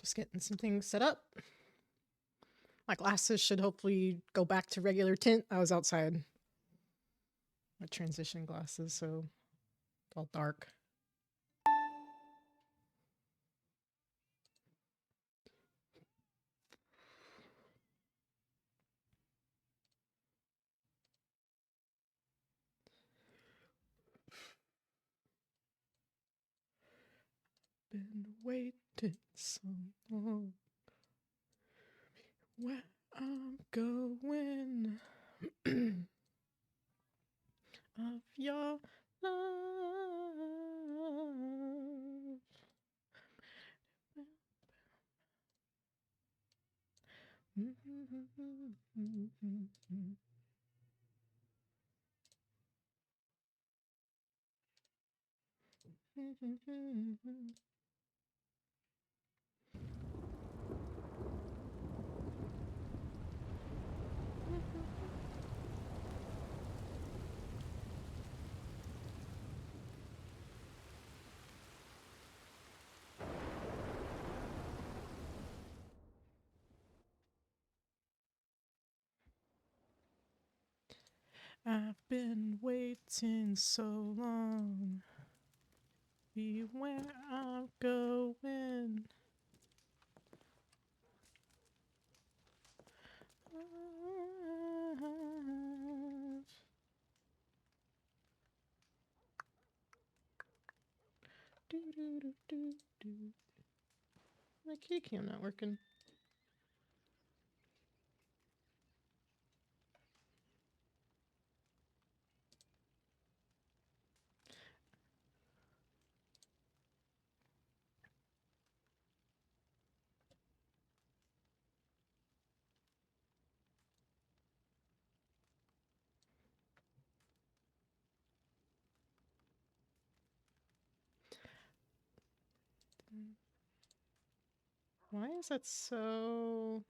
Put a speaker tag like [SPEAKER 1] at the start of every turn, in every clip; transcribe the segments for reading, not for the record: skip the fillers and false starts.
[SPEAKER 1] Just getting some things set up. My glasses should hopefully go back to regular tint. I was outside. My transition glasses, so it's all dark. Been waiting so long. Where I'm going of your love. I've been waiting so long. Be where I'm going. My key cam not working. Why is that so...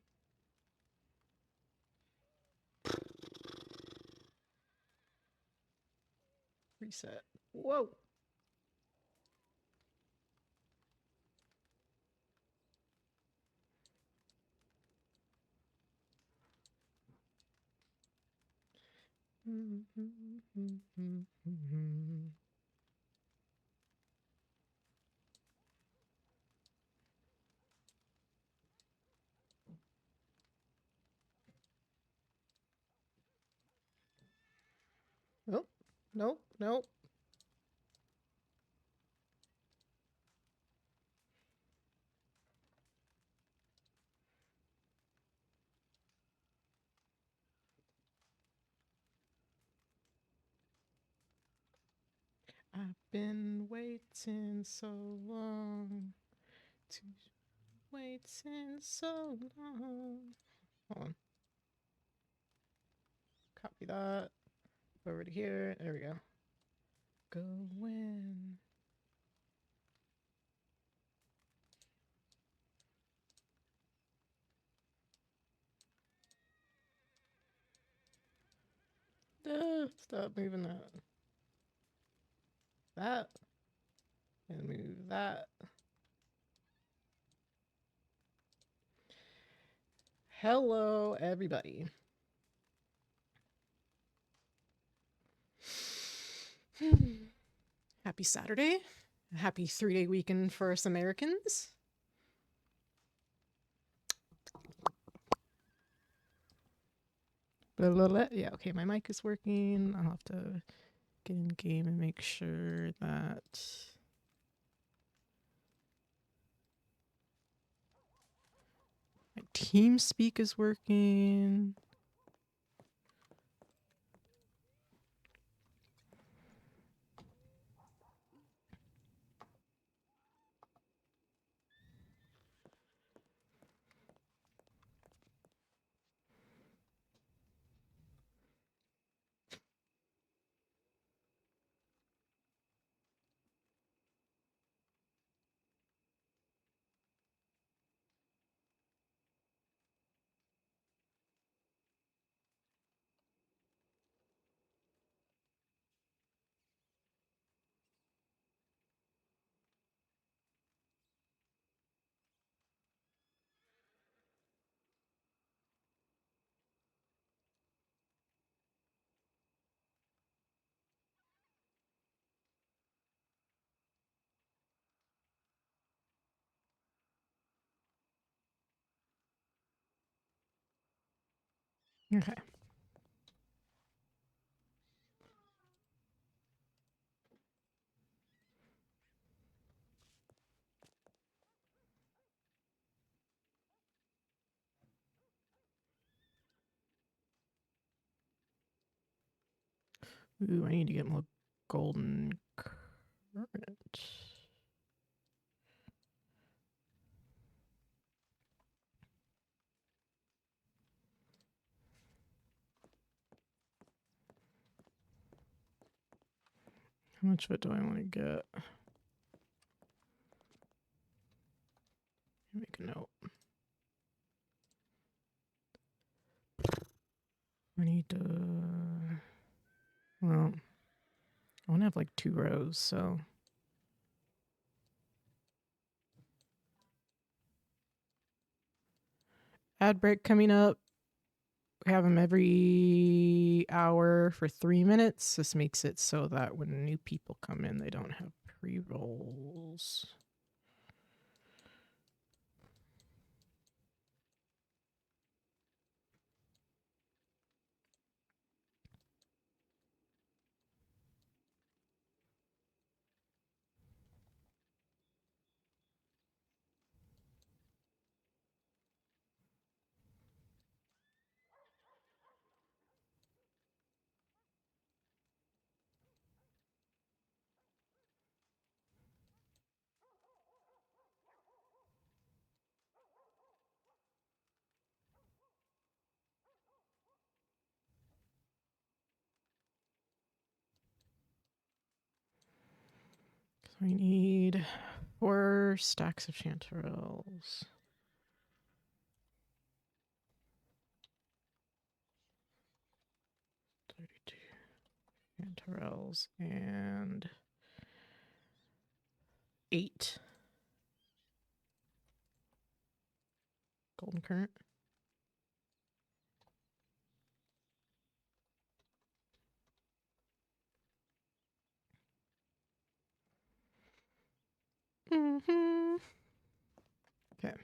[SPEAKER 1] Reset. Whoa. Nope. Nope. Nope. I've been waiting so long. Waiting so long. Hold on. Copy that. Over to here. There we go. Go in. Stop moving that. That. And move that. Hello, everybody. Happy Saturday. Happy 3-day weekend for us Americans. Blah, blah, blah. Yeah, okay, my mic is working. I'll have to get in game and make sure that my TeamSpeak is working. Okay. Ooh, I need to get more golden current. How much of it do I want to get? Make a note. I need to. Well, I want to have like 2 rows, so. Ad break coming up. We have them every hour for 3 minutes. This makes it so that when new people come in, they don't have pre-rolls. So we need 4 stacks of chanterelles. 32 chanterelles and 8 golden currant. Mm-hmm. Okay.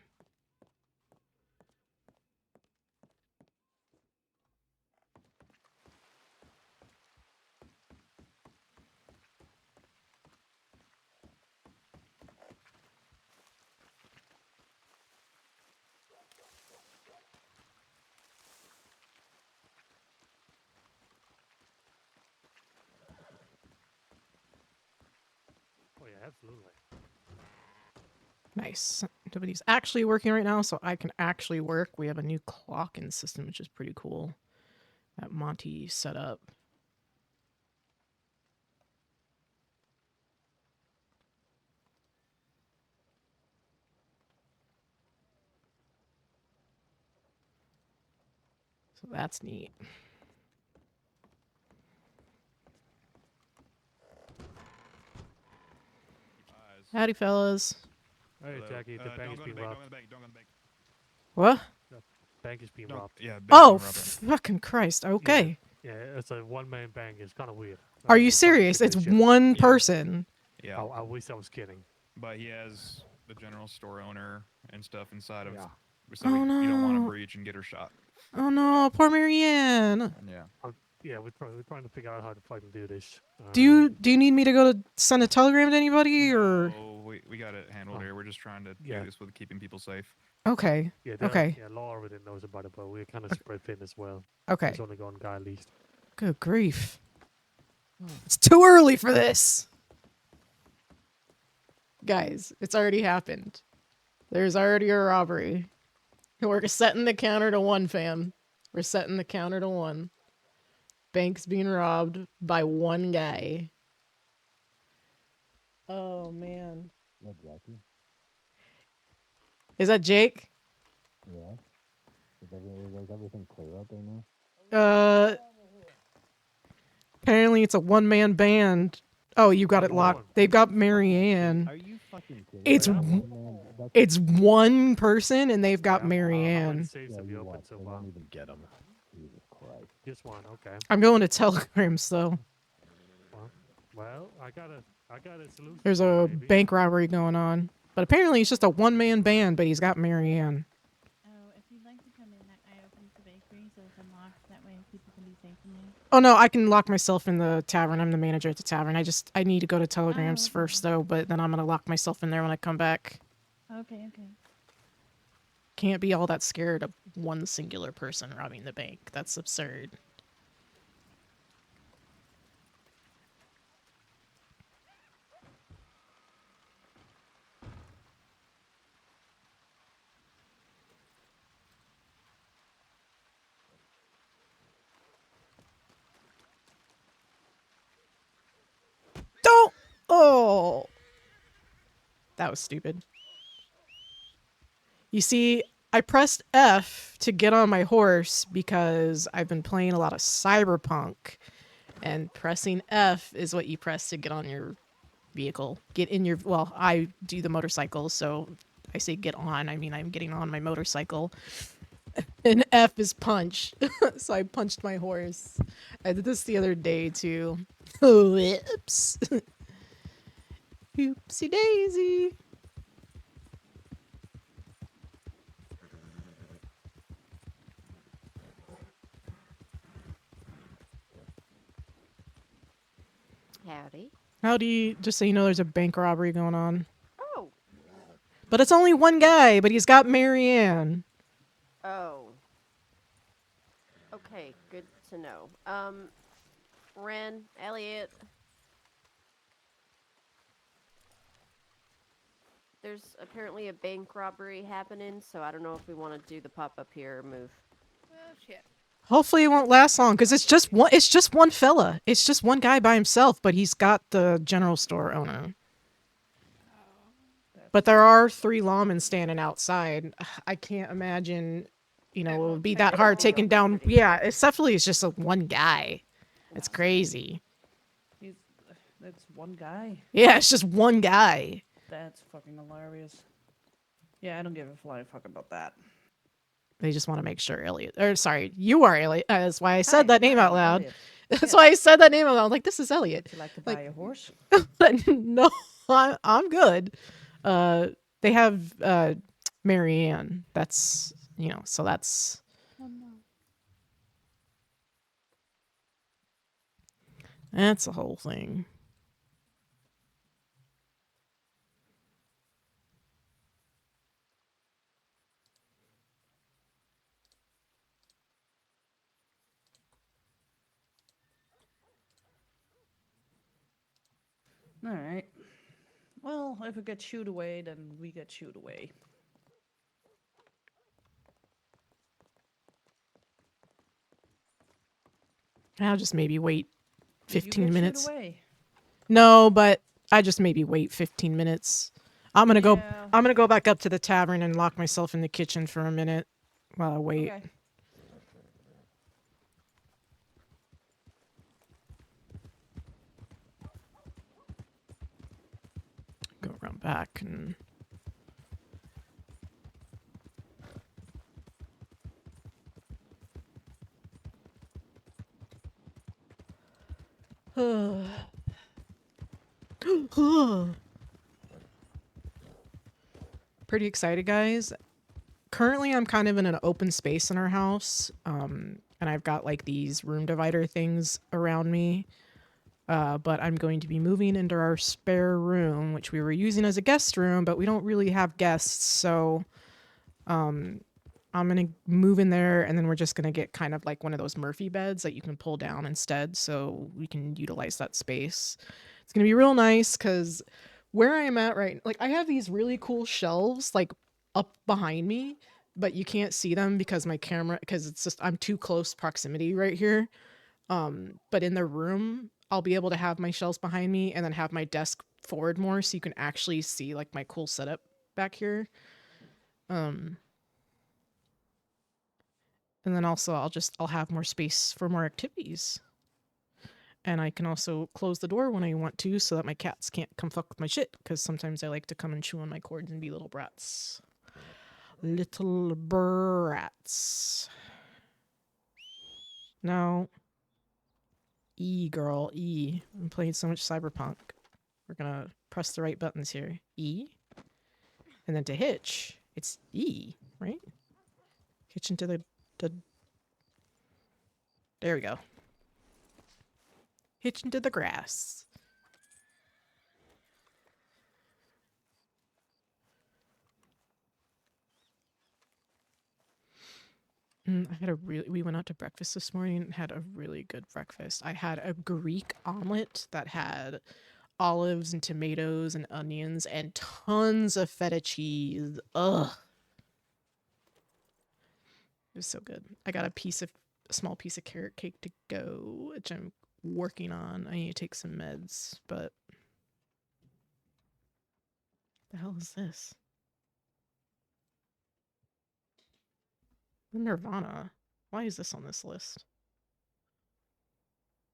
[SPEAKER 2] Oh yeah, absolutely.
[SPEAKER 1] Nice. Nobody's actually working right now, so I can actually work. We have a new clocking system, which is pretty cool, that Monty set up. So that's neat. Howdy, fellas.
[SPEAKER 2] Hey,
[SPEAKER 3] Hello.
[SPEAKER 2] Jackie, the bank is being robbed.
[SPEAKER 3] Don't go in the bank. Don't go in the bank.
[SPEAKER 1] What?
[SPEAKER 2] Bank is being
[SPEAKER 3] Don't,
[SPEAKER 2] robbed.
[SPEAKER 3] yeah, bank's
[SPEAKER 1] Oh,
[SPEAKER 3] being robbed right
[SPEAKER 1] fucking Christ. Okay.
[SPEAKER 2] Yeah, it's a one-man bank. It's kind of weird.
[SPEAKER 1] Are you
[SPEAKER 2] We're trying to
[SPEAKER 1] serious?
[SPEAKER 2] figure
[SPEAKER 1] It's
[SPEAKER 2] this shit out.
[SPEAKER 1] one
[SPEAKER 3] Yeah.
[SPEAKER 1] person.
[SPEAKER 3] now. Yeah,
[SPEAKER 2] I wish I was kidding.
[SPEAKER 3] but he has the general store owner and stuff inside of.
[SPEAKER 2] Yeah.
[SPEAKER 3] So
[SPEAKER 1] Oh,
[SPEAKER 3] you don't want to
[SPEAKER 1] no.
[SPEAKER 3] breach and get her shot.
[SPEAKER 1] Oh no, poor Marianne.
[SPEAKER 3] Yeah.
[SPEAKER 2] Yeah, we're trying to figure out how to fucking do this.
[SPEAKER 1] Do you need me to go to send a telegram to anybody or?
[SPEAKER 3] No, we got it handled here. We're just trying to
[SPEAKER 2] Yeah.
[SPEAKER 3] do this with keeping people safe.
[SPEAKER 1] Okay.
[SPEAKER 2] Yeah,
[SPEAKER 1] Okay.
[SPEAKER 2] Yeah, Laura already knows about it, but we're kind of spread thin as well.
[SPEAKER 1] Okay.
[SPEAKER 2] There's only one guy at least.
[SPEAKER 1] Good grief. It's too early for this. Guys, it's already happened. There's already a robbery. We're setting the counter to 1, fam. We're setting the counter to 1. Bank's being robbed by 1 guy. Oh, man.
[SPEAKER 4] Yeah, Jackie.
[SPEAKER 1] Is that Jake?
[SPEAKER 4] Yeah. Is everything clear out there now?
[SPEAKER 1] Apparently it's a 1-man band. Oh, you got it locked. They've got Marianne.
[SPEAKER 4] Are you fucking kidding?
[SPEAKER 1] It's
[SPEAKER 2] Yeah.
[SPEAKER 1] it's 1 person and they've got
[SPEAKER 2] Yeah, how many
[SPEAKER 1] Marianne.
[SPEAKER 2] safes have you opened so
[SPEAKER 4] They
[SPEAKER 2] far?
[SPEAKER 4] won't even get them. Jesus Christ.
[SPEAKER 2] Just one, okay.
[SPEAKER 1] I'm going to telegrams though.
[SPEAKER 2] Well, I got a solution.
[SPEAKER 1] There's a bank robbery going on. But apparently it's just a 1-man band, but he's got Marianne.
[SPEAKER 5] Oh, if you'd like to come in, I opened the bakery. so it's unlocked. That way people can be safe from me.
[SPEAKER 1] Oh no, I can lock myself in the tavern. I'm the manager at the tavern. I need to go to telegrams
[SPEAKER 5] okay.
[SPEAKER 1] first though, but then I'm gonna lock myself in there when I come back.
[SPEAKER 5] Okay, okay.
[SPEAKER 1] Can't be all that scared of one singular person robbing the bank. That's absurd. Don't! Oh! That was stupid. You see, I pressed F to get on my horse because I've been playing a lot of Cyberpunk. And pressing F is what you press to get on your vehicle. Get in your... Well, I do the motorcycle, so I say get on. I mean, I'm getting on my motorcycle. And F is punch. So I punched my horse. I did this the other day, too. Whoops. Oopsie daisy.
[SPEAKER 6] Howdy.
[SPEAKER 1] Howdy, just so you know, there's a bank robbery going on.
[SPEAKER 6] Oh.
[SPEAKER 1] But it's only one guy, but he's got Marianne.
[SPEAKER 6] Oh. Okay, good to know. Ren, Elliot. There's apparently a bank robbery happening, so I don't know if we want to do the pop-up here or move.
[SPEAKER 5] Well, shit.
[SPEAKER 1] Hopefully it won't last long, because it's just one fella. It's just one guy by himself, but he's got the general store owner. But there are 3 lawmen standing outside. I can't imagine, it would be that hard taking down... Yeah, it's definitely just one guy. It's crazy.
[SPEAKER 7] That's one guy.
[SPEAKER 1] Yeah, it's just one guy.
[SPEAKER 7] That's fucking hilarious. Yeah, I don't give a flying fuck about that.
[SPEAKER 1] They just want to make sure Elliot... Or, sorry, you are Elliot. That's why I said
[SPEAKER 7] Hi,
[SPEAKER 1] that name
[SPEAKER 7] hi,
[SPEAKER 1] out loud.
[SPEAKER 7] Elliot.
[SPEAKER 1] That's why I said that name out loud. I'm like, this is Elliot.
[SPEAKER 7] Would you like to
[SPEAKER 1] Like-
[SPEAKER 7] buy a horse?
[SPEAKER 1] But no, I'm good. They have Marianne. That's, so that's...
[SPEAKER 5] Oh no.
[SPEAKER 1] That's the whole thing.
[SPEAKER 7] All right. Well, if it gets shooed away, then we get shooed away.
[SPEAKER 1] I'll just maybe wait
[SPEAKER 7] Did you
[SPEAKER 1] 15
[SPEAKER 7] get
[SPEAKER 1] minutes.
[SPEAKER 7] Shooed away?
[SPEAKER 1] No, but I just maybe wait 15 minutes. I'm gonna
[SPEAKER 7] Yeah.
[SPEAKER 1] go back up to the tavern and lock myself in the kitchen for a minute while I wait.
[SPEAKER 7] Okay.
[SPEAKER 1] Go around back and... Pretty excited, guys. Currently, I'm kind of in an open space in our house, and I've got like these room divider things around me. But I'm going to be moving into our spare room, which we were using as a guest room, but we don't really have guests, so I'm gonna move in there, and then we're just gonna get kind of like one of those Murphy beds that you can pull down instead, so we can utilize that space. It's gonna be real nice because where I am at like I have these really cool shelves like up behind me, but you can't see them because my camera, because it's just I'm too close proximity right here. But in the room, I'll be able to have my shelves behind me and then have my desk forward more so you can actually see like my cool setup back here. And then also I'll have more space for more activities. And I can also close the door when I want to so that my cats can't come fuck with my shit, because sometimes I like to come and chew on my cords and be little brats. Little brats. No. E, girl, E. I'm playing so much Cyberpunk. We're gonna press the right buttons here. E. And then to hitch, it's E, right? Hitch into the There we go. Hitch into the grass. I had a really, we went out to breakfast this morning and had a really good breakfast. I had a Greek omelet that had olives and tomatoes and onions and tons of feta cheese. Ugh. It was so good. I got a small piece of carrot cake to go, which I'm working on. I need to take some meds, but the hell is this? Nirvana. Why is this on this list?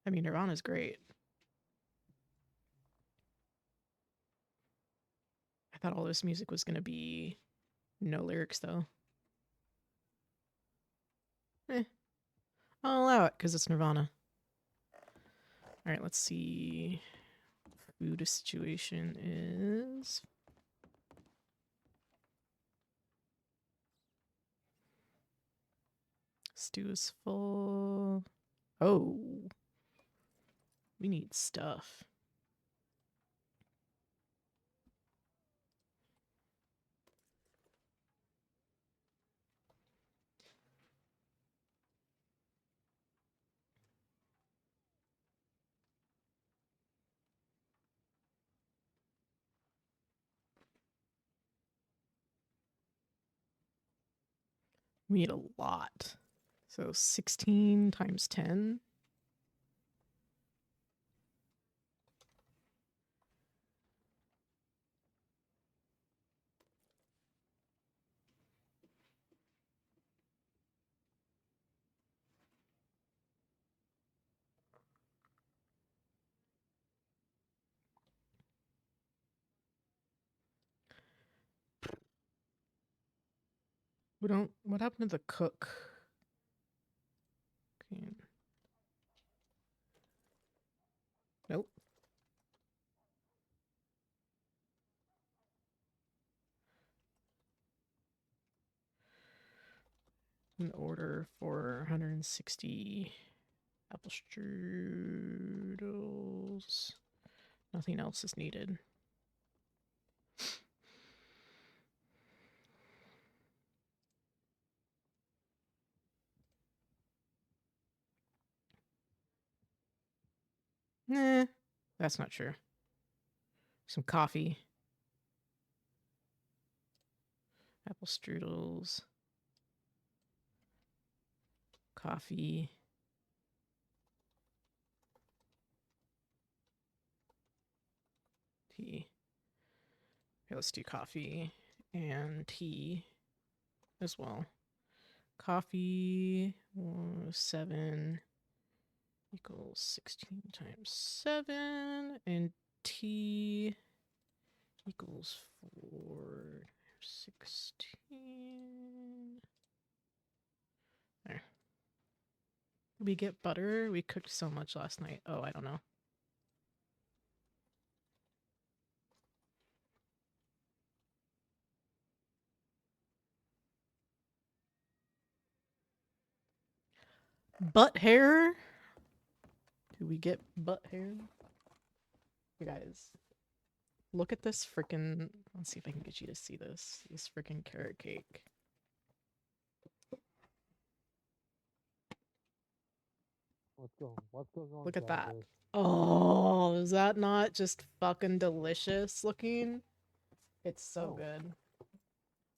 [SPEAKER 1] I mean, Nirvana's great. I thought all this music was gonna be no lyrics, though. Eh. I'll allow it, because it's Nirvana. Alright, let's see. Food situation is... Stew is full. Oh. We need stuff. We need a lot. So 16 times 10. We don't. What happened to the cook? Okay. Nope. An order for 160 apple strudels. Nothing else is needed. Nah, that's not true. Some coffee. Apple strudels. Coffee. Tea. Okay, let's do coffee and tea as well. Coffee 7 equals 16 times 7, and tea equals 4 times 16. There. We get butter. We cooked so much last night. Oh, I don't know. Butt hair? Do we get butt hair? You guys, look at this freaking... Let's see if I can get you to see this. This freaking carrot cake.
[SPEAKER 4] What's going on?
[SPEAKER 1] Look at that.
[SPEAKER 4] Travis?
[SPEAKER 1] Oh, is that not just fucking delicious looking? It's so
[SPEAKER 4] Oh.
[SPEAKER 1] good.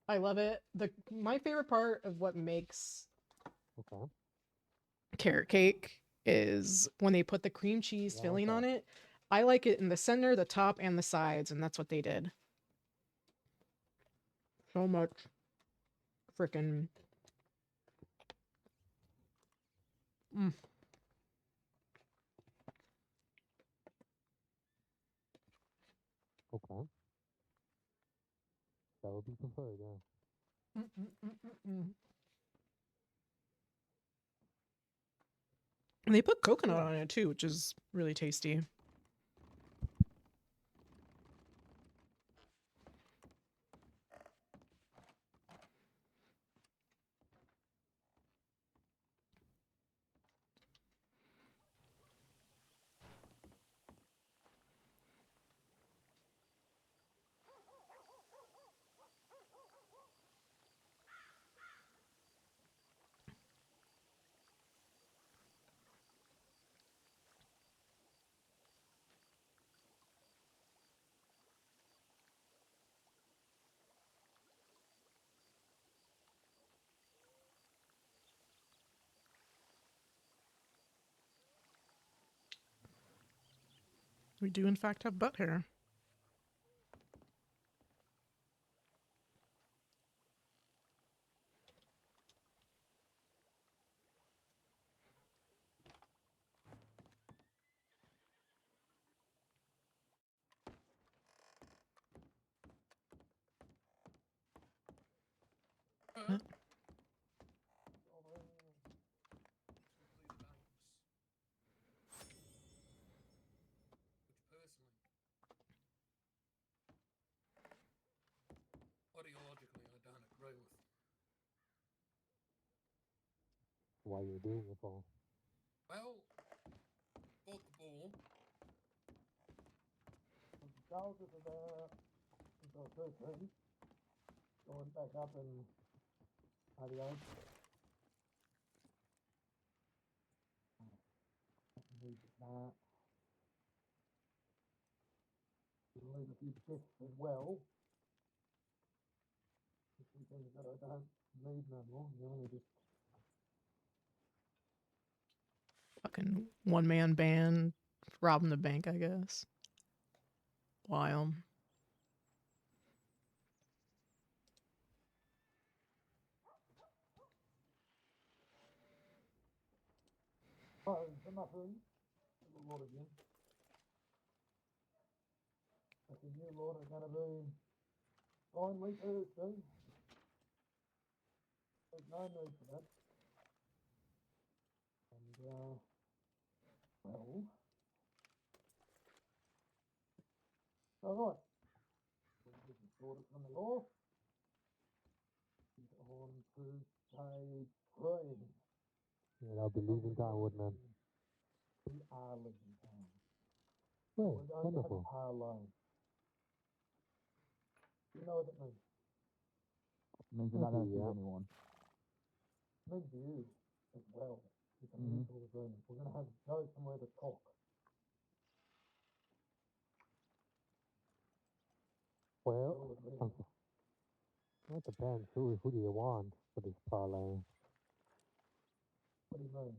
[SPEAKER 1] I love it. My favorite part of what makes
[SPEAKER 4] Okay.
[SPEAKER 1] carrot cake is when they put the cream cheese
[SPEAKER 4] Yeah,
[SPEAKER 1] filling
[SPEAKER 4] okay.
[SPEAKER 1] on it. I like it in the center, the top, and the sides, and that's what they did. So much freaking...
[SPEAKER 4] Okay. That would be preferred, yeah.
[SPEAKER 1] And they put coconut on it too, which is really tasty. We do, in fact, have butt hair. Huh?
[SPEAKER 8] Ideologically, I don't agree with.
[SPEAKER 4] Why you're doing it for?
[SPEAKER 8] Well, bought the ball.
[SPEAKER 4] Soldiers are there since I was 13. Going back up in 88. Need to start. Leave a few bits as well. Some things that I don't need no more. You only just
[SPEAKER 1] Fucking one-man band robbing the bank, I guess. Wild.
[SPEAKER 4] for nothing. A lot again. I think you lot are going to be finally Thursday. There's no need for that. And, well, all right. We can sort it from the off. On to page 3. Yeah, I'll be leaving town, wouldn't I? We are leaving town. Well, we're going to have a parlay. You know what it means? It means you're not going to see anyone. It means you as well. It's a mutual agreement. We're going to have go somewhere to talk. Well, that depends. Who do you want for this parlay? What do you mean?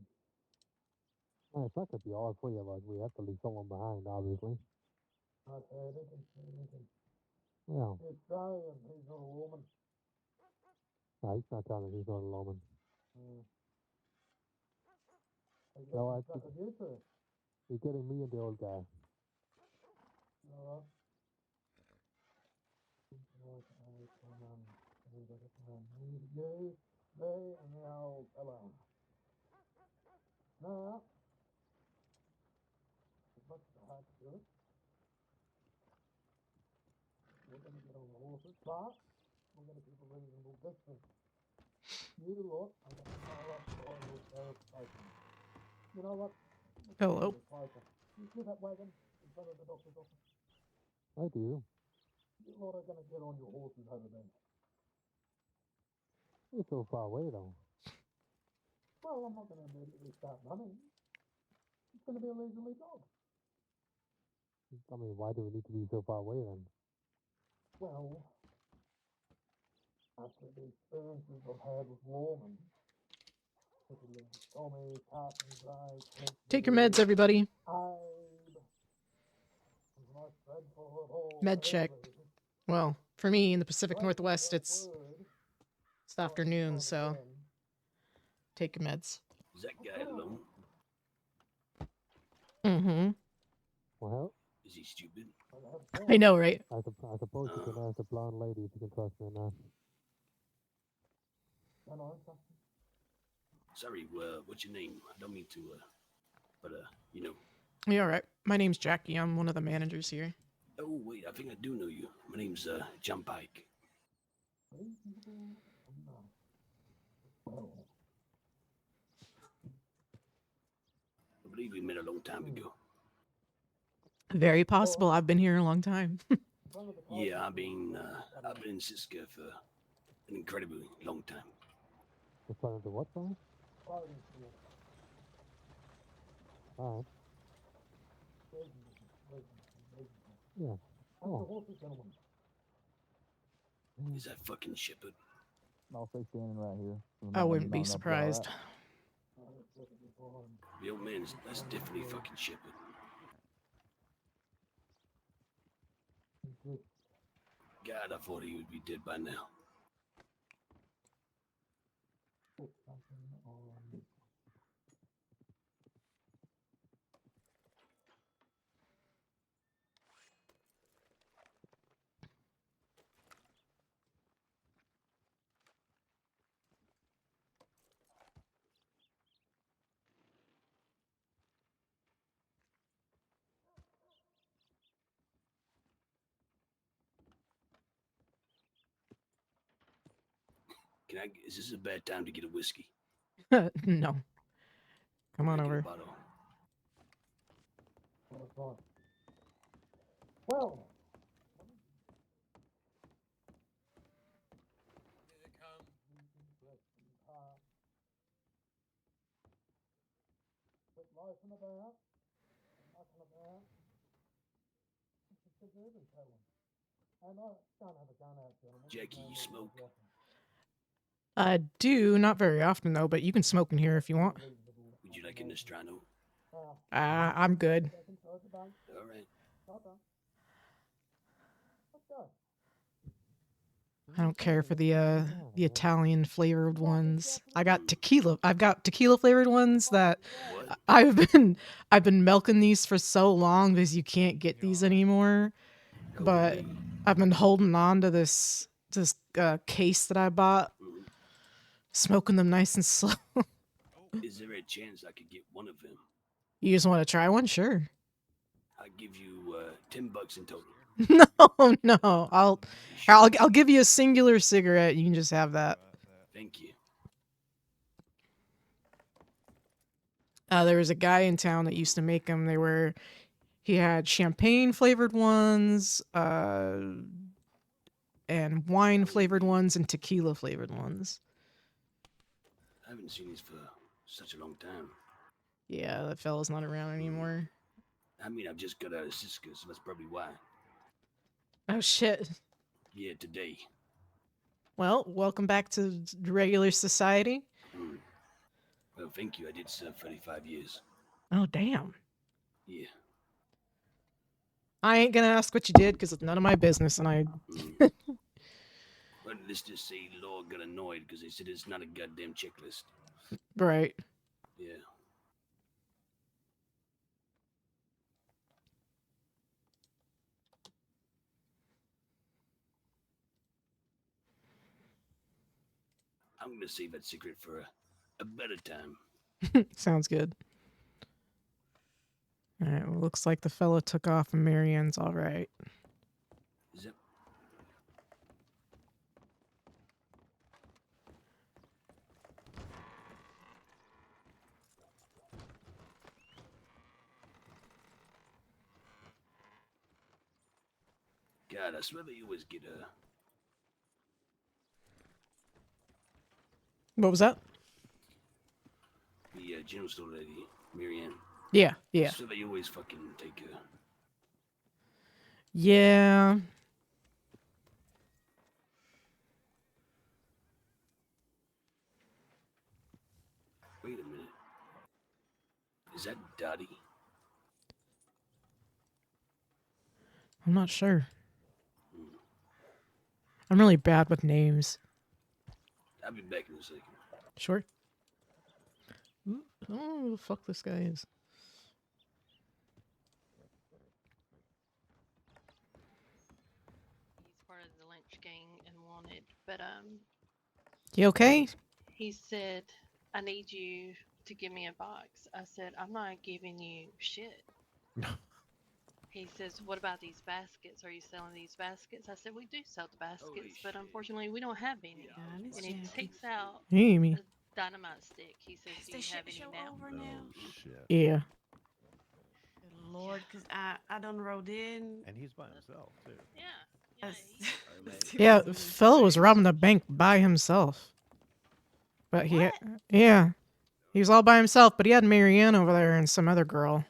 [SPEAKER 4] Well, it's not going to be all three of us. We have to leave someone behind, obviously. Okay, they can. Yeah. He's Australian. He's not a woman. No, he's not telling he's not a woman. No, you're getting me and the old guy. All right. You, me, and the old fella. Now, as much as I hate to do it, we're going to get on the horses, but we're going to keep a reasonable distance. You lot are going to pile up by your station. You know what?
[SPEAKER 1] Hello.
[SPEAKER 4] You see that wagon in front of the doctor's office? I do. You lot are going to get on your horses over there. You're so far away, though. Well, I'm not going to immediately start running. It's going to be a leisurely jog. I mean, why do we need to be so far away then? Well, after the experiences I've had with Lawman, particularly with Tommy, Carson, Gray,
[SPEAKER 1] Take your meds, everybody.
[SPEAKER 4] Abe, and the most dreadful of all,
[SPEAKER 1] Med check. Well, for me in the Pacific Northwest, it's afternoon, so take your meds.
[SPEAKER 9] Is that guy alone?
[SPEAKER 1] Mm-hmm.
[SPEAKER 4] Well,
[SPEAKER 9] Is he stupid?
[SPEAKER 1] I know, right?
[SPEAKER 4] I suppose you can ask the blonde lady if you can trust me or not.
[SPEAKER 9] Sorry, what's your name? I don't mean to, but, you know.
[SPEAKER 1] You all right? My name's Jackie. I'm one of the managers here.
[SPEAKER 9] Oh, wait, I think I do know you. My name's, John Pike. I believe we met a long time ago.
[SPEAKER 1] Very possible. I've been here a long time.
[SPEAKER 9] Yeah, I've been in Siska for an incredibly long time.
[SPEAKER 4] In front of the what sign? Alright. Yeah. Oh.
[SPEAKER 9] Is that fucking Shepherd?
[SPEAKER 4] I'll stay standing right here.
[SPEAKER 1] I wouldn't be surprised.
[SPEAKER 9] The old man, that's definitely fucking Shepherd. God, I thought he would be dead by now. Is this a bad time to get a whiskey?
[SPEAKER 1] No. Come on
[SPEAKER 9] Can I get a
[SPEAKER 1] over.
[SPEAKER 9] bottle?
[SPEAKER 4] Well,
[SPEAKER 8] Here it comes.
[SPEAKER 4] with life and about, nothing about. It's a big urban town. And I don't have a gun out, gentlemen.
[SPEAKER 9] Jackie, you smoke?
[SPEAKER 1] I do, not very often though, but you can smoke in here if you want.
[SPEAKER 9] Would you like a Nostrano?
[SPEAKER 1] I'm good.
[SPEAKER 9] All right.
[SPEAKER 1] I don't care for the Italian flavored ones. I've got tequila flavored ones that
[SPEAKER 9] What?
[SPEAKER 1] I've been milking these for so long because you can't get these anymore. But
[SPEAKER 9] Okay.
[SPEAKER 1] I've been holding on to this case that I bought,
[SPEAKER 9] Mhm.
[SPEAKER 1] smoking them nice and slow.
[SPEAKER 9] Is there a chance I could get one of them?
[SPEAKER 1] You just want to try one? Sure.
[SPEAKER 9] I'll give you $10 in total.
[SPEAKER 1] No. I'll give you a singular cigarette. You can just have that.
[SPEAKER 9] Thank you.
[SPEAKER 1] There was a guy in town that used to make them. He had champagne flavored ones, and wine flavored ones, and tequila flavored ones.
[SPEAKER 9] I haven't seen these for such a long time.
[SPEAKER 1] Yeah, that fella's not around anymore.
[SPEAKER 9] I mean, I've just got out of Cisco, so that's probably why.
[SPEAKER 1] Oh shit.
[SPEAKER 9] Yeah, today.
[SPEAKER 1] Well, welcome back to regular society.
[SPEAKER 9] Mm. Well, thank you. I did serve 35 years.
[SPEAKER 1] Oh damn.
[SPEAKER 9] Yeah.
[SPEAKER 1] I ain't gonna ask what you did because it's none of my business, and I.
[SPEAKER 9] Mm. But let's just say Law got annoyed because they said it's not a goddamn checklist.
[SPEAKER 1] Right.
[SPEAKER 9] Yeah. I'm gonna save that secret for a better time.
[SPEAKER 1] Sounds good. All right. Well, looks like the fella took off, and Marianne's all right.
[SPEAKER 9] Zip. God, I swear that you always get
[SPEAKER 1] What was that?
[SPEAKER 9] the general store lady, Marianne.
[SPEAKER 1] Yeah.
[SPEAKER 9] I swear that you always fucking take her.
[SPEAKER 1] Yeah.
[SPEAKER 9] Wait a minute. Is that Dottie?
[SPEAKER 1] I'm not sure.
[SPEAKER 9] Hmm.
[SPEAKER 1] I'm really bad with names.
[SPEAKER 9] I'll be back in a second.
[SPEAKER 1] Sure. Ooh, I don't know who the fuck this guy is.
[SPEAKER 10] He's part of the Lynch gang and wanted, but
[SPEAKER 1] You okay?
[SPEAKER 10] he said, I need you to give me a box. I said, I'm not giving you shit. He says, what about these baskets? Are you selling these baskets? I said, we do sell the baskets, but unfortunately we don't have any.
[SPEAKER 5] God,
[SPEAKER 10] And he takes out
[SPEAKER 1] Hey, Amy.
[SPEAKER 10] a dynamite stick. He says, do you have any now?
[SPEAKER 5] over now?
[SPEAKER 11] Shit.
[SPEAKER 1] Yeah.
[SPEAKER 5] Good Lord, because I done rode in.
[SPEAKER 11] And he's by himself too.
[SPEAKER 10] Yeah.
[SPEAKER 1] Yeah, the fella was robbing the bank by himself. But he had, yeah. He was all by himself, but he had Marianne over there and some other girl.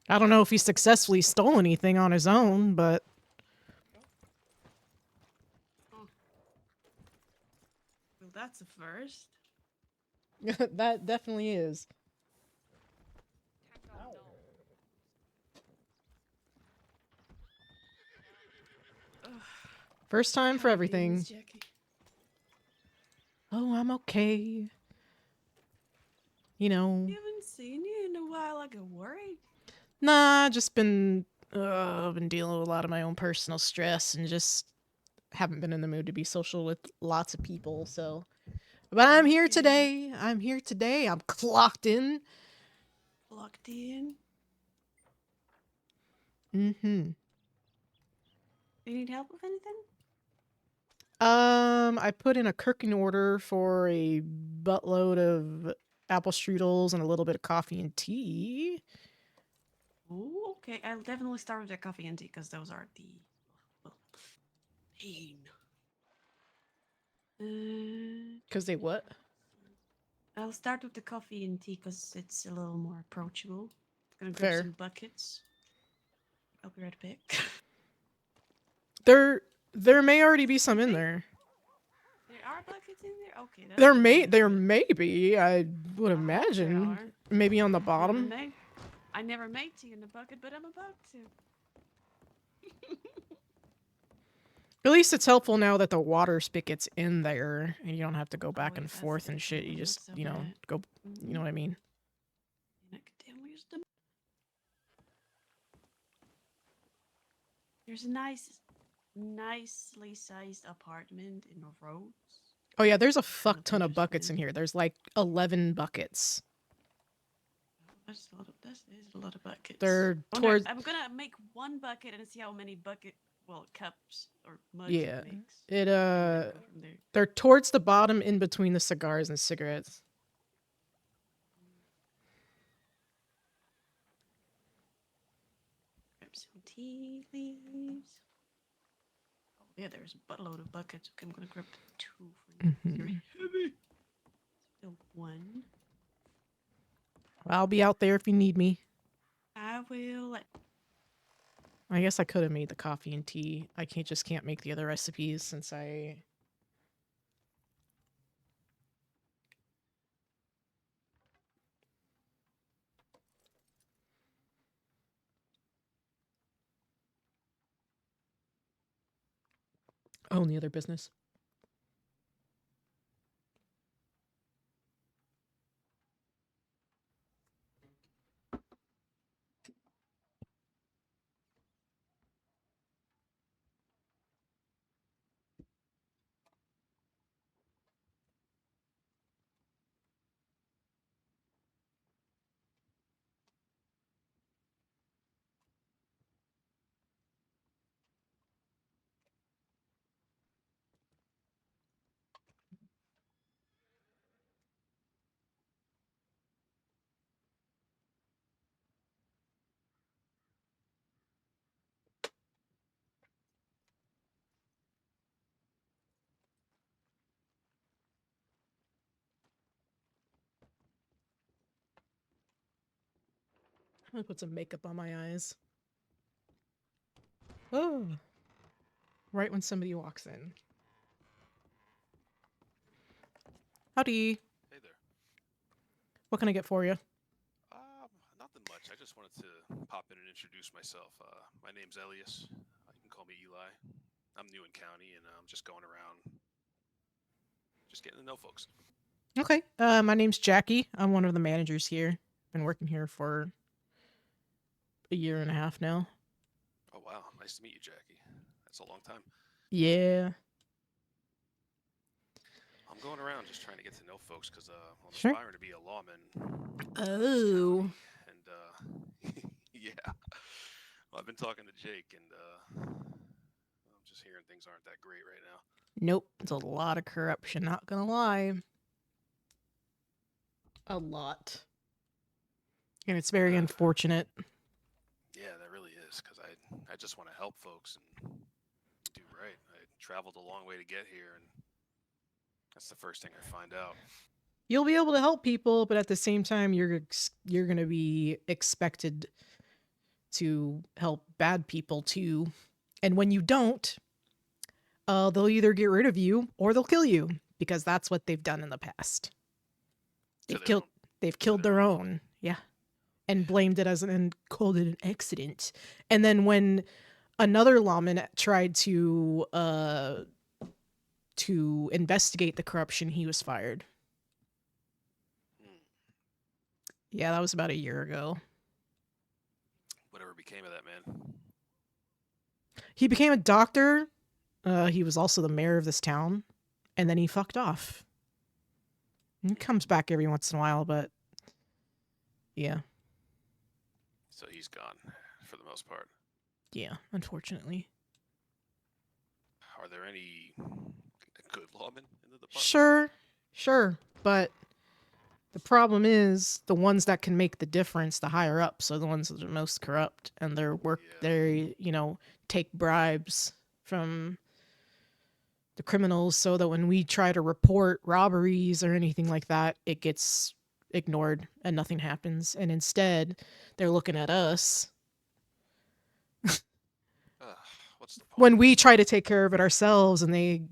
[SPEAKER 1] I don't know if he successfully stole anything on his own, but
[SPEAKER 5] Well, that's a first.
[SPEAKER 1] that definitely is. First time for
[SPEAKER 5] How
[SPEAKER 1] everything.
[SPEAKER 5] things, Jackie?
[SPEAKER 1] Oh, I'm okay. You know,
[SPEAKER 5] We haven't seen you in a while. I get worried.
[SPEAKER 1] nah, just been dealing with a lot of my own personal stress and just haven't been in the mood to be social with lots of people. So, but I'm here
[SPEAKER 5] Okay.
[SPEAKER 1] today. I'm here today. I'm clocked in.
[SPEAKER 5] Locked in.
[SPEAKER 1] Mm-hmm.
[SPEAKER 5] Do you need help with anything?
[SPEAKER 1] I put in a cooking order for a buttload of apple strudels and a little bit of coffee and tea.
[SPEAKER 5] Oh, okay. I'll definitely start with the coffee and tea because those are the pain.
[SPEAKER 1] Cause they what?
[SPEAKER 5] I'll start with the coffee and tea because it's a little more approachable. Gonna grab
[SPEAKER 1] Fair.
[SPEAKER 5] some buckets. I'll be right back.
[SPEAKER 1] There may already be some in there.
[SPEAKER 5] There are buckets in there. Okay, that's
[SPEAKER 1] There
[SPEAKER 5] good
[SPEAKER 1] may
[SPEAKER 5] news,
[SPEAKER 1] there
[SPEAKER 5] but
[SPEAKER 1] may be. I would
[SPEAKER 5] I hope there
[SPEAKER 1] imagine.
[SPEAKER 5] are.
[SPEAKER 1] Maybe on the
[SPEAKER 5] Never
[SPEAKER 1] bottom.
[SPEAKER 5] made. I never made tea in a bucket, but I'm about to.
[SPEAKER 1] At least it's helpful now that the water spigot's in there and you don't have to go back
[SPEAKER 5] yeah,
[SPEAKER 1] and
[SPEAKER 5] that's a
[SPEAKER 1] forth
[SPEAKER 5] good
[SPEAKER 1] and shit.
[SPEAKER 5] thing.
[SPEAKER 1] You just,
[SPEAKER 5] Not so
[SPEAKER 1] you know,
[SPEAKER 5] bad.
[SPEAKER 1] go, you know what I mean?
[SPEAKER 5] And I could definitely use them. There's a nicely sized apartment in Rhodes.
[SPEAKER 1] Oh yeah, there's a
[SPEAKER 5] Kind
[SPEAKER 1] fuck
[SPEAKER 5] of
[SPEAKER 1] ton of buckets in
[SPEAKER 5] interesting.
[SPEAKER 1] here. There's like 11 buckets.
[SPEAKER 5] That's a lot of a lot of buckets.
[SPEAKER 1] They're
[SPEAKER 5] Oh, no,
[SPEAKER 1] towards
[SPEAKER 5] I'm gonna make one bucket and see how many cups or mugs
[SPEAKER 1] yeah.
[SPEAKER 5] it makes.
[SPEAKER 1] It
[SPEAKER 5] And then go from there.
[SPEAKER 1] they're towards the bottom in between the cigars and cigarettes.
[SPEAKER 5] Grab some tea leaves. Oh yeah, there's a buttload of buckets. Okay, I'm gonna grab 2 for now.
[SPEAKER 1] Mhm.
[SPEAKER 5] Very heavy. Still 1.
[SPEAKER 1] I'll be out there if you need me.
[SPEAKER 5] I will.
[SPEAKER 1] I guess I could have made the coffee and tea. I can't make the other recipes since I own the other business. I'm gonna put some makeup on my eyes. Oh. Right when somebody walks in. Howdy.
[SPEAKER 11] Hey there.
[SPEAKER 1] What can I get for you?
[SPEAKER 11] Nothing much. I just wanted to pop in and introduce myself. My name's Elias. You can call me Eli. I'm new in county, and I'm just going around, just getting to know folks.
[SPEAKER 1] Okay. My name's Jacky. I'm one of the managers here. Been working here for a year and a half now.
[SPEAKER 11] Oh wow, nice to meet you, Jackie. That's a long time.
[SPEAKER 1] Yeah.
[SPEAKER 11] I'm going around just trying to get to know folks because I'm
[SPEAKER 1] Sure.
[SPEAKER 11] aspiring to be a lawman.
[SPEAKER 1] Oh.
[SPEAKER 11] And yeah. Well, I've been talking to Jake, and I'm just hearing things aren't that great right now.
[SPEAKER 1] Nope. It's a lot of corruption, not gonna lie. A lot. And it's very unfortunate.
[SPEAKER 11] Yeah, that really is, because I just want to help folks and do right. I traveled a long way to get here, and that's the first thing I find out.
[SPEAKER 1] You'll be able to help people, but at the same time, you're gonna be expected to help bad people too. And when you don't, they'll either get rid of you or they'll kill you because that's what they've done in the past. They've killed their own. Yeah. And blamed it as and called it an accident. And then when another lawman tried to investigate the corruption. He was fired.
[SPEAKER 11] Hmm.
[SPEAKER 1] Yeah, that was about a year ago.
[SPEAKER 11] Whatever became of that man?
[SPEAKER 1] He became a doctor. He was also the mayor of this town, and then he fucked off. He comes back every once in a while, but yeah,
[SPEAKER 11] So he's gone for the most part.
[SPEAKER 1] yeah, unfortunately.
[SPEAKER 11] Are there any good lawmen in the department?
[SPEAKER 1] Sure, but the problem is the ones that can make the difference, the higher ups, are the ones that are most corrupt, and they take bribes from the criminals, so that when we try to report robberies or anything like that, it gets ignored and nothing happens. And instead, they're looking at us
[SPEAKER 11] What's the point?
[SPEAKER 1] when we try to take care of it ourselves, and they,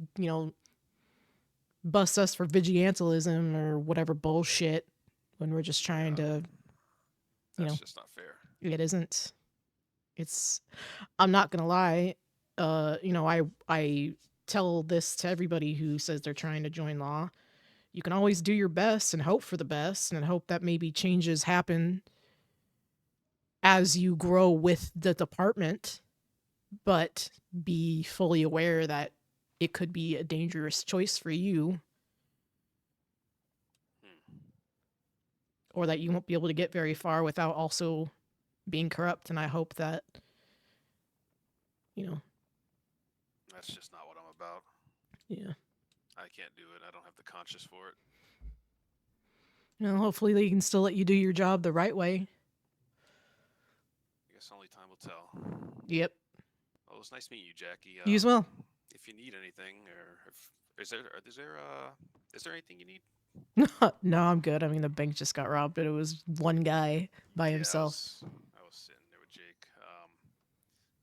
[SPEAKER 1] bust us for vigilantism or whatever bullshit when we're just trying to,
[SPEAKER 11] That's just not fair.
[SPEAKER 1] it isn't. I'm not gonna lie. I tell this to everybody who says they're trying to join law. You can always do your best and hope for the best and hope that maybe changes happen as you grow with the department, but be fully aware that it could be a dangerous choice for you, or that you won't be able to get very far without also being corrupt. And I hope that,
[SPEAKER 11] That's just not what I'm about.
[SPEAKER 1] yeah.
[SPEAKER 11] I can't do it. I don't have the conscience for it.
[SPEAKER 1] Hopefully they can still let you do your job the right way.
[SPEAKER 11] I guess only time will tell.
[SPEAKER 1] Yep.
[SPEAKER 11] Well, it was nice meeting you, Jackie.
[SPEAKER 1] You as well.
[SPEAKER 11] If you need anything, or is there anything you need?
[SPEAKER 1] No, I'm good. I mean, the bank just got robbed, but it was one guy by himself.
[SPEAKER 11] I was sitting there with Jake.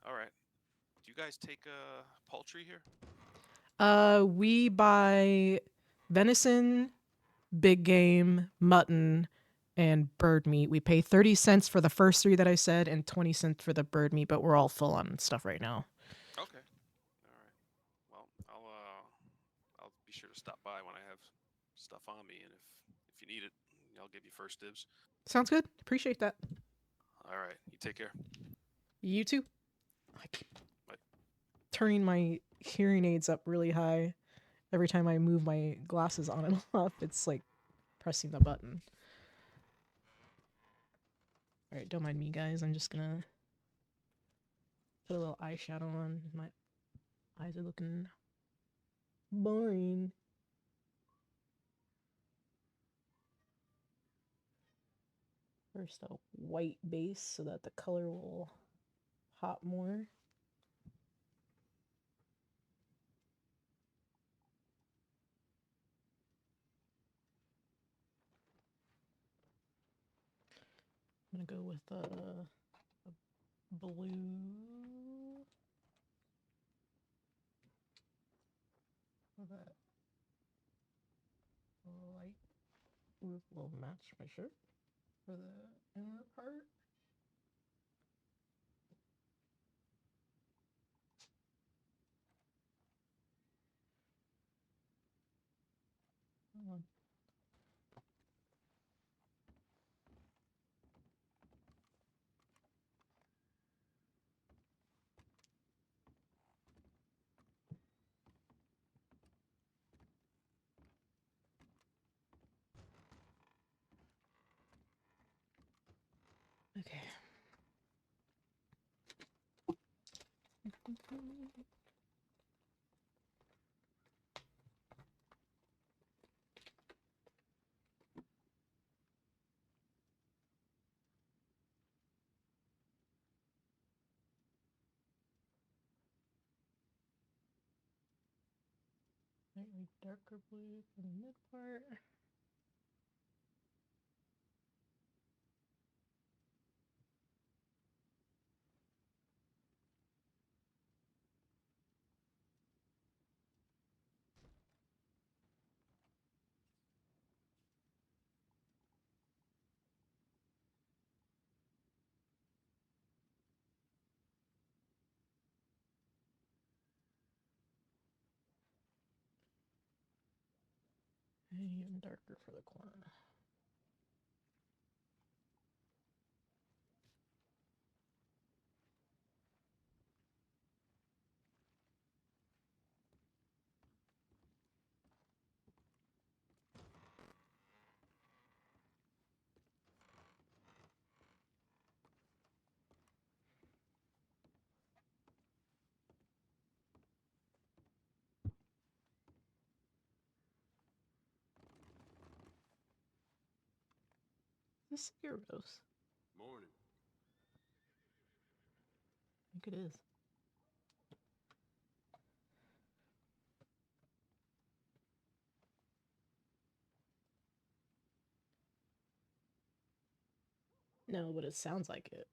[SPEAKER 11] All right. Do you guys take poultry here?
[SPEAKER 1] We buy venison, big game, mutton, and bird meat. We pay 30 cents for the first three that I said and 20 cents for the bird meat, but we're all full on stuff right now.
[SPEAKER 11] Okay. All right. Well, I'll be sure to stop by when I have stuff on me, and if you need it, I'll give you first dibs.
[SPEAKER 1] Sounds good. Appreciate that.
[SPEAKER 11] All right. You take care.
[SPEAKER 1] You too. I keep turning my hearing aids up really high. Every time I move my glasses on and off, it's like pressing the button. Alright, don't mind me, guys. I'm just gonna put a little eyeshadow on. My eyes are looking boring. First, a white base so that the color will pop more. I'm gonna go with a blue. That light will match my shirt for the inner part. Come on. Okay. Slightly darker blue for the mid part. Even darker for the corner. This Heroes.
[SPEAKER 9] Morning.
[SPEAKER 1] I think it is. No, but it sounds like it.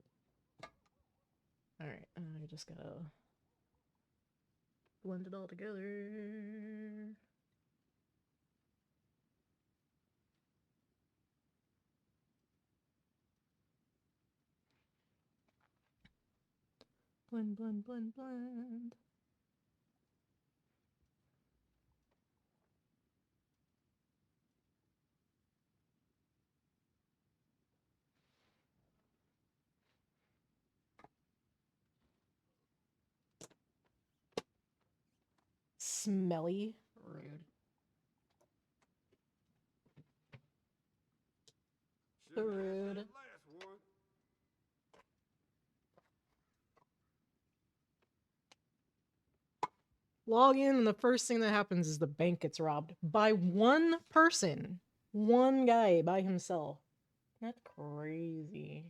[SPEAKER 1] Alright, I just gotta blend it all together. Blend, blend, blend, blend. Smelly. Rude. Rude. Log in, and the first thing that happens is the bank gets robbed by one person. One guy by himself. That's crazy.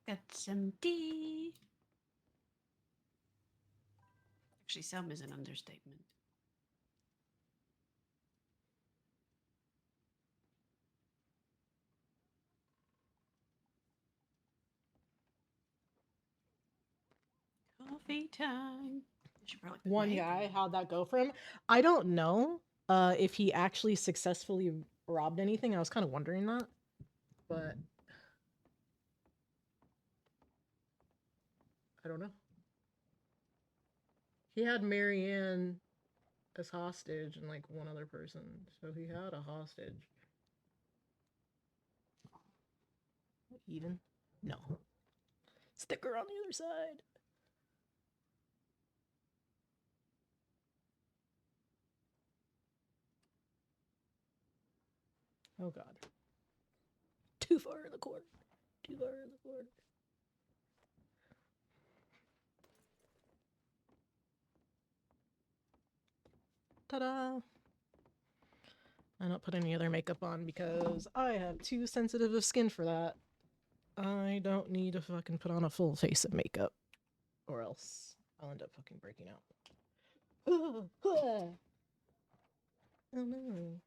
[SPEAKER 5] Got some tea. Actually, some is an understatement. Coffee time. I should probably put my
[SPEAKER 1] One
[SPEAKER 5] apron
[SPEAKER 1] guy,
[SPEAKER 5] on.
[SPEAKER 1] how'd that go for him? I don't know if he actually successfully robbed anything. I was kind of wondering that. But I don't know. He had Marianne as hostage and like one other person. So he had a hostage. Even? No. Sticker on the other side. Oh god. Too far in the corner. Too far in the corner. Ta-da! I don't put any other makeup on because I have too sensitive of skin for that. I don't need to fucking put on a full face of makeup. Or else I'll end up fucking breaking out. Oh no. Oh no.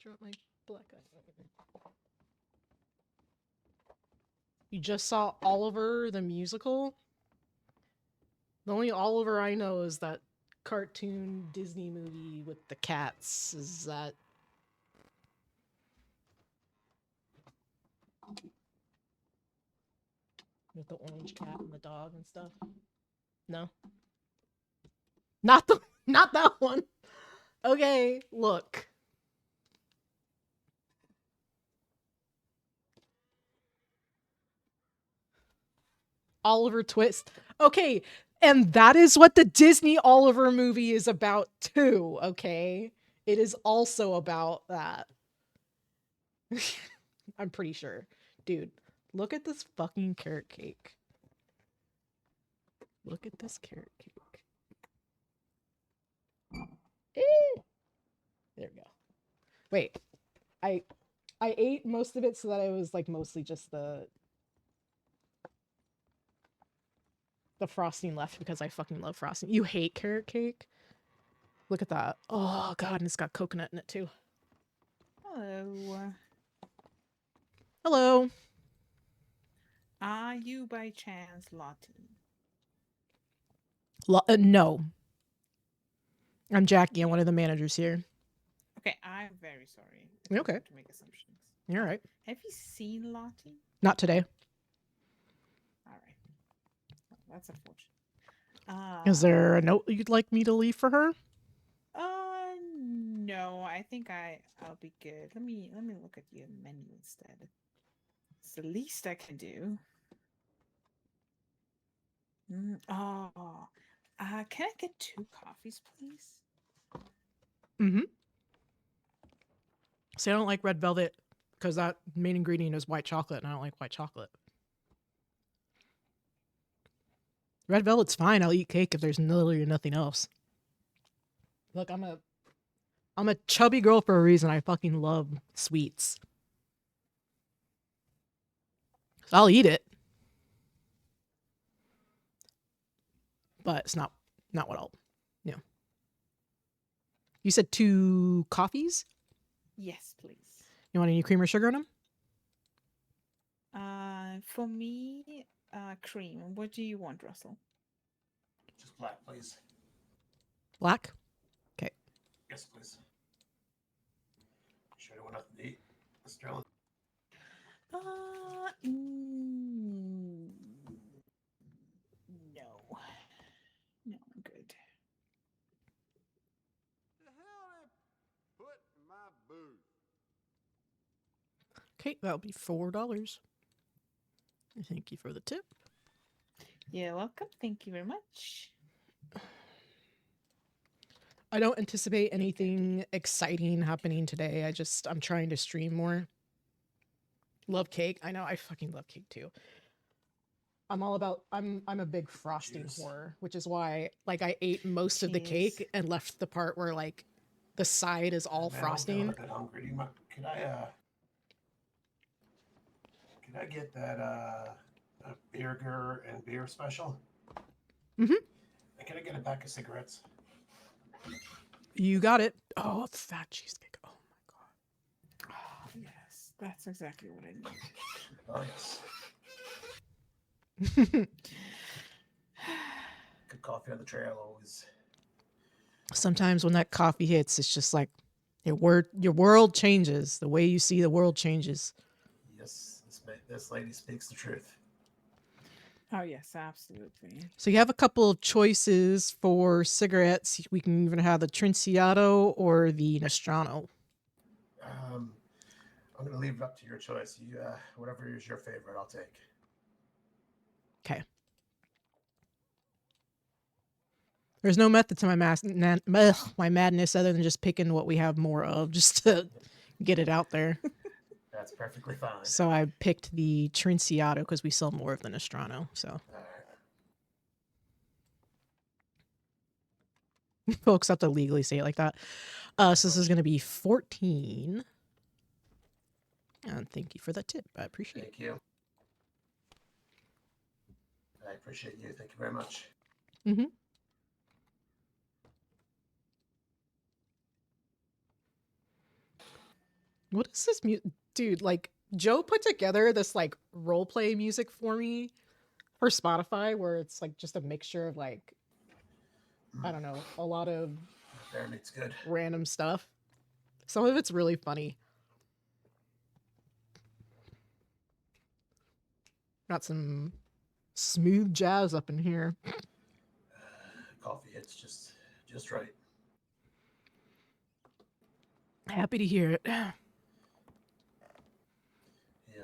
[SPEAKER 1] Drop my black eye. You just saw Oliver the musical? The only Oliver I know is that cartoon Disney movie with the cats. Is that... with the orange cat and the dog and stuff? No? Not that one! Okay, look. Oliver Twist. Okay, and that is what the Disney Oliver movie is about too, okay? It is also about that. I'm pretty sure. Dude, look at this fucking carrot cake. Look at this carrot cake. There we go. Wait. I ate most of it so that it was like mostly just the frosting left because I fucking love frosting. You hate carrot cake? Look at that. Oh god, and it's got coconut in it too.
[SPEAKER 12] Hello.
[SPEAKER 1] Hello.
[SPEAKER 12] Are you by chance Lawton?
[SPEAKER 1] No. I'm Jackie. I'm one of the managers here.
[SPEAKER 12] Okay, I'm very sorry.
[SPEAKER 1] Okay.
[SPEAKER 12] To make assumptions.
[SPEAKER 1] You're right.
[SPEAKER 12] Have you seen Lottie?
[SPEAKER 1] Not today.
[SPEAKER 12] All right. Well, that's unfortunate.
[SPEAKER 1] Is there a note you'd like me to leave for her?
[SPEAKER 12] No. I think I'll be good. Let me look at your menu instead. It's the least I can do. Can I get 2 coffees, please?
[SPEAKER 1] Mm-hmm. See, I don't like red velvet because that main ingredient is white chocolate, and I don't like white chocolate. Red velvet's fine. I'll eat cake if there's literally nothing else. Look, I'm a chubby girl for a reason. I fucking love sweets. So I'll eat it. But it's not what I'll, you know. You said 2 coffees?
[SPEAKER 12] Yes, please.
[SPEAKER 1] You want any cream or sugar in them?
[SPEAKER 12] For me, cream. What do you want, Russell?
[SPEAKER 4] Just black, please.
[SPEAKER 1] Black? Okay.
[SPEAKER 4] Yes, please. Sure, I don't want nothing to eat. Australian.
[SPEAKER 12] No. No, I'm good.
[SPEAKER 13] The hell they put in my boot?
[SPEAKER 1] Okay, that'll be $4. Thank you for the tip.
[SPEAKER 12] You're welcome. Thank you very much.
[SPEAKER 1] I don't anticipate anything exciting happening today. I'm trying to stream more. Love cake. I know, I fucking love cake too. I'm a big frosting whore, which is why like I ate most of the cake and left the part where like the side is all frosting.
[SPEAKER 4] I'm a bit hungry. Could I get that a burger and beer special?
[SPEAKER 1] Mm-hmm.
[SPEAKER 4] And can I get a pack of cigarettes?
[SPEAKER 1] You got it. Oh, a fat cheesecake. Oh my god.
[SPEAKER 12] Oh, yes, that's exactly what I need.
[SPEAKER 4] Oh yes. Good coffee on the trail always.
[SPEAKER 1] Sometimes when that coffee hits, it's just like your world changes. The way you see the world changes.
[SPEAKER 4] Yes, this lady speaks the truth.
[SPEAKER 12] Oh yes, absolutely.
[SPEAKER 1] So you have a couple of choices for cigarettes. We can even have the Trinciato or the Nostrano.
[SPEAKER 4] I'm going to leave it up to your choice. You, whatever is your favorite, I'll take.
[SPEAKER 1] Okay. There's no method to my madness other than just picking what we have more of, just to get it out there.
[SPEAKER 4] That's perfectly fine.
[SPEAKER 1] So I picked the Trinciato because we sell more of the Nostrano. So folks have to legally say it like that. So this is going to be 14. And thank you for that tip. I appreciate it.
[SPEAKER 4] Thank you. I appreciate you. Thank you very much.
[SPEAKER 1] Mm-hmm. What is this dude? Like Joe put together this like role play music for me for Spotify, where it's like just a mixture of like I don't know, a lot of
[SPEAKER 4] It's good.
[SPEAKER 1] Random stuff. Some of it's really funny. Got some smooth jazz up in here.
[SPEAKER 4] Coffee hits just right.
[SPEAKER 1] Happy to hear it.
[SPEAKER 4] Yeah,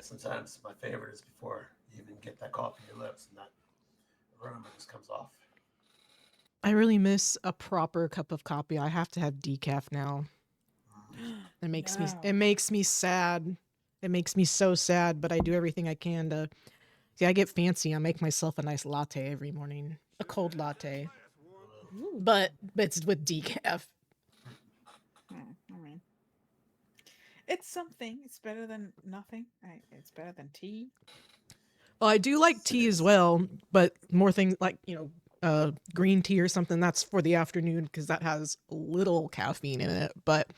[SPEAKER 4] sometimes my favorite is before you even get that coffee in your lips and that aroma just comes off.
[SPEAKER 1] I really miss a proper cup of coffee. I have to have decaf now. It makes me sad. It makes me so sad, but I do everything I can to see. I get fancy. I make myself a nice latte every morning, a cold latte, but it's with decaf.
[SPEAKER 12] I mean, it's something. It's better than nothing. It's better than tea.
[SPEAKER 1] Well, I do like tea as well, but more things like, green tea or something, that's for the afternoon because that has little caffeine in it, but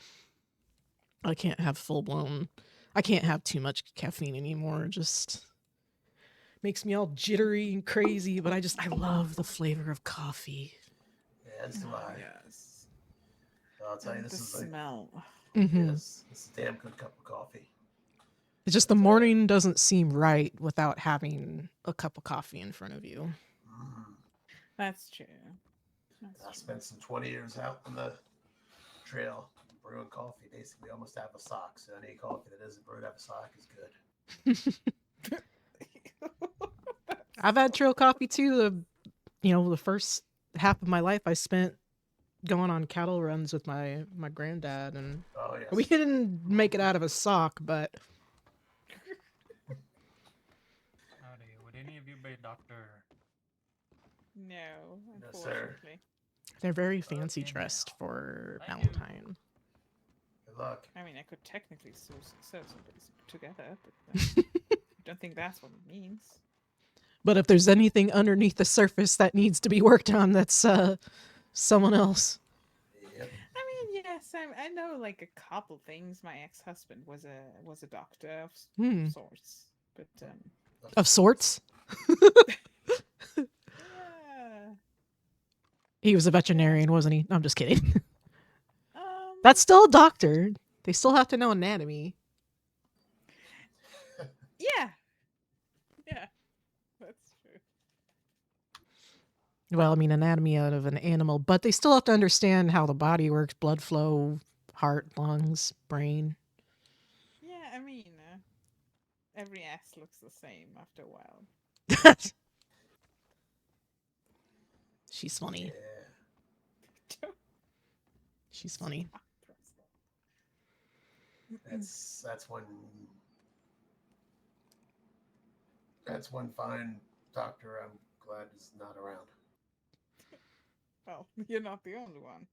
[SPEAKER 1] I can't have I can't have too much caffeine anymore. It just makes me all jittery and crazy, but I love the flavor of coffee.
[SPEAKER 4] Yeah, that's why.
[SPEAKER 12] Yes.
[SPEAKER 4] I'll tell you, this
[SPEAKER 12] the
[SPEAKER 4] is like
[SPEAKER 12] smell.
[SPEAKER 1] Mm-hmm.
[SPEAKER 4] Yes, this is a damn good cup of coffee.
[SPEAKER 1] It's just the morning doesn't seem right without having a cup of coffee in front of you.
[SPEAKER 12] That's true.
[SPEAKER 14] I spent some 20 years out on the trail brewing coffee. Basically, almost have a sock. So any coffee that isn't brewed out of a sock is good.
[SPEAKER 1] I've had trail coffee too. The first half of my life I spent going on cattle runs with my granddad, and we didn't make it out of a sock, but
[SPEAKER 15] Howdy, would any of you be a doctor?
[SPEAKER 12] No,
[SPEAKER 14] No, sir.
[SPEAKER 12] unfortunately.
[SPEAKER 1] they're very fancy dressed for Valentine.
[SPEAKER 14] Good luck.
[SPEAKER 12] I mean, I could technically sew somebody together, but I don't think that's what it means.
[SPEAKER 1] But if there's anything underneath the surface that needs to be worked on, that's someone else.
[SPEAKER 14] Yep.
[SPEAKER 12] I mean, yes, I know like a couple things. My ex-husband was a doctor of sorts, but
[SPEAKER 1] Of sorts?
[SPEAKER 12] yeah.
[SPEAKER 1] He was a veterinarian, wasn't he? No, I'm just kidding. That's still a doctor. They still have to know anatomy.
[SPEAKER 12] Yeah. Yeah. That's true.
[SPEAKER 1] Well, I mean, anatomy out of an animal, but they still have to understand how the body works, blood flow, heart, lungs, brain.
[SPEAKER 12] Yeah, I mean, every ass looks the same after a while.
[SPEAKER 1] She's funny.
[SPEAKER 14] Yeah.
[SPEAKER 1] She's funny.
[SPEAKER 14] That's one fine doctor I'm glad is not around.
[SPEAKER 12] Well, you're not the only one.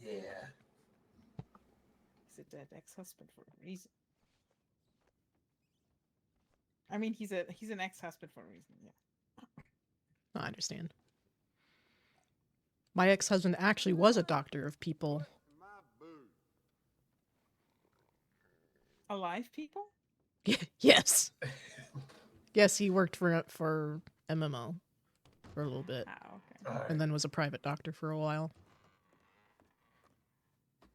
[SPEAKER 14] Yeah.
[SPEAKER 12] He's a dead ex-husband for a reason. I mean, he's an ex-husband for a reason. Yeah.
[SPEAKER 1] I understand. My ex-husband actually was a doctor of people.
[SPEAKER 12] Alive people?
[SPEAKER 1] Yes. Yes, he worked for MMO for a little bit.
[SPEAKER 12] Oh, okay.
[SPEAKER 1] And then was a private doctor for a while.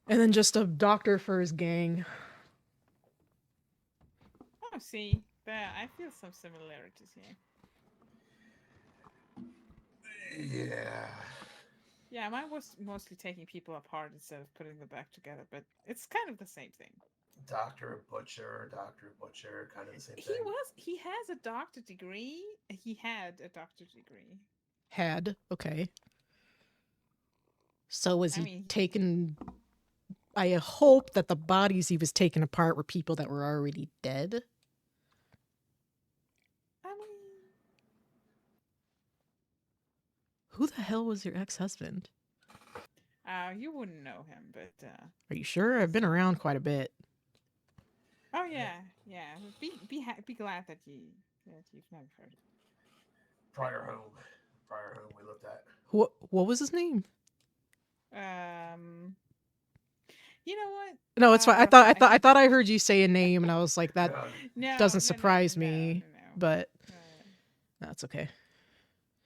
[SPEAKER 1] And then just a doctor for his gang.
[SPEAKER 12] Oh, see, I feel some similarities here.
[SPEAKER 14] Yeah.
[SPEAKER 12] Yeah, mine was mostly taking people apart instead of putting them back together, but it's kind of the same thing.
[SPEAKER 14] Doctor, butcher, kind of the same thing.
[SPEAKER 12] He has a doctor degree. He had a doctor degree.
[SPEAKER 1] Had, okay. So was he taken... I hope that the bodies he was taking apart were people that were already dead.
[SPEAKER 12] I mean...
[SPEAKER 1] Who the hell was your ex-husband?
[SPEAKER 12] You wouldn't know him, but...
[SPEAKER 1] Are you sure? I've been around quite a bit.
[SPEAKER 12] Oh, yeah. Be glad that you've never heard of it.
[SPEAKER 14] Prior home we looked at.
[SPEAKER 1] What was his name?
[SPEAKER 12] You know what?
[SPEAKER 1] No, it's fine. I thought I heard you say a name, and I was like, that doesn't surprise me. But that's okay.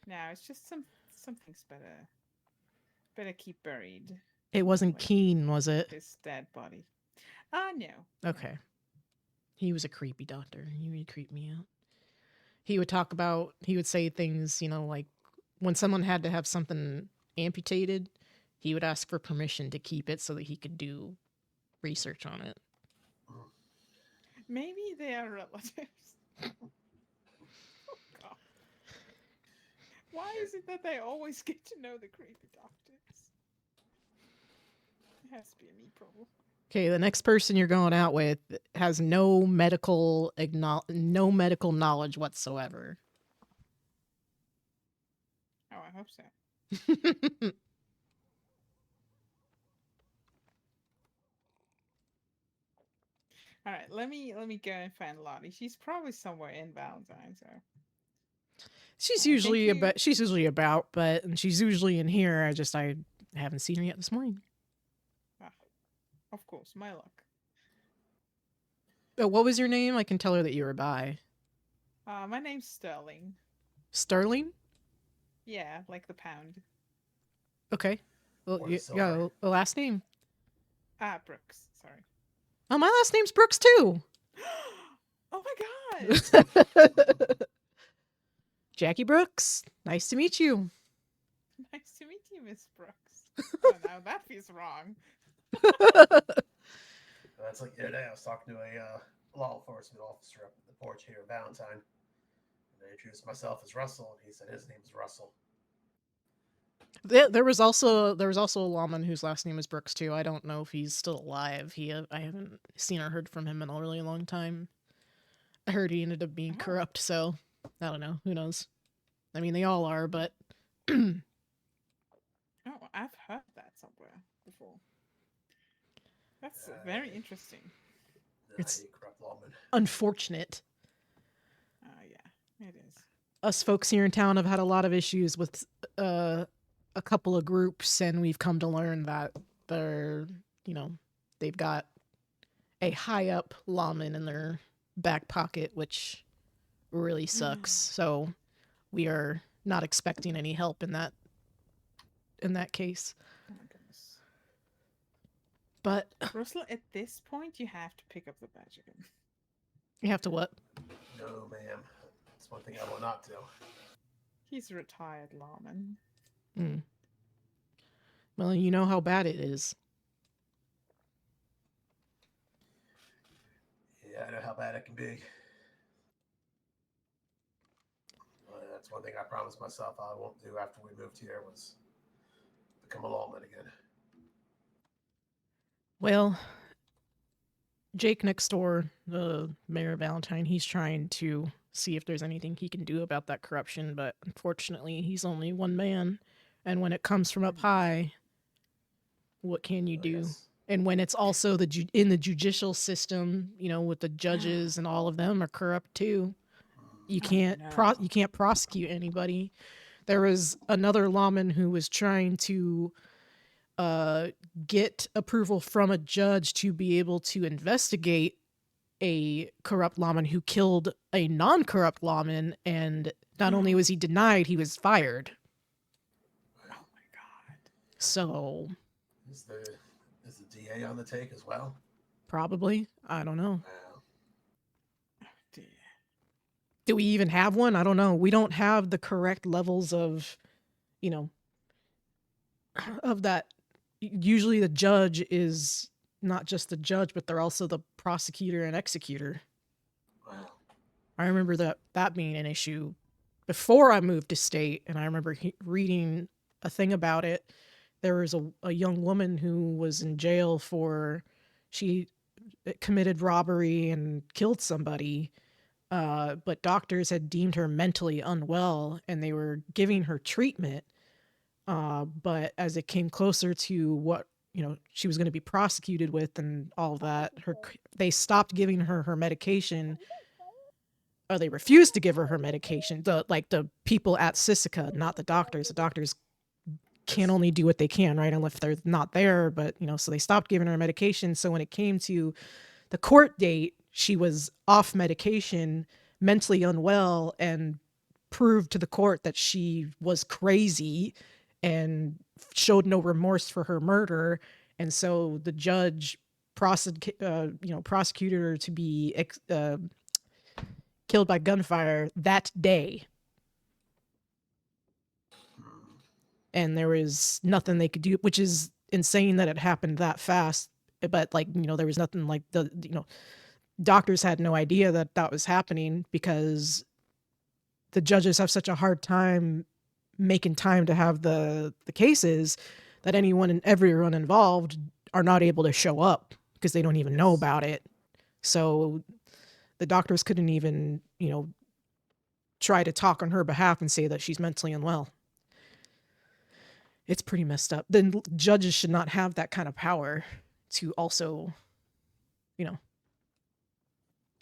[SPEAKER 12] No, it's just something's better keep buried.
[SPEAKER 1] It wasn't Keen, was it?
[SPEAKER 12] His dead body. No.
[SPEAKER 1] Okay. He was a creepy doctor. He would creep me out. He would say things, like when someone had to have something amputated, he would ask for permission to keep it so that he could do research on it.
[SPEAKER 12] Maybe they are relatives. Oh, God. Why is it that they always get to know the creepy doctors? It has to be a me problem.
[SPEAKER 1] Okay, the next person you're going out with has no medical knowledge whatsoever.
[SPEAKER 12] Oh, I hope so. All right, let me go and find Lottie. She's probably somewhere in Valentine, so.
[SPEAKER 1] She's usually about, but she's usually in here. I haven't seen her yet this morning.
[SPEAKER 12] Of course, my luck.
[SPEAKER 1] What was your name? I can tell her that you were by.
[SPEAKER 12] My name's Sterling.
[SPEAKER 1] Sterling?
[SPEAKER 12] Yeah, like the pound.
[SPEAKER 1] Okay. Well, the last name.
[SPEAKER 12] Brooks. Sorry.
[SPEAKER 1] Oh, my last name's Brooks too.
[SPEAKER 12] Oh my god!
[SPEAKER 1] Jacky Brooks. Nice to meet you.
[SPEAKER 12] Nice to meet you, Miss Brooks. Oh, now that feels wrong.
[SPEAKER 14] That's like the other day I was talking to a law enforcement officer up at the porch here in Valentine. And I introduced myself as Russell, and he said his name is Russell.
[SPEAKER 1] There was also a lawman whose last name is Brooks too. I don't know if he's still alive. I haven't seen or heard from him in a really long time. I heard he ended up being corrupt, so I don't know. Who knows? I mean, they all are, but
[SPEAKER 12] Oh, I've heard that somewhere before. That's very interesting.
[SPEAKER 1] it's
[SPEAKER 14] corrupt lawman.
[SPEAKER 1] unfortunate.
[SPEAKER 12] Yeah, it is.
[SPEAKER 1] Us folks here in town have had a lot of issues with a couple of groups, and we've come to learn that they've got a high up lawman in their back pocket, which really sucks. So we are not expecting any help in that case.
[SPEAKER 12] Oh my goodness.
[SPEAKER 1] But
[SPEAKER 12] Russell, at this point, you have to pick up the badge again.
[SPEAKER 1] you have to what?
[SPEAKER 14] No, ma'am. That's one thing I will not do.
[SPEAKER 12] He's a retired lawman.
[SPEAKER 1] Mm. Well, you know how bad it is.
[SPEAKER 14] Yeah, I know how bad it can be. That's one thing I promised myself I won't do after we moved here was become a lawman again.
[SPEAKER 1] Well, Jake next door, Mayor Valentine, he's trying to see if there's anything he can do about that corruption, but unfortunately, he's only one man. And when it comes from up high, what can you do?
[SPEAKER 14] Yes.
[SPEAKER 1] And when it's also in the judicial system, with the judges and all of them are corrupt too, you can't you can't prosecute anybody. There was another lawman who was trying to get approval from a judge to be able to investigate a corrupt lawman who killed a non-corrupt lawman, and not only was he denied, he was fired.
[SPEAKER 12] Oh my god.
[SPEAKER 1] So
[SPEAKER 14] Is the DA on the take as well?
[SPEAKER 1] probably. I don't know.
[SPEAKER 14] Wow.
[SPEAKER 12] Oh dear.
[SPEAKER 1] Do we even have one? I don't know. We don't have the correct levels of that. Usually the judge is not just the judge, but they're also the prosecutor and executor.
[SPEAKER 14] Wow.
[SPEAKER 1] I remember that being an issue before I moved to state, and I remember reading a thing about it. There was a young woman who was in jail she committed robbery and killed somebody, but doctors had deemed her mentally unwell, and they were giving her treatment. But as it came closer to what she was going to be prosecuted with and all that, they stopped giving her medication, or they refused to give her medication. The people at Sisika, not the doctors. The doctors can only do what they can, right? Unless they're not there, but so they stopped giving her medication. So when it came to the court date, she was off medication, mentally unwell, and proved to the court that she was crazy and showed no remorse for her murder. And so the judge prosecuted her to be killed by gunfire that day. And there was nothing they could do, which is insane that it happened that fast. But there was nothing doctors had no idea that was happening, because the judges have such a hard time making time to have the cases that anyone and everyone involved are not able to show up because they don't even know about it. So the doctors couldn't even, try to talk on her behalf and say that she's mentally unwell. It's pretty messed up. Then judges should not have that kind of power to also,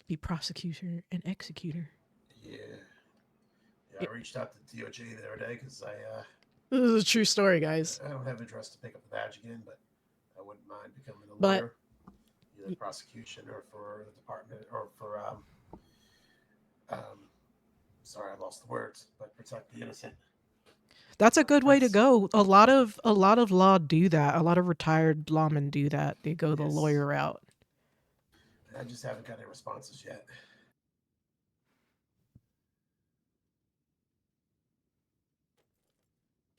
[SPEAKER 1] be prosecutor and executor.
[SPEAKER 14] Yeah. I reached out to DOJ the other day because
[SPEAKER 1] This is a true story, guys.
[SPEAKER 14] I don't have interest to pick up the badge again, but I wouldn't mind becoming a
[SPEAKER 1] But-
[SPEAKER 14] lawyer, either prosecution or for the department or for sorry, I lost the words, but protect the innocent.
[SPEAKER 1] That's a good way to go. A lot of law do that. A lot of retired lawmen do that. They go the lawyer route.
[SPEAKER 14] I just haven't got any responses yet.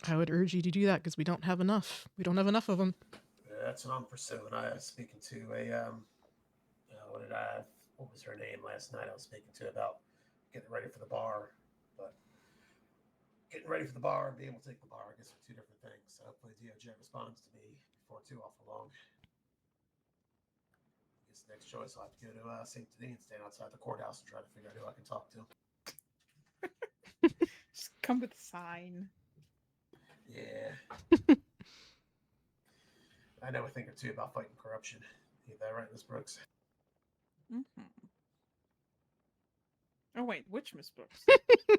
[SPEAKER 1] I would urge you to do that because we don't have enough. We don't have enough of them.
[SPEAKER 14] That's what I'm pursuing. I was speaking to what was her name last night? I was speaking to about getting ready for the bar, but getting ready for the bar and being able to take the bar, I guess, are two different things. So hopefully DOJ responds to me before too awful long. I guess the next choice I'll have to go to St. Denis and stand outside the courthouse and try to figure out who I can talk to.
[SPEAKER 12] Just come with a sign.
[SPEAKER 14] Yeah. I know a thing or two about fighting corruption. Ain't that right, Miss Brooks?
[SPEAKER 12] Mm-hmm. Oh wait, which Miss Brooks?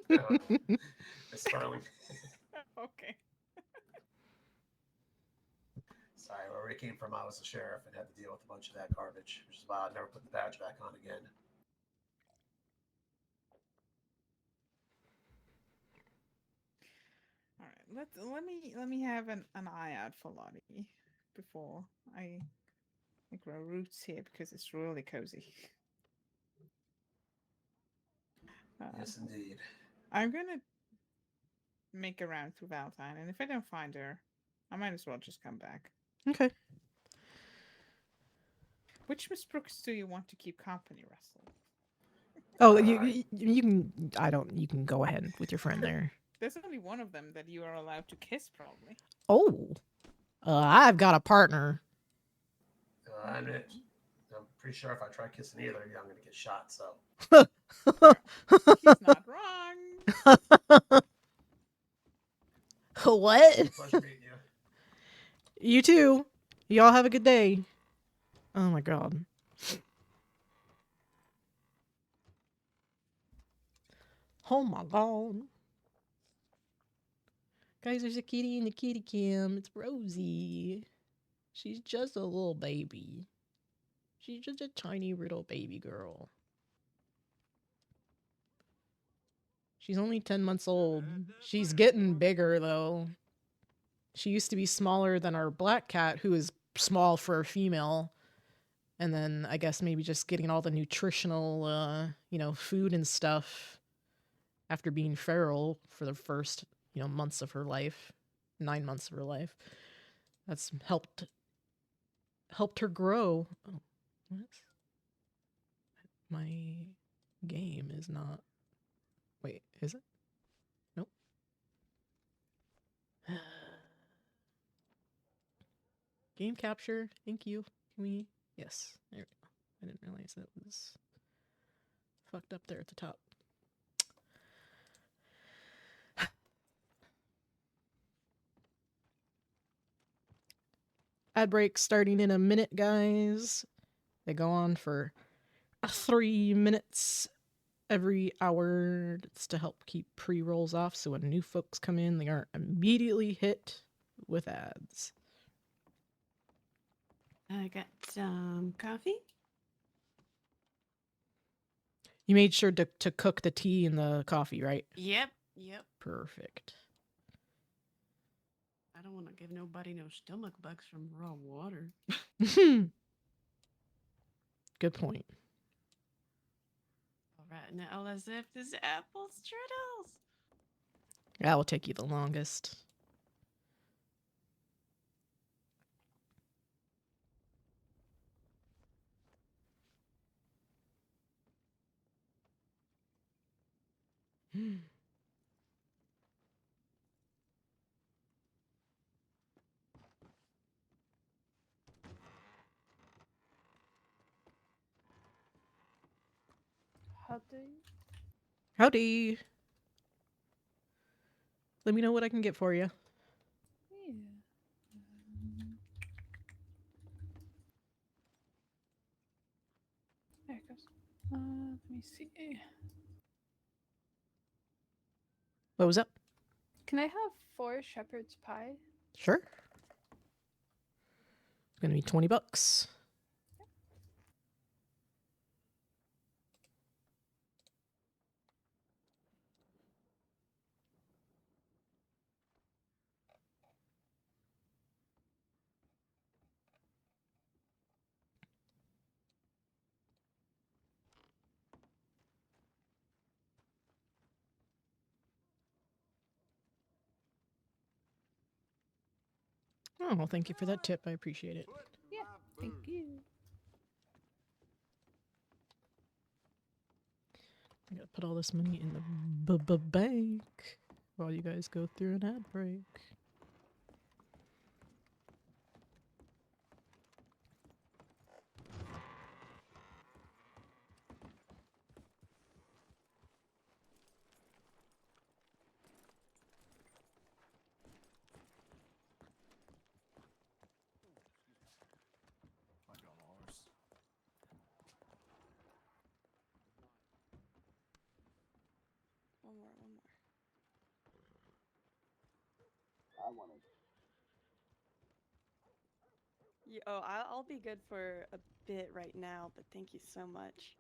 [SPEAKER 14] Miss Sperling.
[SPEAKER 12] Okay.
[SPEAKER 14] Sorry, where we came from, I was a sheriff and had to deal with a bunch of that garbage, which is why I never put the badge back on again.
[SPEAKER 12] All right, let me have an eye out for Lottie before I grow roots here because it's really cozy.
[SPEAKER 14] Yes, indeed.
[SPEAKER 12] I'm gonna make a round through Valentine, and if I don't find her, I might as well just come back.
[SPEAKER 1] Okay.
[SPEAKER 12] Which Miss Brooks do you want to keep company, Russell?
[SPEAKER 1] Oh, you can. I don't. You can go ahead with your friend there.
[SPEAKER 12] There's only one of them that you are allowed to kiss, probably.
[SPEAKER 1] Oh, I've got a partner.
[SPEAKER 14] I'm pretty sure if I try kissing either of you, I'm going to get shot, so.
[SPEAKER 12] He's not wrong.
[SPEAKER 1] What?
[SPEAKER 14] Pleasure meeting you.
[SPEAKER 1] You too. Y'all have a good day. Oh my god. Oh my god. Guys, there's a kitty in the kitty cam. It's Rosie. She's just a little baby. She's just a tiny little baby girl. She's only 10 months old. She's getting bigger, though. She used to be smaller than our black cat, who is small for a female. And then I guess maybe just getting all the nutritional, food and stuff after being feral for the first, months of her life, 9 months of her life. That's helped her grow. Oh, what? My game is not. Wait, is it? Nope. Game capture. Thank you. Can we? Yes. There we go. I didn't realize that was fucked up there at the top. Ad break starting in a minute, guys. They go on for 3 minutes every hour. It's to help keep pre-rolls off so when new folks come in, they aren't immediately hit with ads.
[SPEAKER 5] I got some coffee.
[SPEAKER 1] You made sure to cook the tea and the coffee, right?
[SPEAKER 5] Yep.
[SPEAKER 1] Perfect.
[SPEAKER 5] I don't want to give nobody no stomach bugs from raw water.
[SPEAKER 1] Good point.
[SPEAKER 5] All right, now let's have this apple strudels.
[SPEAKER 1] That will take you the longest. Howdy. Let me know what I can get for you.
[SPEAKER 7] Yeah. There it goes. Let me see.
[SPEAKER 1] What was up?
[SPEAKER 16] Can I have 4 shepherd's pie?
[SPEAKER 1] Sure. It's gonna be $20. Oh, well, thank you for that tip. I appreciate it.
[SPEAKER 16] Yeah, thank you.
[SPEAKER 1] I gotta put all this money in the bank while you guys go through an ad break.
[SPEAKER 17] One more.
[SPEAKER 9] I want to.
[SPEAKER 17] I'll be good for a bit right now, but thank you so much.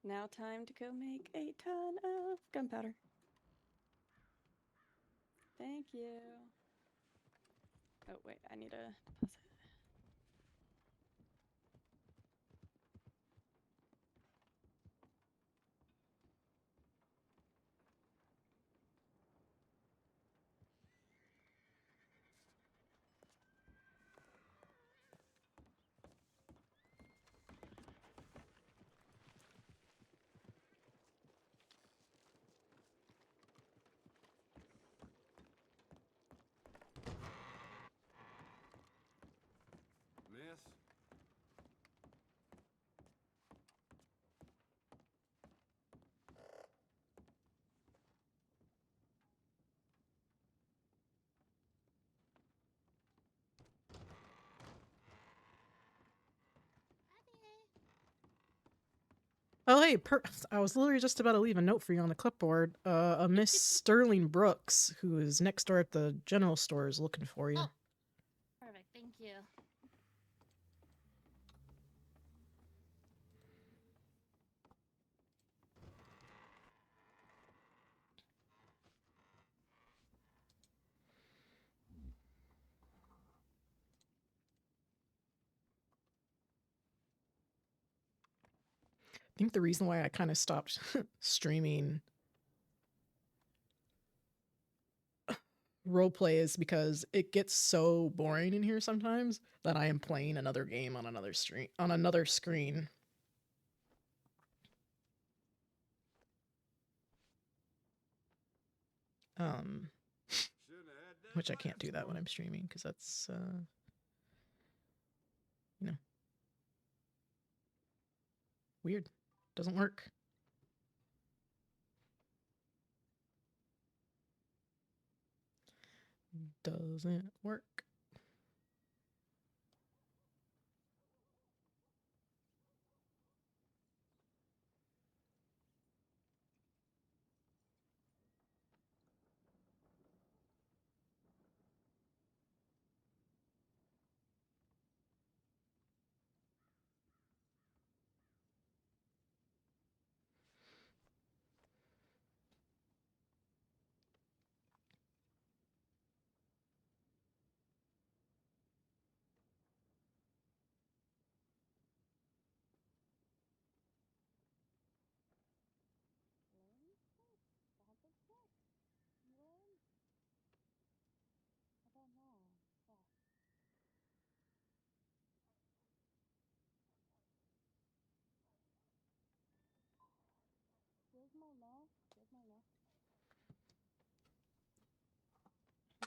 [SPEAKER 17] Now time to go make a ton of gunpowder. Thank you. Oh wait, I need to pause it.
[SPEAKER 13] Miss?
[SPEAKER 1] Oh, hey, I was literally just about to leave a note for you on the clipboard. A Miss Sterling Brooks, who is next door at the general store, is looking for you.
[SPEAKER 18] Perfect, thank you.
[SPEAKER 1] I think the reason why I kind of stopped streaming roleplay is because it gets so boring in here sometimes that I am playing another game on another screen. Which I can't do that when I'm streaming because that's weird. Doesn't work. Doesn't work.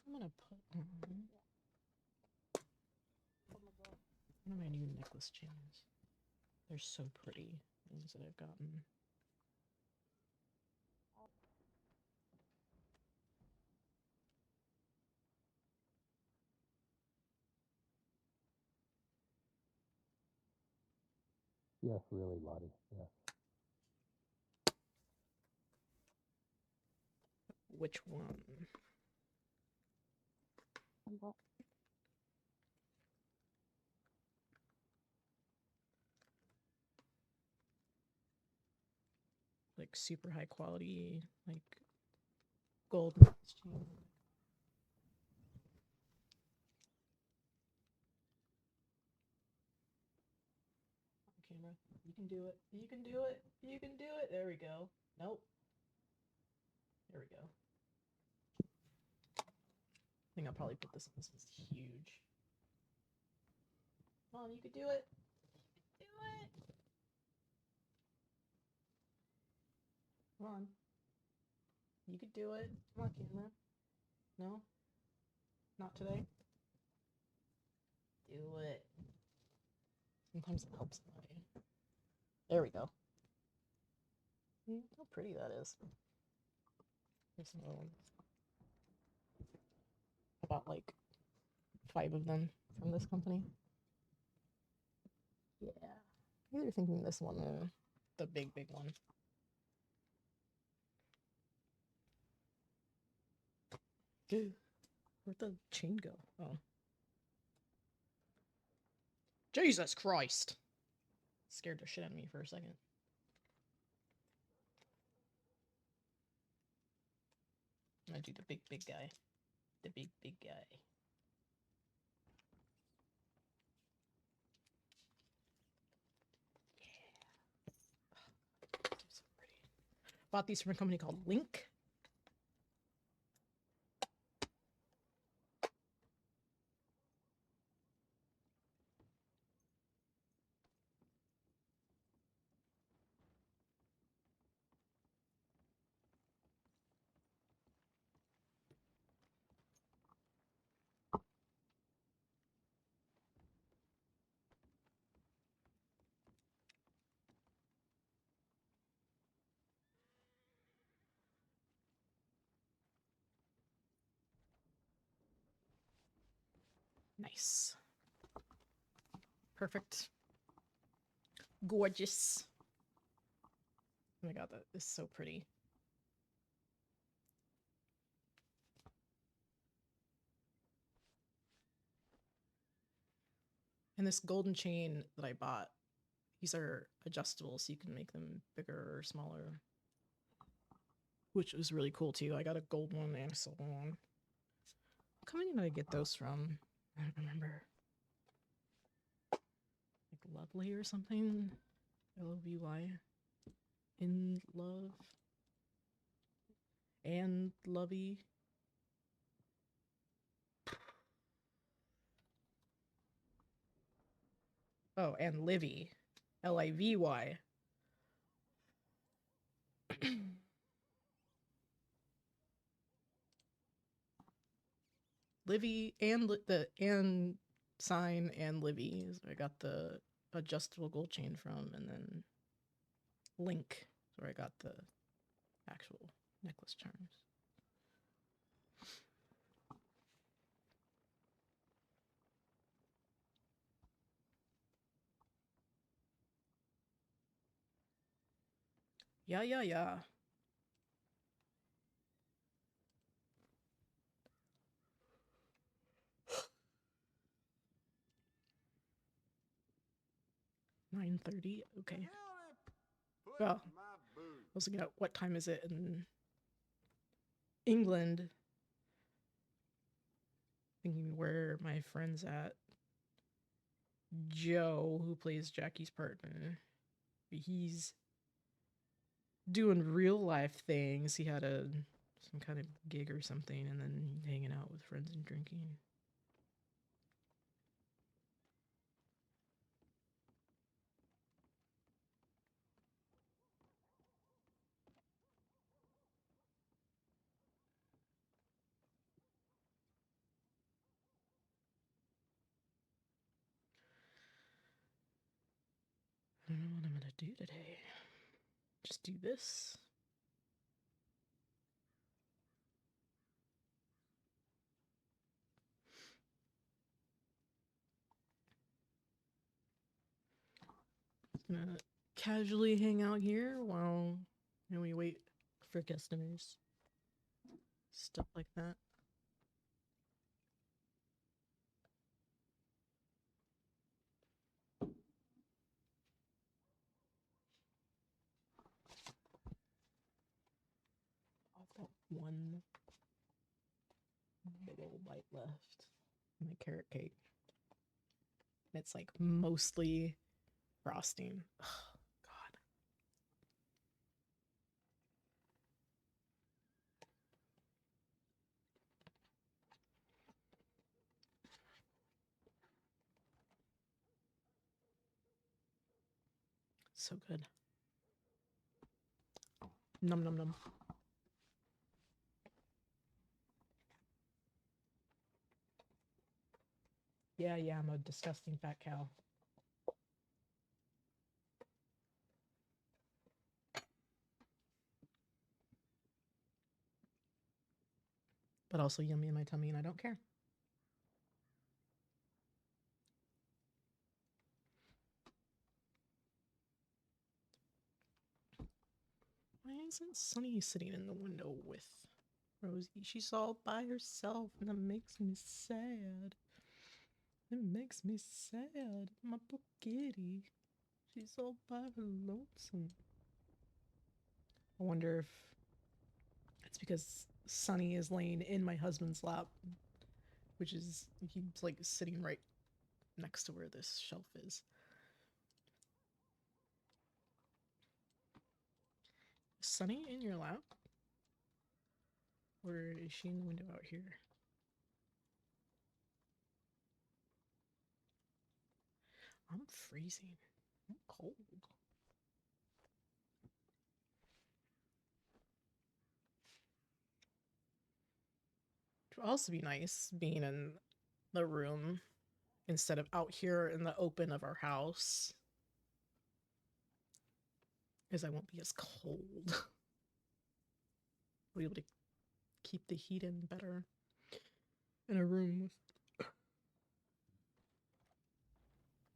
[SPEAKER 1] I'm gonna put on one of my new necklace chains. They're so pretty, things that I've gotten.
[SPEAKER 4] Yes, really, Lottie. Yes.
[SPEAKER 1] Which one? Like super high quality, like gold necklace chain. Camera. camera. You can do it. You can do it. You can do it. There we go. Nope. There we go. I think I'll probably put this one. This one's huge. Come on, you could do it. Do it. Come on. You could do it. Come on, camera. No? Not today? Do it. Sometimes it helps somebody. There we go. How pretty that is. Here's some other ones. I bought like 5 of them from this company. Yeah. Either thinking this one or the big one. Dude, where'd the chain go? Oh. Jesus Christ! Scared the shit out of me for a second. I'm gonna do the big guy. The big guy. Yeah. So pretty. Bought these from a company called Link. Nice. Perfect. Gorgeous. Oh my god, that is so pretty. And this golden chain that I bought, these are adjustable so you can make them bigger or smaller. Which was really cool too. I got a gold one and a silver one. What company did I get those from? I don't remember. Like Lovely or something? Lovy. In Love. And Lovey. Oh, and Livy. Livy. Livy and the and sign and Livy is where I got the adjustable gold chain from, and then Link is where I got the actual necklace charms. Yeah. 9:30. Okay. Well, I was looking at what time is it in England. Thinking where my friend's at. Joe, who plays Jacky's partner, he's doing real life things. He had some kind of gig or something, and then hanging out with friends and drinking. I don't know what I'm gonna do today. Just do this. Just gonna casually hang out here while we wait for customers. Stuff like that. I've got one big old bite left. My carrot cake. It's like mostly Frosting. Ugh, God. So good. Num num num. Yeah, I'm a disgusting fat cow. But also yummy in my tummy, and I don't care. Why isn't Sunny sitting in the window with Rosie? She's all by herself, and that makes me sad. It makes me sad. My poor kitty. She's all by her lonesome. I wonder if it's because Sunny is laying in my husband's lap, which is, he's like sitting right next to where this shelf is. Is Sunny in your lap? Or is she in the window out here? I'm freezing. I'm cold. It would also be nice being in the room instead of out here in the open of our house, because I won't be as cold. I'll be able to keep the heat in better in a room with,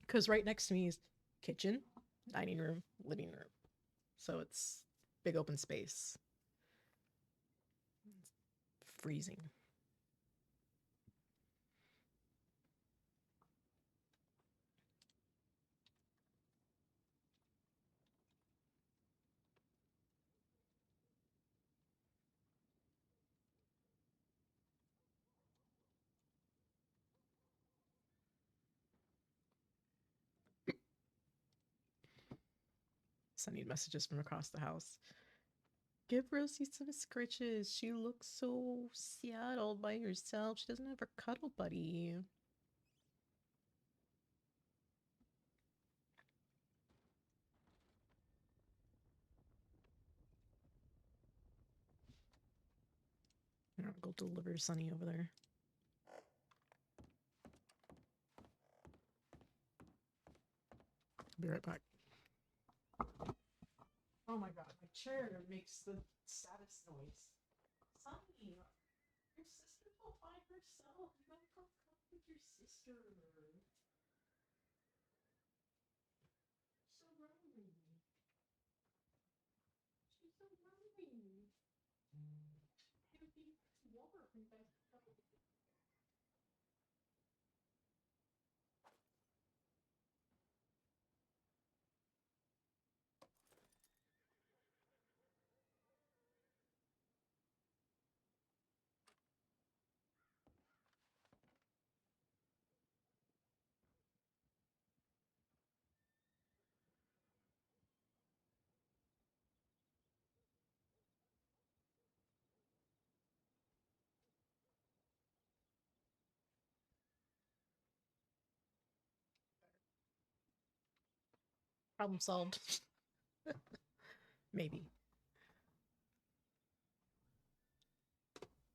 [SPEAKER 1] because right next to me is kitchen, dining room, living room, so it's big open space. It's freezing. Sending messages from across the house. Give Rosie some scritches. She looks so sad all by herself. She doesn't have her cuddle buddy. I'll go deliver Sunny over there. Be right back. Oh my god, my chair makes the saddest noise. Sunny, your sister's all by herself. You gotta come with your sister. So lonely. She's so lonely. It'll be warm back. Problem solved. Maybe.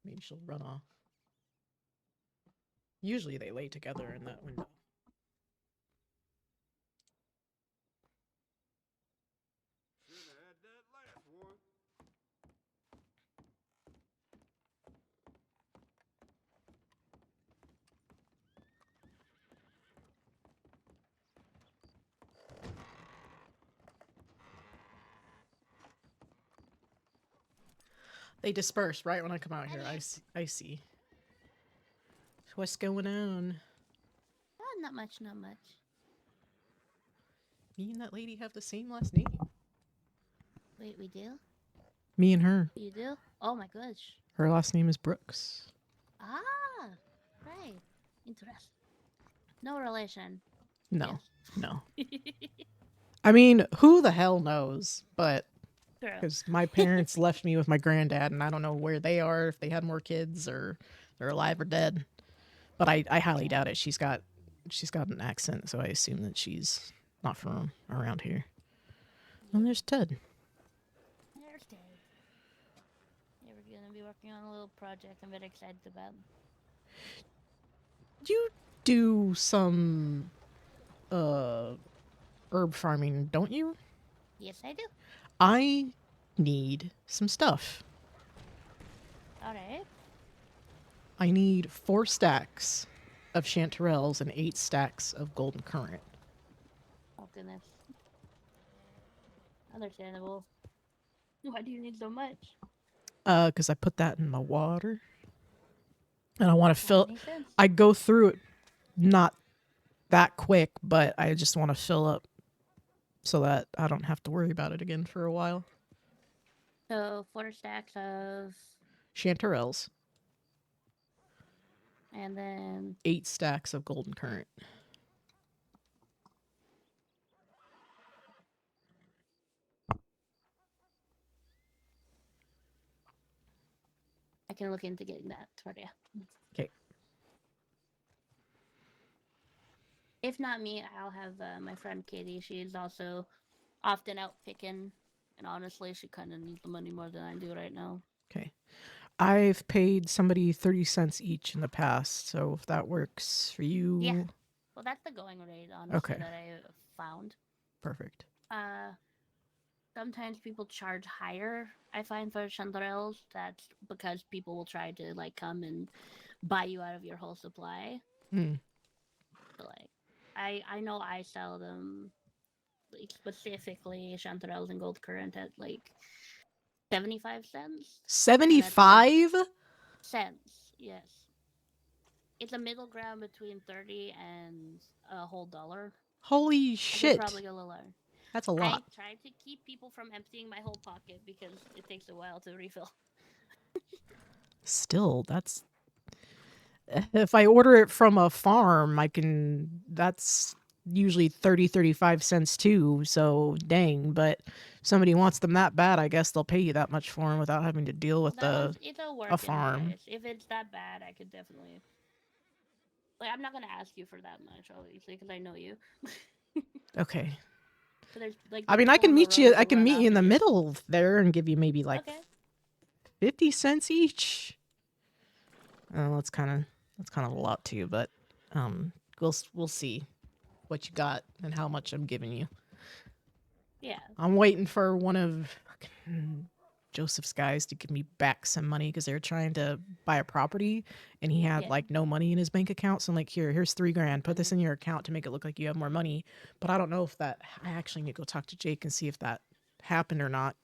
[SPEAKER 1] Maybe she'll run off. Usually they lay together in that window.
[SPEAKER 13] Should have had that last one.
[SPEAKER 1] They disperse right when I come out here. I see. What's going on?
[SPEAKER 18] Oh, not much, not much.
[SPEAKER 1] Me and that lady have the same last name.
[SPEAKER 18] Wait, we do?
[SPEAKER 1] Me and her.
[SPEAKER 18] You do? Oh my gosh.
[SPEAKER 1] Her last name is Brooks.
[SPEAKER 18] Ah, right. Interesting. No relation.
[SPEAKER 1] No, no. I mean, who the hell knows? But
[SPEAKER 18] True.
[SPEAKER 1] because my parents left me with my granddad, and I don't know where they are, if they had more kids or they're alive or dead. But I highly doubt it. She's got an accent, so I assume that she's not from around here. And there's Ted.
[SPEAKER 18] There's Ted. Yeah, we're gonna be working on a little project I'm very excited about.
[SPEAKER 1] You do some herb farming, don't you?
[SPEAKER 18] Yes, I do.
[SPEAKER 1] I need some stuff.
[SPEAKER 18] Alright.
[SPEAKER 1] I need 4 stacks of chanterelles and 8 stacks of golden currant.
[SPEAKER 18] Oh, goodness. Understandable. Why do you need so much?
[SPEAKER 1] Because I put that in my water. And I want to fill...
[SPEAKER 18] Makes sense.
[SPEAKER 1] I go through it not that quick, but I just want to fill up so that I don't have to worry about it again for a while.
[SPEAKER 18] So, 4 stacks of...
[SPEAKER 1] Chanterelles.
[SPEAKER 18] And then...
[SPEAKER 1] 8 stacks of golden currant.
[SPEAKER 18] I can look into getting that for you.
[SPEAKER 1] Okay.
[SPEAKER 18] If not me, I'll have my friend Katie. She's also often out picking. And honestly, she kind of needs the money more than I do right now.
[SPEAKER 1] Okay. I've paid somebody 30 cents each in the past, so if that works for you...
[SPEAKER 18] Yeah. Well, that's the going rate, honestly, that I found.
[SPEAKER 1] Perfect.
[SPEAKER 18] Sometimes people charge higher, I find, for chanterelles. That's because people will try to, like, come and buy you out of your whole supply.
[SPEAKER 1] Mm.
[SPEAKER 18] So, like, I know I sell them, like, specifically chanterelles and gold currant at, like, 75 cents.
[SPEAKER 1] 75
[SPEAKER 18] cents, yes. It's a middle ground between 30 and a whole dollar.
[SPEAKER 1] Holy shit.
[SPEAKER 18] Probably a little lower.
[SPEAKER 1] That's a lot.
[SPEAKER 18] I try to keep people from emptying my whole pocket because it takes a while to refill.
[SPEAKER 1] Still, that's... If I order it from a farm, that's usually 30, 35 cents too, so dang. But if somebody wants them that bad, I guess they'll pay you that much for them without having to deal with
[SPEAKER 18] It's
[SPEAKER 1] a farm.
[SPEAKER 18] Price. If it's that bad, I could definitely... Like, I'm not going to ask you for that much, obviously, because I know you.
[SPEAKER 1] Okay.
[SPEAKER 18] So there's, like,
[SPEAKER 1] I mean, I can meet you in the middle there and give you maybe like 50 cents each. That's kind of a lot too, but we'll see what you got and how much I'm giving you.
[SPEAKER 18] Yeah.
[SPEAKER 1] I'm waiting for one of Joseph's guys to give me back some money because they were trying to buy a property and he had like no money in his bank account. So I'm like, here's $3,000. Put this in your account to make it look like you have more money. But I don't know if I actually need to go talk to Jake and see if that happened or not.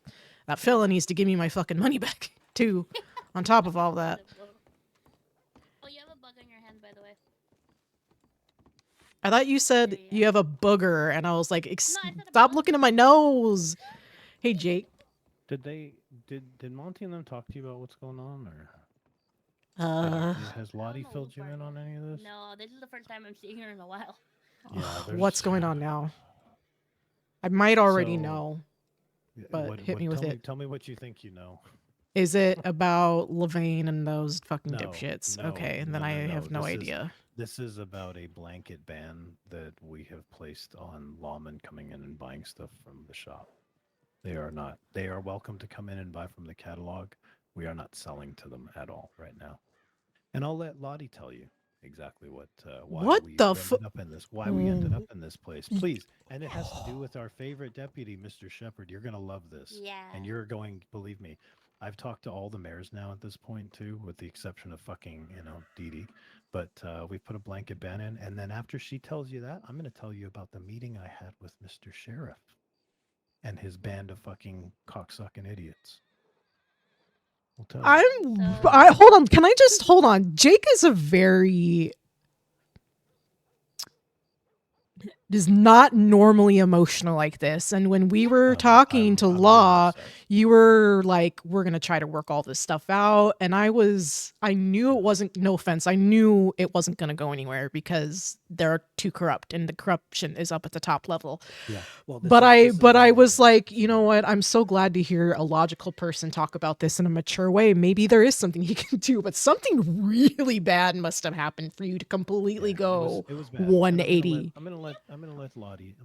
[SPEAKER 1] That fella needs to give me my fucking money back too. On top of all that.
[SPEAKER 18] Oh, you have a bug on your hand, by the way.
[SPEAKER 1] I thought you said you have a booger, and I was like, stop looking at my nose. Hey, Jake.
[SPEAKER 19] Did Monty and them talk to you about what's going on, or has Lottie filled you in on any of this?
[SPEAKER 18] No, this is the first time I'm seeing her in a while.
[SPEAKER 19] Yeah,
[SPEAKER 1] what's going on now? I might already know, but hit me with it.
[SPEAKER 19] Tell me what you think you know.
[SPEAKER 1] Is it about Levain and those fucking dipshits? Okay, and then I have no idea.
[SPEAKER 19] This is about a blanket ban that we have placed on lawmen coming in and buying stuff from the shop. They are welcome to come in and buy from the catalog. We are not selling to them at all right now. And I'll let Lottie tell you exactly why we ended up in this place. Please. And it has to do with our favorite deputy, Mr. Shepard. You're going to love this.
[SPEAKER 18] Yeah.
[SPEAKER 19] And you're going, believe me, I've talked to all the mayors now at this point too, with the exception of fucking, Dee Dee. But we put a blanket ban in. And then after she tells you that, I'm going to tell you about the meeting I had with Mr. Sheriff and his band of fucking cocksucking idiots.
[SPEAKER 1] Hold on. Can I just hold on? Jake is a very is not normally emotional like this. And when we were talking to Law, you were like, we're going to try to work all this stuff out. And I knew it wasn't, no offense, I knew it wasn't going to go anywhere because they're too corrupt and the corruption is up at the top level.
[SPEAKER 19] Yeah. Well,
[SPEAKER 1] But I was like, you know what? I'm so glad to hear a logical person talk about this in a mature way. Maybe there is something he can do, but something really bad must have happened for you to completely go
[SPEAKER 19] It was bad.
[SPEAKER 1] 180.
[SPEAKER 19] I'm gonna let Lottie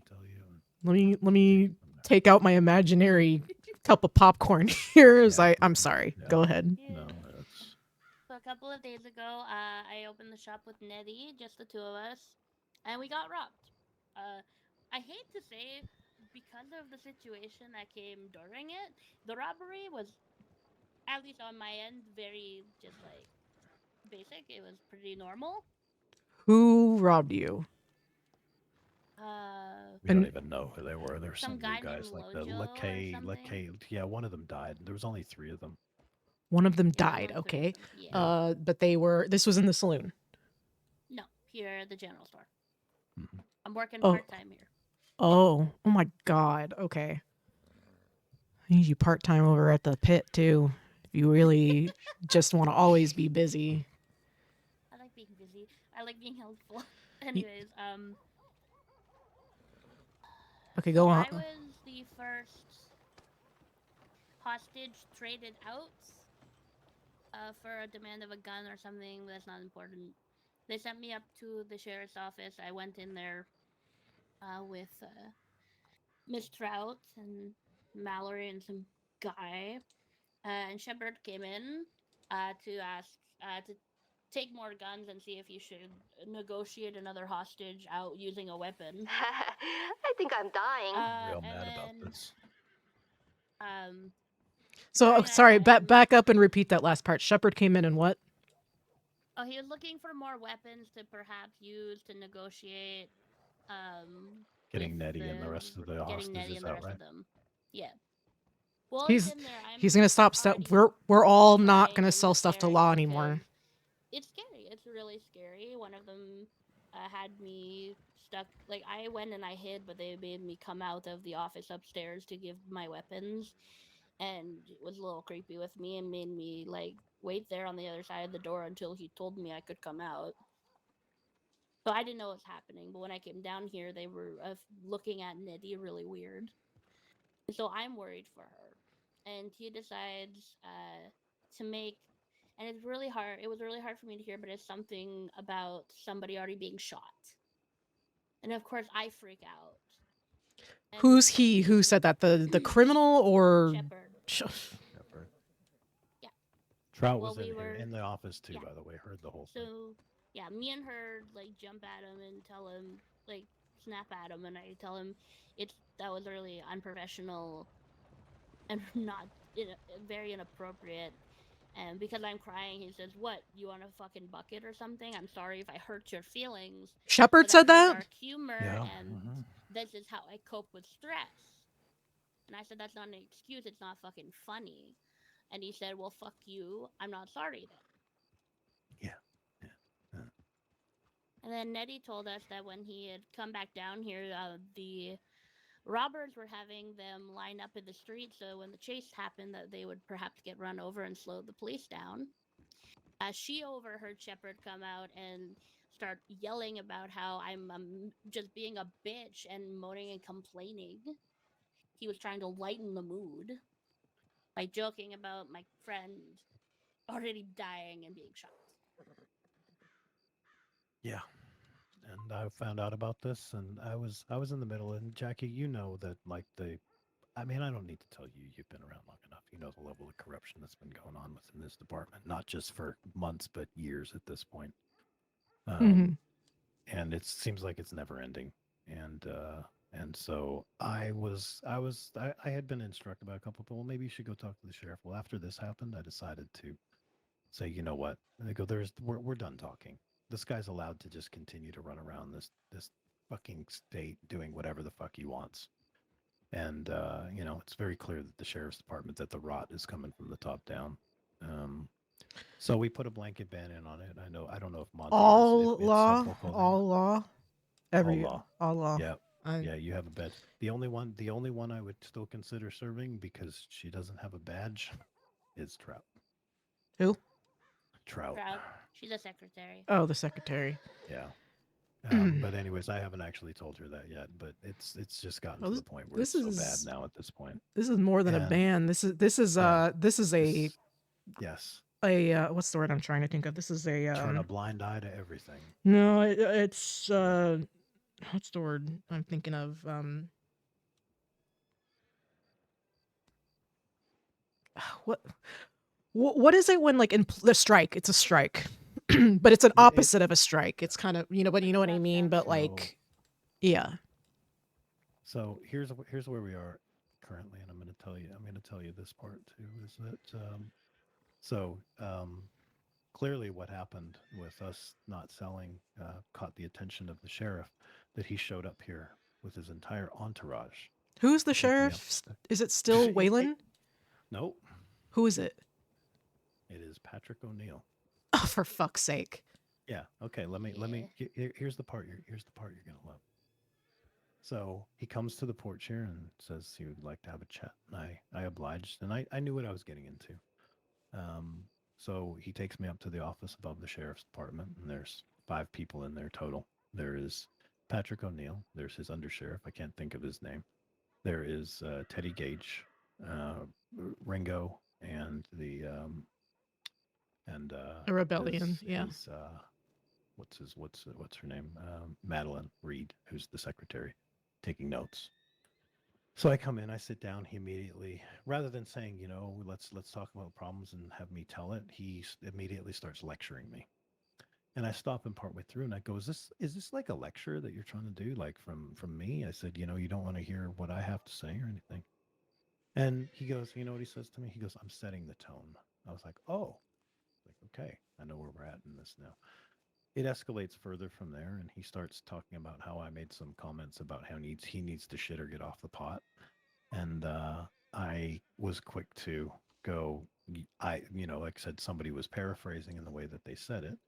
[SPEAKER 19] tell you.
[SPEAKER 1] Let me take out my imaginary cup of popcorn here. I'm sorry. Go ahead.
[SPEAKER 19] No,
[SPEAKER 18] So a couple of days ago, I opened the shop with Nettie, just the two of us, and we got robbed. I hate to say, because of the situation that came during it, the robbery was, at least on my end, very just like basic. It was pretty normal.
[SPEAKER 1] Who robbed you?
[SPEAKER 19] we don't even know who they were. There's some
[SPEAKER 18] guy
[SPEAKER 19] new guys
[SPEAKER 18] named
[SPEAKER 19] like the
[SPEAKER 18] Lojo or
[SPEAKER 19] Lakay. Yeah, one of them died. There was only 3 of them.
[SPEAKER 1] One of them died. Okay. But this was in the saloon.
[SPEAKER 18] No, here at the general store. I'm working
[SPEAKER 1] Oh.
[SPEAKER 18] part-time here.
[SPEAKER 1] Oh my God. Okay. I need you part-time over at the pit too. If you really just want to always be busy.
[SPEAKER 18] I like being busy. I like being helpful. Anyways,
[SPEAKER 1] Okay, go on.
[SPEAKER 18] I was the first hostage traded out for a demand of a gun or something. That's not important. They sent me up to the sheriff's office. I went in there with Miss Trout and Mallory and some guy. And Shepard came in to ask to take more guns and see if you should negotiate another hostage out using a weapon.
[SPEAKER 20] I think I'm dying.
[SPEAKER 19] Real mad about this.
[SPEAKER 1] So sorry, back up and repeat that last part. Shepard came in and what?
[SPEAKER 18] Oh, he was looking for more weapons to perhaps use to negotiate.
[SPEAKER 19] Getting Nettie and the rest of the hostages out, right?
[SPEAKER 18] Yeah. Well,
[SPEAKER 1] He's gonna stop. We're all not gonna sell stuff to Law anymore.
[SPEAKER 18] It's scary. It's really scary. One of them had me stuck. Like, I went and I hid, but they made me come out of the office upstairs to give my weapons, and it was a little creepy with me and made me like wait there on the other side of the door until he told me I could come out. So I didn't know what was happening, but when I came down here, they were looking at Nettie really weird. So I'm worried for her. And he decides to make, and it's really hard. It was really hard for me to hear, but it's something about somebody already being shot. And of course, I freak out. And
[SPEAKER 1] who's he? Who said that? The criminal or
[SPEAKER 18] Shepard? Yeah.
[SPEAKER 19] Trout was in the office too, by the way. Heard the whole thing.
[SPEAKER 18] So yeah, me and her like jump at him and tell him, like, snap at him, and I tell him that was really unprofessional and not very inappropriate. And because I'm crying, he says, "What? You want a fucking bucket or something? I'm sorry if I hurt your feelings."
[SPEAKER 1] Shepard said that?
[SPEAKER 18] Dark humor, and this is how I cope with stress. And I said, "That's not an excuse. It's not fucking funny." And he said, "Well, fuck you. I'm not sorry then." And then Nettie told us that when he had come back down here, the robbers were having them line up in the street, so when the chase happened, that they would perhaps get run over and slow the police down. She overheard Shepard come out and start yelling about how I'm just being a bitch and moaning and complaining. He was trying to lighten the mood by joking about my friend already dying and being shot.
[SPEAKER 19] Yeah. And I found out about this, and I was in the middle. And Jackie, you know that, like, I mean, I don't need to tell you. You've been around long enough. You know the level of corruption that's been going on within this department, not just for months, but years at this point. And it seems like it's never ending. And so I had been instructed by a couple of people. Well, maybe you should go talk to the sheriff. Well, after this happened, I decided to say, you know what? And they go, we're done talking. This guy's allowed to just continue to run around this fucking state doing whatever the fuck he wants. And you know, it's very clear that the sheriff's department, that the rot is coming from the top down. So we put a blanket ban in on it. I don't know if Monty
[SPEAKER 1] all law.
[SPEAKER 19] Allah.
[SPEAKER 1] Allah.
[SPEAKER 19] Yeah. Yeah, you have a badge. The only one I would still consider serving because she doesn't have a badge is Trout.
[SPEAKER 1] Who?
[SPEAKER 19] Trout.
[SPEAKER 18] Proud. She's a secretary.
[SPEAKER 1] Oh, the secretary.
[SPEAKER 19] Yeah. But anyways, I haven't actually told her that yet. But it's just gotten to the point where it's so bad now at this point.
[SPEAKER 1] This is more than a ban. This is a
[SPEAKER 19] yes.
[SPEAKER 1] What's the word I'm trying to think of? This is a
[SPEAKER 19] Turn a blind eye to everything.
[SPEAKER 1] No, it's what's the word I'm thinking of? What is it when like in the strike? It's a strike, but it's an opposite of a strike. It's kind of but you know what I mean. But like, yeah.
[SPEAKER 19] So here's where we are currently, and I'm going to tell you this part too. Is that clearly what happened with us not selling caught the attention of the sheriff, that he showed up here with his entire entourage.
[SPEAKER 1] Who's the sheriff? Is it still Waylon?
[SPEAKER 19] Nope.
[SPEAKER 1] Who is it?
[SPEAKER 19] It is Patrick O'Neill.
[SPEAKER 1] Oh, for fuck's sake.
[SPEAKER 19] Yeah. Okay. Let me. Here's the part you're gonna love. So he comes to the porch here and says he would like to have a chat, and I obliged, and I knew what I was getting into. So he takes me up to the office above the sheriff's department, and there's 5 people in there total. There is Patrick O'Neill. There's his undersheriff. I can't think of his name. There is Teddy Gage, Ringo, and the
[SPEAKER 1] rebellion.
[SPEAKER 19] What's her name? Madeline Reed, who's the secretary, taking notes. So I come in, I sit down. He immediately, rather than saying, let's talk about problems and have me tell it, he immediately starts lecturing me. And I stop him partway through, and I go, "Is this like a lecture that you're trying to do, like from me?" I said, "You don't want to hear what I have to say or anything." And he goes, "You know what he says to me? He goes, 'I'm setting the tone.'" I was like, "Oh, like okay, I know where we're at in this now." It escalates further from there, and he starts talking about how I made some comments about how he needs to shit or get off the pot. And I was quick to go, like I said, somebody was paraphrasing in the way that they said it,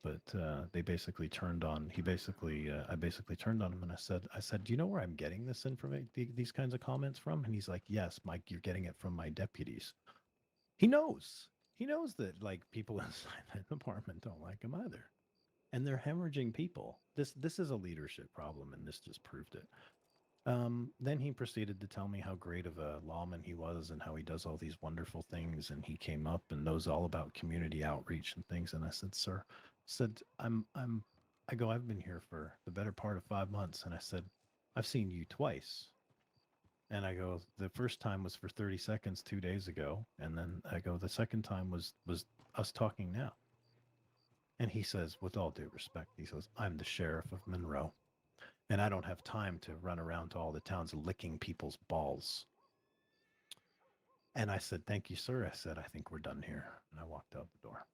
[SPEAKER 19] but they basically turned on. I basically turned on him, and I said, "Do you know where I'm getting this information, these kinds of comments from?" And he's like, "Yes, Mike, you're getting it from my deputies." He knows. He knows that like people inside that department don't like him either, and they're hemorrhaging people. This is a leadership problem, and this just proved it. Then he proceeded to tell me how great of a lawman he was and how he does all these wonderful things. And he came up and knows all about community outreach and things. And I said, "Sir," I've been here for the better part of 5 months. And I said, "I've seen you twice." And I go, "The first time was for 30 seconds 2 days ago. And then I go, the second time was us talking now." And he says, with all due respect, he says, "I'm the sheriff of Monroe, and I don't have time to run around to all the towns licking people's balls." And I said, "Thank you, sir." I said, "I think we're done here." And I walked out the door.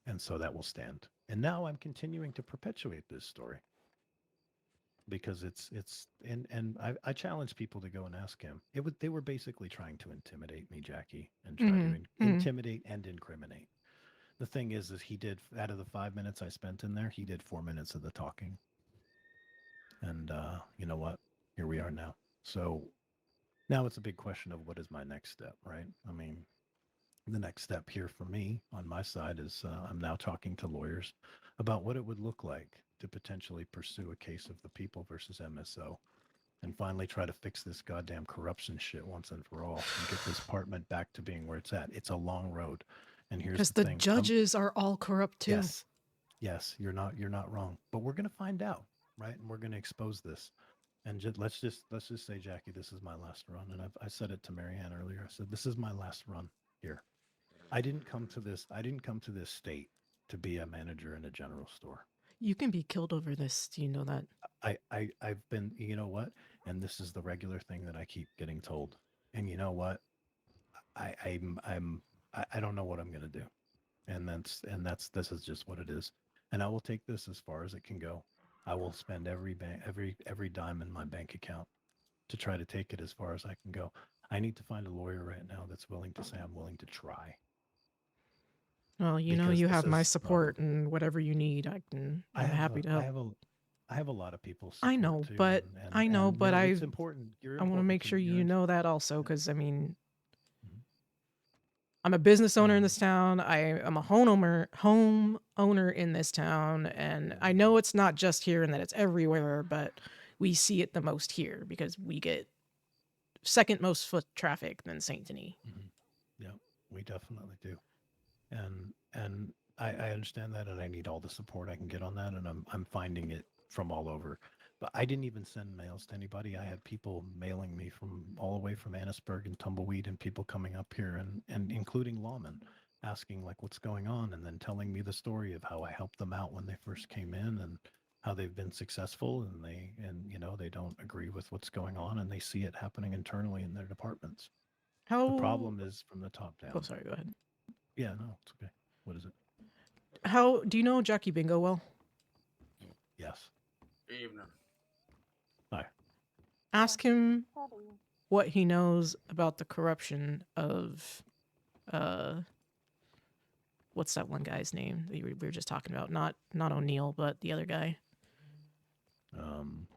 [SPEAKER 19] And so that will stand. And now I'm continuing to perpetuate this story because I challenge people to go and ask him. They were basically trying to intimidate me, Jackie, and try to intimidate and incriminate. The thing is he did, out of the 5 minutes I spent in there, he did 4 minutes of the talking. And you know what? Here we are now. So now it's a big question of what is my next step, right? I mean, the next step here for me on my side is I'm now talking to lawyers about what it would look like to potentially pursue a case of the people versus MSO and finally try to fix this goddamn corruption shit once and for all and get this department back to being where it's at. It's a long road. And here's
[SPEAKER 1] because
[SPEAKER 19] the
[SPEAKER 1] the
[SPEAKER 19] thing.
[SPEAKER 1] judges are all corrupt too.
[SPEAKER 19] Yes, you're not wrong. But we're going to find out, right? And we're going to expose this. And let's just say, Jackie, this is my last run. And I said it to Marianne earlier. I said, this is my last run here. I didn't come to this state to be a manager in a general store.
[SPEAKER 1] You can be killed over this. Do you know that?
[SPEAKER 19] I've been, you know what? And this is the regular thing that I keep getting told. And you know what? I don't know what I'm going to do. And this is just what it is. And I will take this as far as it can go. I will spend every dime in my bank account to try to take it as far as I can go. I need to find a lawyer right now that's willing to say I'm willing to try.
[SPEAKER 1] Well, you know,
[SPEAKER 19] because
[SPEAKER 1] you
[SPEAKER 19] this
[SPEAKER 1] have my
[SPEAKER 19] is
[SPEAKER 1] support, and whatever you need, I'm happy to help.
[SPEAKER 19] I have a lot of people's
[SPEAKER 1] I
[SPEAKER 19] support
[SPEAKER 1] know,
[SPEAKER 19] too,
[SPEAKER 1] but
[SPEAKER 19] and you know, it's
[SPEAKER 1] I
[SPEAKER 19] important. You're
[SPEAKER 1] want to
[SPEAKER 19] important
[SPEAKER 1] make
[SPEAKER 19] to
[SPEAKER 1] sure
[SPEAKER 19] me.
[SPEAKER 1] you know that also, because I mean,
[SPEAKER 19] Mhm.
[SPEAKER 1] I'm a business owner in this town. I am a home owner in this town, and I know it's not just here and that it's everywhere, but we see it the most here because we get second most foot traffic than Saint Denis.
[SPEAKER 19] Yeah, we definitely do. And I understand that, and I need all the support I can get on that, and I'm finding it from all over. But I didn't even send mails to anybody. I had people mailing me from all the way from Annisburg and Tumbleweed, and people coming up here, and including lawmen, asking like what's going on, and then telling me the story of how I helped them out when they first came in, and how they've been successful, and you know they don't agree with what's going on, and they see it happening internally in their departments.
[SPEAKER 1] How?
[SPEAKER 19] The problem is from the top down.
[SPEAKER 1] Oh, sorry. Go ahead.
[SPEAKER 19] Yeah, no, it's okay. What is it?
[SPEAKER 1] How do you know Jacky Bingo well?
[SPEAKER 19] Yes.
[SPEAKER 9] Evening.
[SPEAKER 19] Hi.
[SPEAKER 1] Ask him what he knows about the corruption of, what's that one guy's name that we were just talking about? Not O'Neill, but the other guy.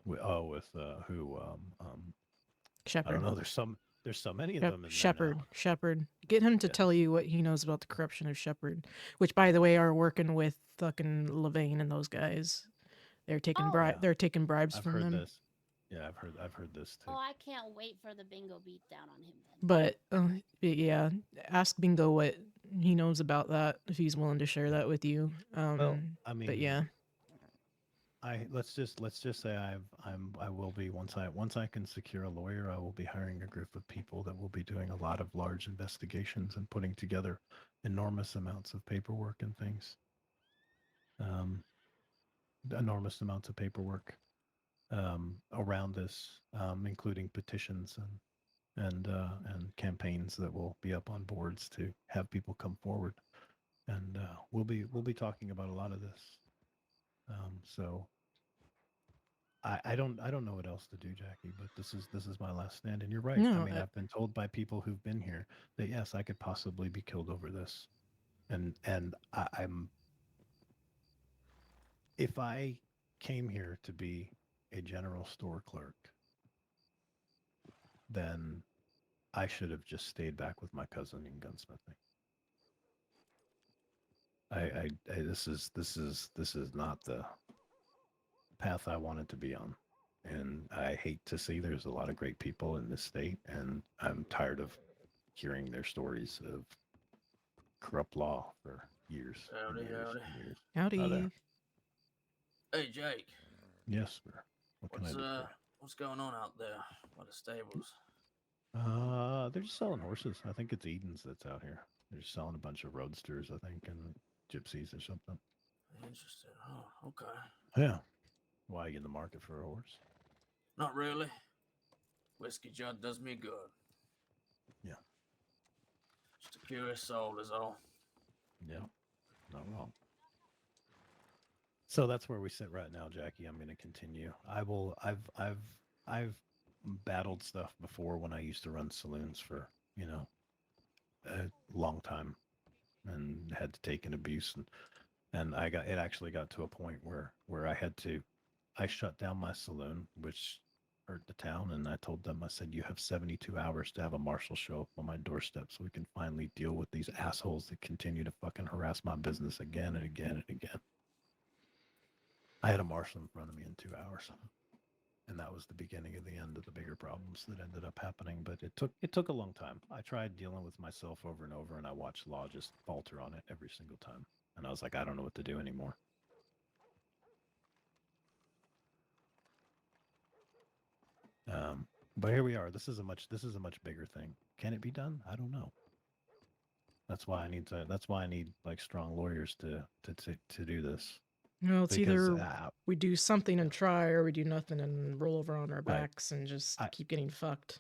[SPEAKER 19] With who?
[SPEAKER 1] Shepard.
[SPEAKER 19] I don't know. There's so many of
[SPEAKER 1] Yep,
[SPEAKER 19] them in
[SPEAKER 1] Shepard.
[SPEAKER 19] there now.
[SPEAKER 1] Shepard. Get him to tell you what he knows about the corruption of Shepard, which, by the way, are working with fucking Levain and those guys. They're taking They're taking bribes
[SPEAKER 19] I've
[SPEAKER 1] from
[SPEAKER 19] heard
[SPEAKER 1] them.
[SPEAKER 19] this. Yeah, I've heard this too.
[SPEAKER 18] Oh, I can't wait for the bingo beat down on him then.
[SPEAKER 1] But yeah, ask Bingo what he knows about that if he's willing to share that with you.
[SPEAKER 19] Well, I mean,
[SPEAKER 1] but yeah,
[SPEAKER 19] let's just say I will be once I can secure a lawyer, I will be hiring a group of people that will be doing a lot of large investigations and putting together enormous amounts of paperwork and things. Enormous amounts of paperwork around this, including petitions and campaigns that will be up on boards to have people come forward, and we'll be talking about a lot of this. So I don't know what else to do, Jacky, but this is my last stand, and you're right.
[SPEAKER 1] No,
[SPEAKER 19] I mean, I've been told by people who've been here that yes, I could possibly be killed over this, and I'm if I came here to be a general store clerk, then I should have just stayed back with my cousin in gunsmithing. This is not the path I wanted to be on, and I hate to see there's a lot of great people in this state, and I'm tired of hearing their stories of corrupt law for years.
[SPEAKER 9] Howdy,
[SPEAKER 19] and years
[SPEAKER 9] howdy.
[SPEAKER 19] and years.
[SPEAKER 1] Howdy.
[SPEAKER 19] Hi there.
[SPEAKER 9] Hey, Jake.
[SPEAKER 19] Yes, sir. What can I do for you?
[SPEAKER 9] What's going on out there by the stables?
[SPEAKER 19] They're just selling horses. I think it's Eden's that's out here. They're just selling a bunch of roadsters, I think, and gypsies or something.
[SPEAKER 9] Interesting. Oh, okay.
[SPEAKER 19] Yeah. Why are you in the market for a horse?
[SPEAKER 9] Not really. Whiskey Judd does me good.
[SPEAKER 19] Yeah.
[SPEAKER 9] Just a curious soul is all.
[SPEAKER 19] Yeah. Not wrong. So that's where we sit right now, Jacky. I'm going to continue. I've battled stuff before when I used to run saloons for, a long time, and had to take an abuse, and it actually got to a point where I shut down my saloon, which hurt the town, and I told them, I said, you have 72 hours to have a marshal show up on my doorstep so we can finally deal with these assholes that continue to fucking harass my business again and again and again. I had a marshal in front of me in 2 hours. And that was the beginning of the end of the bigger problems that ended up happening. But it took a long time. I tried dealing with myself over and over, and I watched law just falter on it every single time. And I was like, I don't know what to do anymore. But here we are. This is a much bigger thing. Can it be done? I don't know. That's why I need like strong lawyers to do this.
[SPEAKER 1] well, it's
[SPEAKER 19] Because,
[SPEAKER 1] either we do something and try, or we do nothing and roll over on our backs and just keep getting fucked.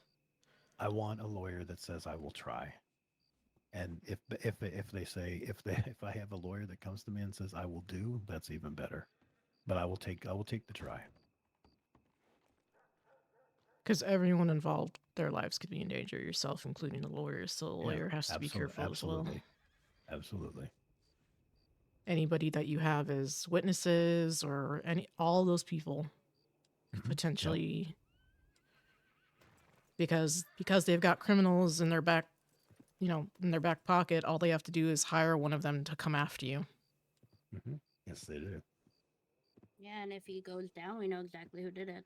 [SPEAKER 19] I want a lawyer that says I will try. And if they say if I have a lawyer that comes to me and says I will do, that's even better. But I will take the try.
[SPEAKER 1] Because everyone involved, their lives could be in danger, yourself including the lawyer. So the lawyer has to be careful as well.
[SPEAKER 19] Absolutely.
[SPEAKER 1] anybody that you have as witnesses or all those people could potentially because they've got criminals in their back, in their back pocket. All they have to do is hire one of them to come after you.
[SPEAKER 19] Yes, they do.
[SPEAKER 18] Yeah, and if he goes down, we know exactly who did it.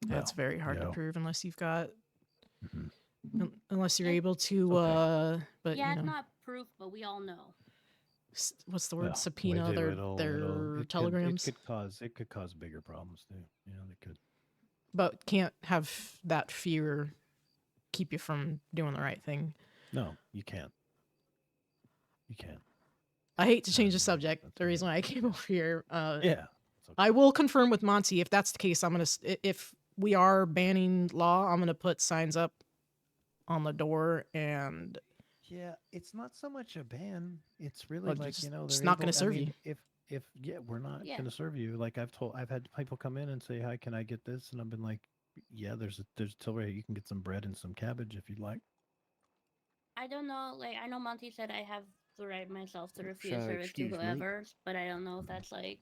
[SPEAKER 1] That's very hard to prove unless you've got,
[SPEAKER 19] Mm-hmm.
[SPEAKER 1] unless you're able to. But
[SPEAKER 18] yeah,
[SPEAKER 1] you know,
[SPEAKER 18] it's not proof, but we all know.
[SPEAKER 1] What's the word?
[SPEAKER 19] Well,
[SPEAKER 1] Subpoena their telegrams.
[SPEAKER 19] It could cause bigger problems too. Yeah, they could.
[SPEAKER 1] But can't have that fear keep you from doing the right thing.
[SPEAKER 19] No, you can't. You can't.
[SPEAKER 1] I hate to change the subject. The reason why I came over here.
[SPEAKER 19] Yeah.
[SPEAKER 1] I will confirm with Monty if that's the case. If we are banning law, I'm gonna put signs up on the door and.
[SPEAKER 19] Yeah, it's not so much a ban. It's really like
[SPEAKER 1] just not going to serve you.
[SPEAKER 19] If we're not going to serve you. Like I've had people come in and say, "Hi, can I get this?" And I've been like, "Yeah, there's a till right. You can get some bread and some cabbage if you'd like."
[SPEAKER 18] I don't know. Like I know Monty said I have the right myself to refuse service to whoever, but I don't know if that's like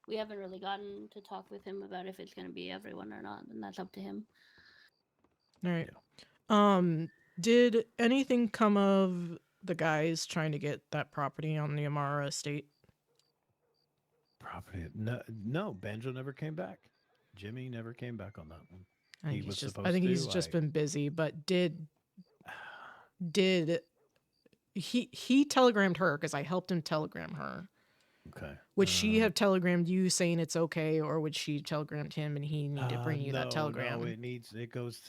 [SPEAKER 18] we haven't really gotten to talk with him about if it's going to be everyone or not, and that's up to him.
[SPEAKER 1] All right. Yeah. Did anything come of the guys trying to get that property on the Amara estate?
[SPEAKER 19] Property? No. Banjo never came back. Jimmy never came back on that one.
[SPEAKER 1] He was supposed to. I think he's just been busy. But did he telegrammed her because I helped him telegram her?
[SPEAKER 19] Okay.
[SPEAKER 1] Would she have telegrammed you saying it's okay, or would she telegrammed him and he need to bring you that telegram?
[SPEAKER 19] No, it goes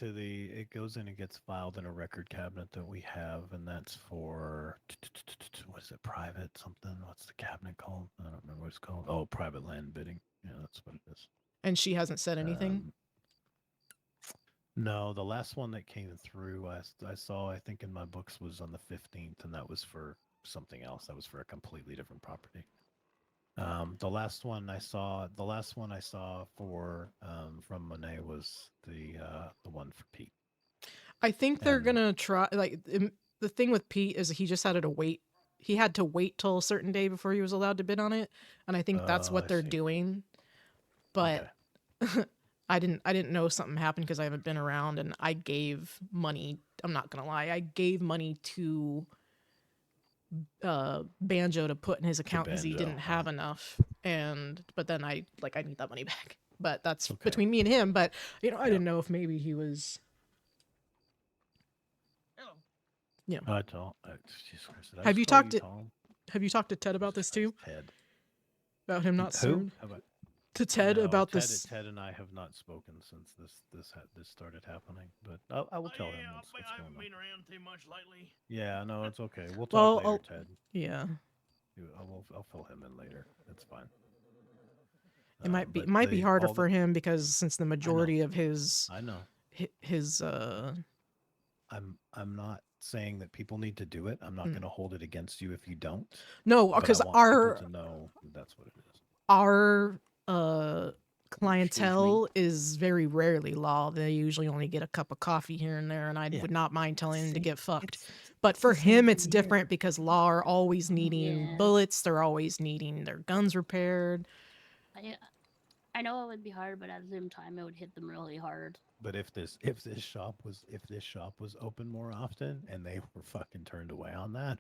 [SPEAKER 19] in and gets filed in a record cabinet that we have, and that's for what is it? Private something? What's the cabinet called? I don't remember what it's called. Oh, private land bidding. Yeah, that's what it is.
[SPEAKER 1] And she hasn't said anything.
[SPEAKER 19] No, the last one that came through I saw, I think in my books, was on the 15th, and that was for something else. That was for a completely different property. The last one I saw for from Monet was the one for Pete.
[SPEAKER 1] I think they're gonna try. Like the thing with Pete is he just had to wait. He had to wait till a certain day before he was allowed to bid on it, and I think that's what they're doing. But I didn't know something happened because I haven't been around, and I gave money. I'm not gonna lie, I gave money to Banjo to put in his account because he didn't have enough, but then I need that money back. But that's between me and him. But I didn't know if maybe he was. Yeah. Have you talked to Ted about this too?
[SPEAKER 19] Ted.
[SPEAKER 1] About him not serving? To Ted
[SPEAKER 19] No,
[SPEAKER 1] about this?
[SPEAKER 19] Ted and I have not spoken since this started happening, but I will tell him what's going on. I haven't been around too much lately. Yeah, no, it's okay. We'll talk later, Ted.
[SPEAKER 1] Yeah.
[SPEAKER 19] I'll fill him in later. That's fine.
[SPEAKER 1] It might be harder for him because since the majority of his
[SPEAKER 19] I'm not saying that people need to do it. I'm not going to hold it against you if you don't.
[SPEAKER 1] No, because
[SPEAKER 19] people to know that's what it is.
[SPEAKER 1] Our clientele is very rarely law. They usually only get a cup of coffee here and there, and I would not mind telling him to get fucked. But for him, it's different because law are always needing bullets. They're always needing their guns repaired.
[SPEAKER 18] I know it would be hard, but at the same time, it would hit them really hard.
[SPEAKER 19] But if this shop was open more often and they were fucking turned away on that,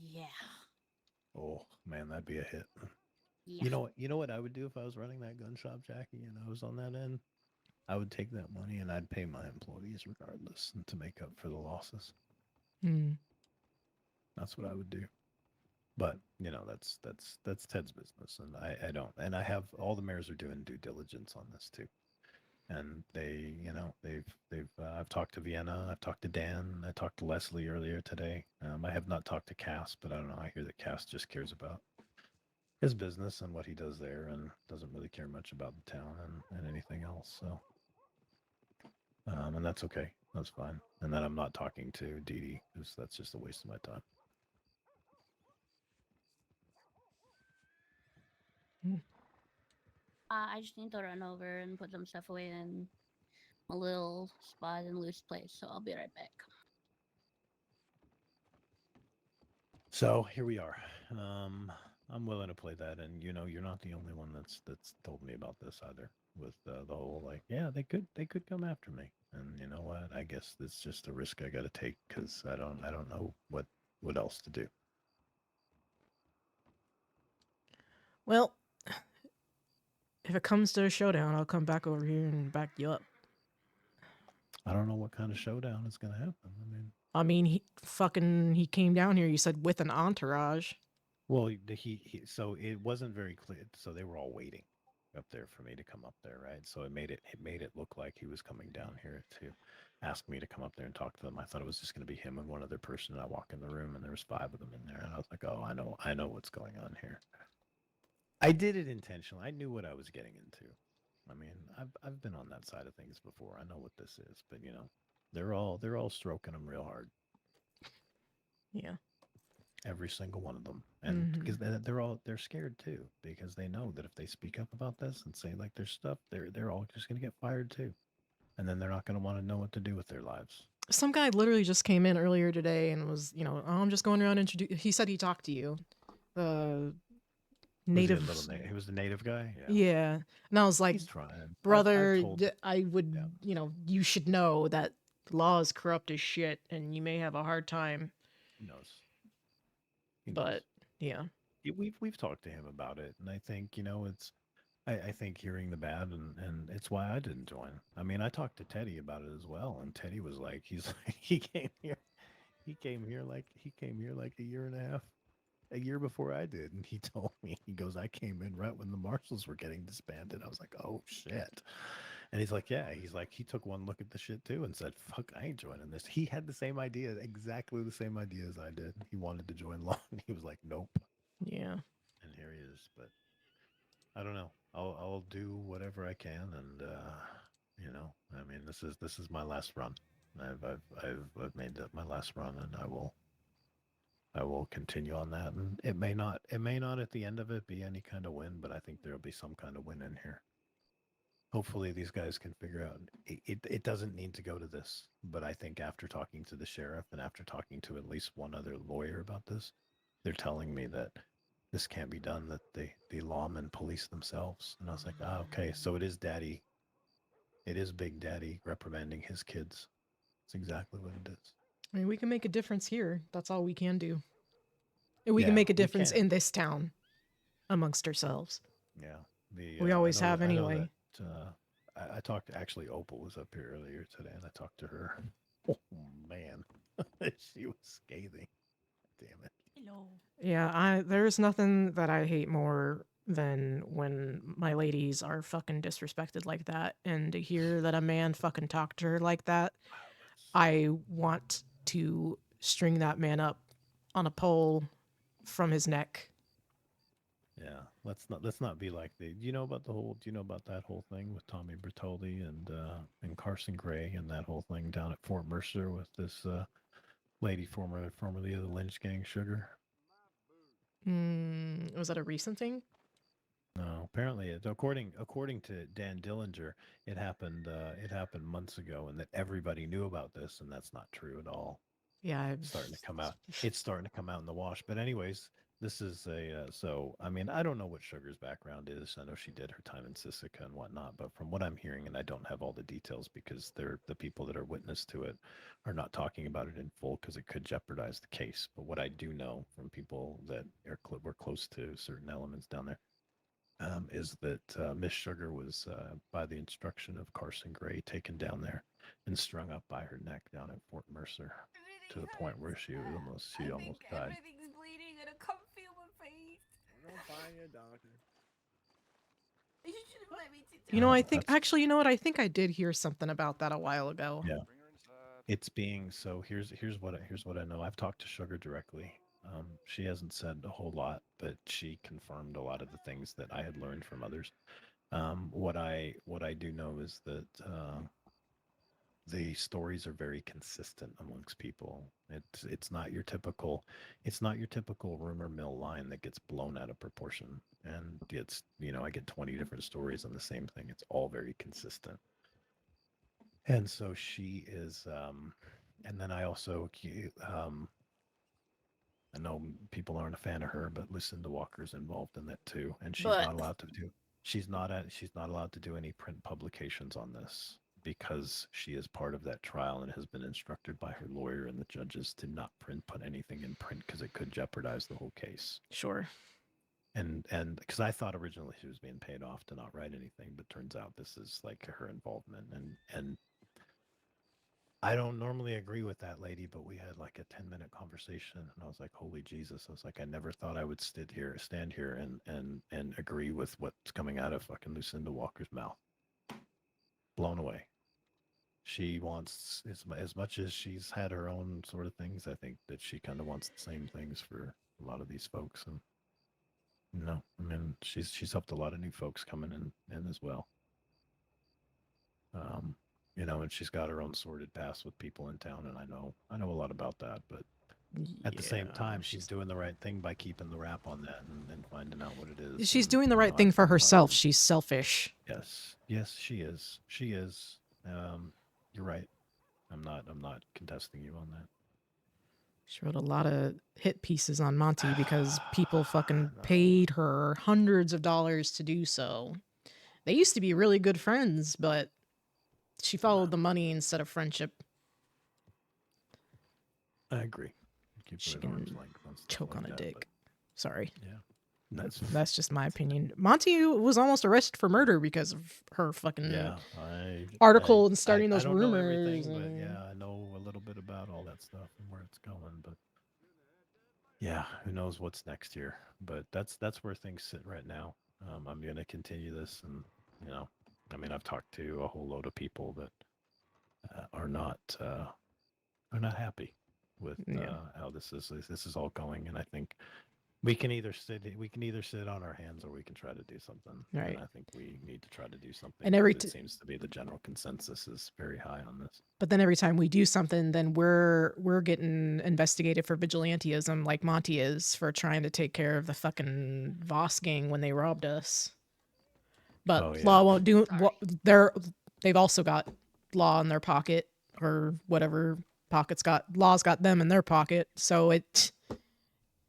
[SPEAKER 18] yeah.
[SPEAKER 19] Oh man, that'd be a hit.
[SPEAKER 18] Yeah.
[SPEAKER 19] You know what I would do if I was running that gun shop, Jackie, and I was on that end? I would take that money and I'd pay my employees regardless to make up for the losses. That's what I would do. But that's Ted's business, and I don't. And I have all the mayors are doing due diligence on this too. And they've I've talked to Vienna, I've talked to Dan, I talked to Leslie earlier today. I have not talked to Cass, but I don't know. I hear that Cass just cares about his business and what he does there, and doesn't really care much about the town and anything else. So, and that's okay. That's fine. And then I'm not talking to Dee Dee because that's just a waste of my time.
[SPEAKER 18] I just need to run over and put some stuff away in a little spot in loose place, so I'll be right back.
[SPEAKER 19] So here we are. I'm willing to play that, and you know, you're not the only one that's told me about this either. With the whole like, yeah, they could come after me, and you know what? I guess it's just a risk I got to take because I don't know what else to do.
[SPEAKER 1] Well, if it comes to a showdown, I'll come back over here and back you up.
[SPEAKER 19] I don't know what kind of showdown is going to happen. I mean,
[SPEAKER 1] He came down here. You said with an entourage.
[SPEAKER 19] well, so it wasn't very clear. So they were all waiting up there for me to come up there, right? So it made it look like he was coming down here to ask me to come up there and talk to them. I thought it was just going to be him and one other person. And I walk in the room and there was 5 of them in there, and I was like, oh, I know what's going on here. I did it intentionally. I knew what I was getting into. I mean, I've been on that side of things before. I know what this is, but you know, they're all stroking them real hard.
[SPEAKER 1] Yeah.
[SPEAKER 19] Every single one of them, and because they're scared too, because they know that if they speak up about this and say like their stuff, they're all just gonna get fired too, and then they're not gonna want to know what to do with their lives.
[SPEAKER 1] Some guy literally just came in earlier today and was, oh, I'm just going around He said he talked to you, the native.
[SPEAKER 19] He was the native guy. Yeah.
[SPEAKER 1] Yeah, and I was like,
[SPEAKER 19] He's trying.
[SPEAKER 1] brother,
[SPEAKER 19] told him.
[SPEAKER 1] I would, you should know that law is corrupt as shit, and you may have a hard time.
[SPEAKER 19] He knows.
[SPEAKER 1] But yeah,
[SPEAKER 19] we've talked to him about it, and I think it's. I think hearing the bad and it's why I didn't join. I mean, I talked to Teddy about it as well, and Teddy was like, he's like, he came here like a year and a year before I did, and he told me, he goes, I came in right when the marshals were getting disbanded. I was like, oh shit. And he's like, yeah, he's like, he took one look at the shit too and said, fuck, I ain't joining this. He had the same idea, exactly the same idea as I did. He wanted to join law, and he was like, nope.
[SPEAKER 1] Yeah.
[SPEAKER 19] And here he is. But I don't know. I'll do whatever I can, and I mean, this is my last run. I've made that my last run, and I will continue on that. And it may not at the end of it be any kind of win, but I think there'll be some kind of win in here. Hopefully these guys can figure out it doesn't need to go to this, but I think after talking to the sheriff and after talking to at least one other lawyer about this, they're telling me that this can't be done, that the lawmen police themselves. And I was like, okay, so it is Big Daddy reprimanding his kids. It's exactly what it is.
[SPEAKER 1] I mean, we can make a difference here. That's all we can do. And we can make a difference in this town amongst ourselves.
[SPEAKER 19] Yeah.
[SPEAKER 1] We always have anyway.
[SPEAKER 19] I talked to, actually, Opal was up here earlier today, and I talked to her. Oh, man. She was scathing. Damn it.
[SPEAKER 5] Hello.
[SPEAKER 1] Yeah, there's nothing that I hate more than when my ladies are fucking disrespected like that, and to hear that a man fucking talked to her like that, I want to string that man up on a pole from his neck.
[SPEAKER 19] Yeah, let's not be like do you know about that whole thing with Tommy Bertoldi and Carson Gray and that whole thing down at Fort Mercer with this lady formerly of the Lynch Gang, Sugar?
[SPEAKER 1] Was that a recent thing?
[SPEAKER 19] No, apparently according to Dan Dillinger, it happened months ago, and that everybody knew about this, and that's not true at all.
[SPEAKER 1] Yeah,
[SPEAKER 19] it's starting to come out. It's starting to come out in the wash. But anyways, this is so I mean, I don't know what Sugar's background is. I know she did her time in Sisika and whatnot, but from what I'm hearing, and I don't have all the details because the people that are witness to it are not talking about it in full because it could jeopardize the case. But what I do know from people that were close to certain elements down there is that Miss Sugar was, by the instruction of Carson Gray, taken down there and strung up by her neck down at Fort Mercer to the point where she almost died.
[SPEAKER 5] Everything's bleeding and I can't feel my face.
[SPEAKER 21] I'm gonna find you a doctor.
[SPEAKER 5] You should have let me sit
[SPEAKER 1] down. I think I did hear something about that a while ago.
[SPEAKER 19] Yeah. It's being so. Here's what I know. I've talked to Sugar directly. She hasn't said a whole lot, but she confirmed a lot of the things that I had learned from others. What I do know is that the stories are very consistent amongst people. It's not your typical rumor mill line that gets blown out of proportion. And it's I get 20 different stories on the same thing. It's all very consistent. And so she is, and then I also I know people aren't a fan of her, but Lucinda Walker's involved in that too, and she's
[SPEAKER 1] But
[SPEAKER 19] not allowed to do. She's not allowed to do any print publications on this because she is part of that trial and has been instructed by her lawyer and the judges to not put anything in print because it could jeopardize the whole case.
[SPEAKER 1] sure.
[SPEAKER 19] And because I thought originally she was being paid off to not write anything, but turns out this is like her involvement. And I don't normally agree with that lady, but we had like a 10-minute conversation, and I was like, "Holy Jesus!" I was like, "I never thought I would stand here, and agree with what's coming out of fucking Lucinda Walker's mouth." Blown away. She wants as much as she's had her own sort of things. I think that she kind of wants the same things for a lot of these folks, and no, I mean she's helped a lot of new folks coming in as well. Um, and she's got her own sordid past with people in town, and I know a lot about that, but at the same time, she's doing the right thing by keeping the rap on that and finding out what it is.
[SPEAKER 1] She's
[SPEAKER 19] and,
[SPEAKER 1] doing the
[SPEAKER 19] you
[SPEAKER 1] right
[SPEAKER 19] know,
[SPEAKER 1] thing for
[SPEAKER 19] I'm
[SPEAKER 1] herself. She's selfish.
[SPEAKER 19] yes, she is. She is. You're right. I'm not contesting you on that.
[SPEAKER 1] She wrote a lot of hit pieces on Monty because people fucking paid her hundreds of dollars to do so. They used to be really good friends, but she followed the money instead of friendship.
[SPEAKER 19] I agree. Keep
[SPEAKER 1] She
[SPEAKER 19] it at arm's
[SPEAKER 1] can
[SPEAKER 19] length on stuff
[SPEAKER 1] choke
[SPEAKER 19] like
[SPEAKER 1] on a
[SPEAKER 19] that,
[SPEAKER 1] dick.
[SPEAKER 19] but
[SPEAKER 1] Sorry.
[SPEAKER 19] yeah,
[SPEAKER 1] That's just my opinion. Monty was almost arrested for murder because of her fucking article and starting those
[SPEAKER 19] I don't know
[SPEAKER 1] rumors.
[SPEAKER 19] everything, but yeah, I know a little bit about all that stuff and where it's going. But yeah, who knows what's next here? But that's where things sit right now. I'm gonna continue this, and I mean, I've talked to a whole load of people that are not happy with how this is all going, and I think we can either sit on our hands or we can try to do something.
[SPEAKER 1] Right.
[SPEAKER 19] And I think we need to try to do something.
[SPEAKER 1] And
[SPEAKER 19] it seems to be the general consensus is very high on this.
[SPEAKER 1] But then every time we do something, then we're getting investigated for vigilantism, like Monty is for trying to take care of the fucking Voss gang when they robbed us. But law won't do what they've also got law in their pocket or whatever law's got them in their pocket. So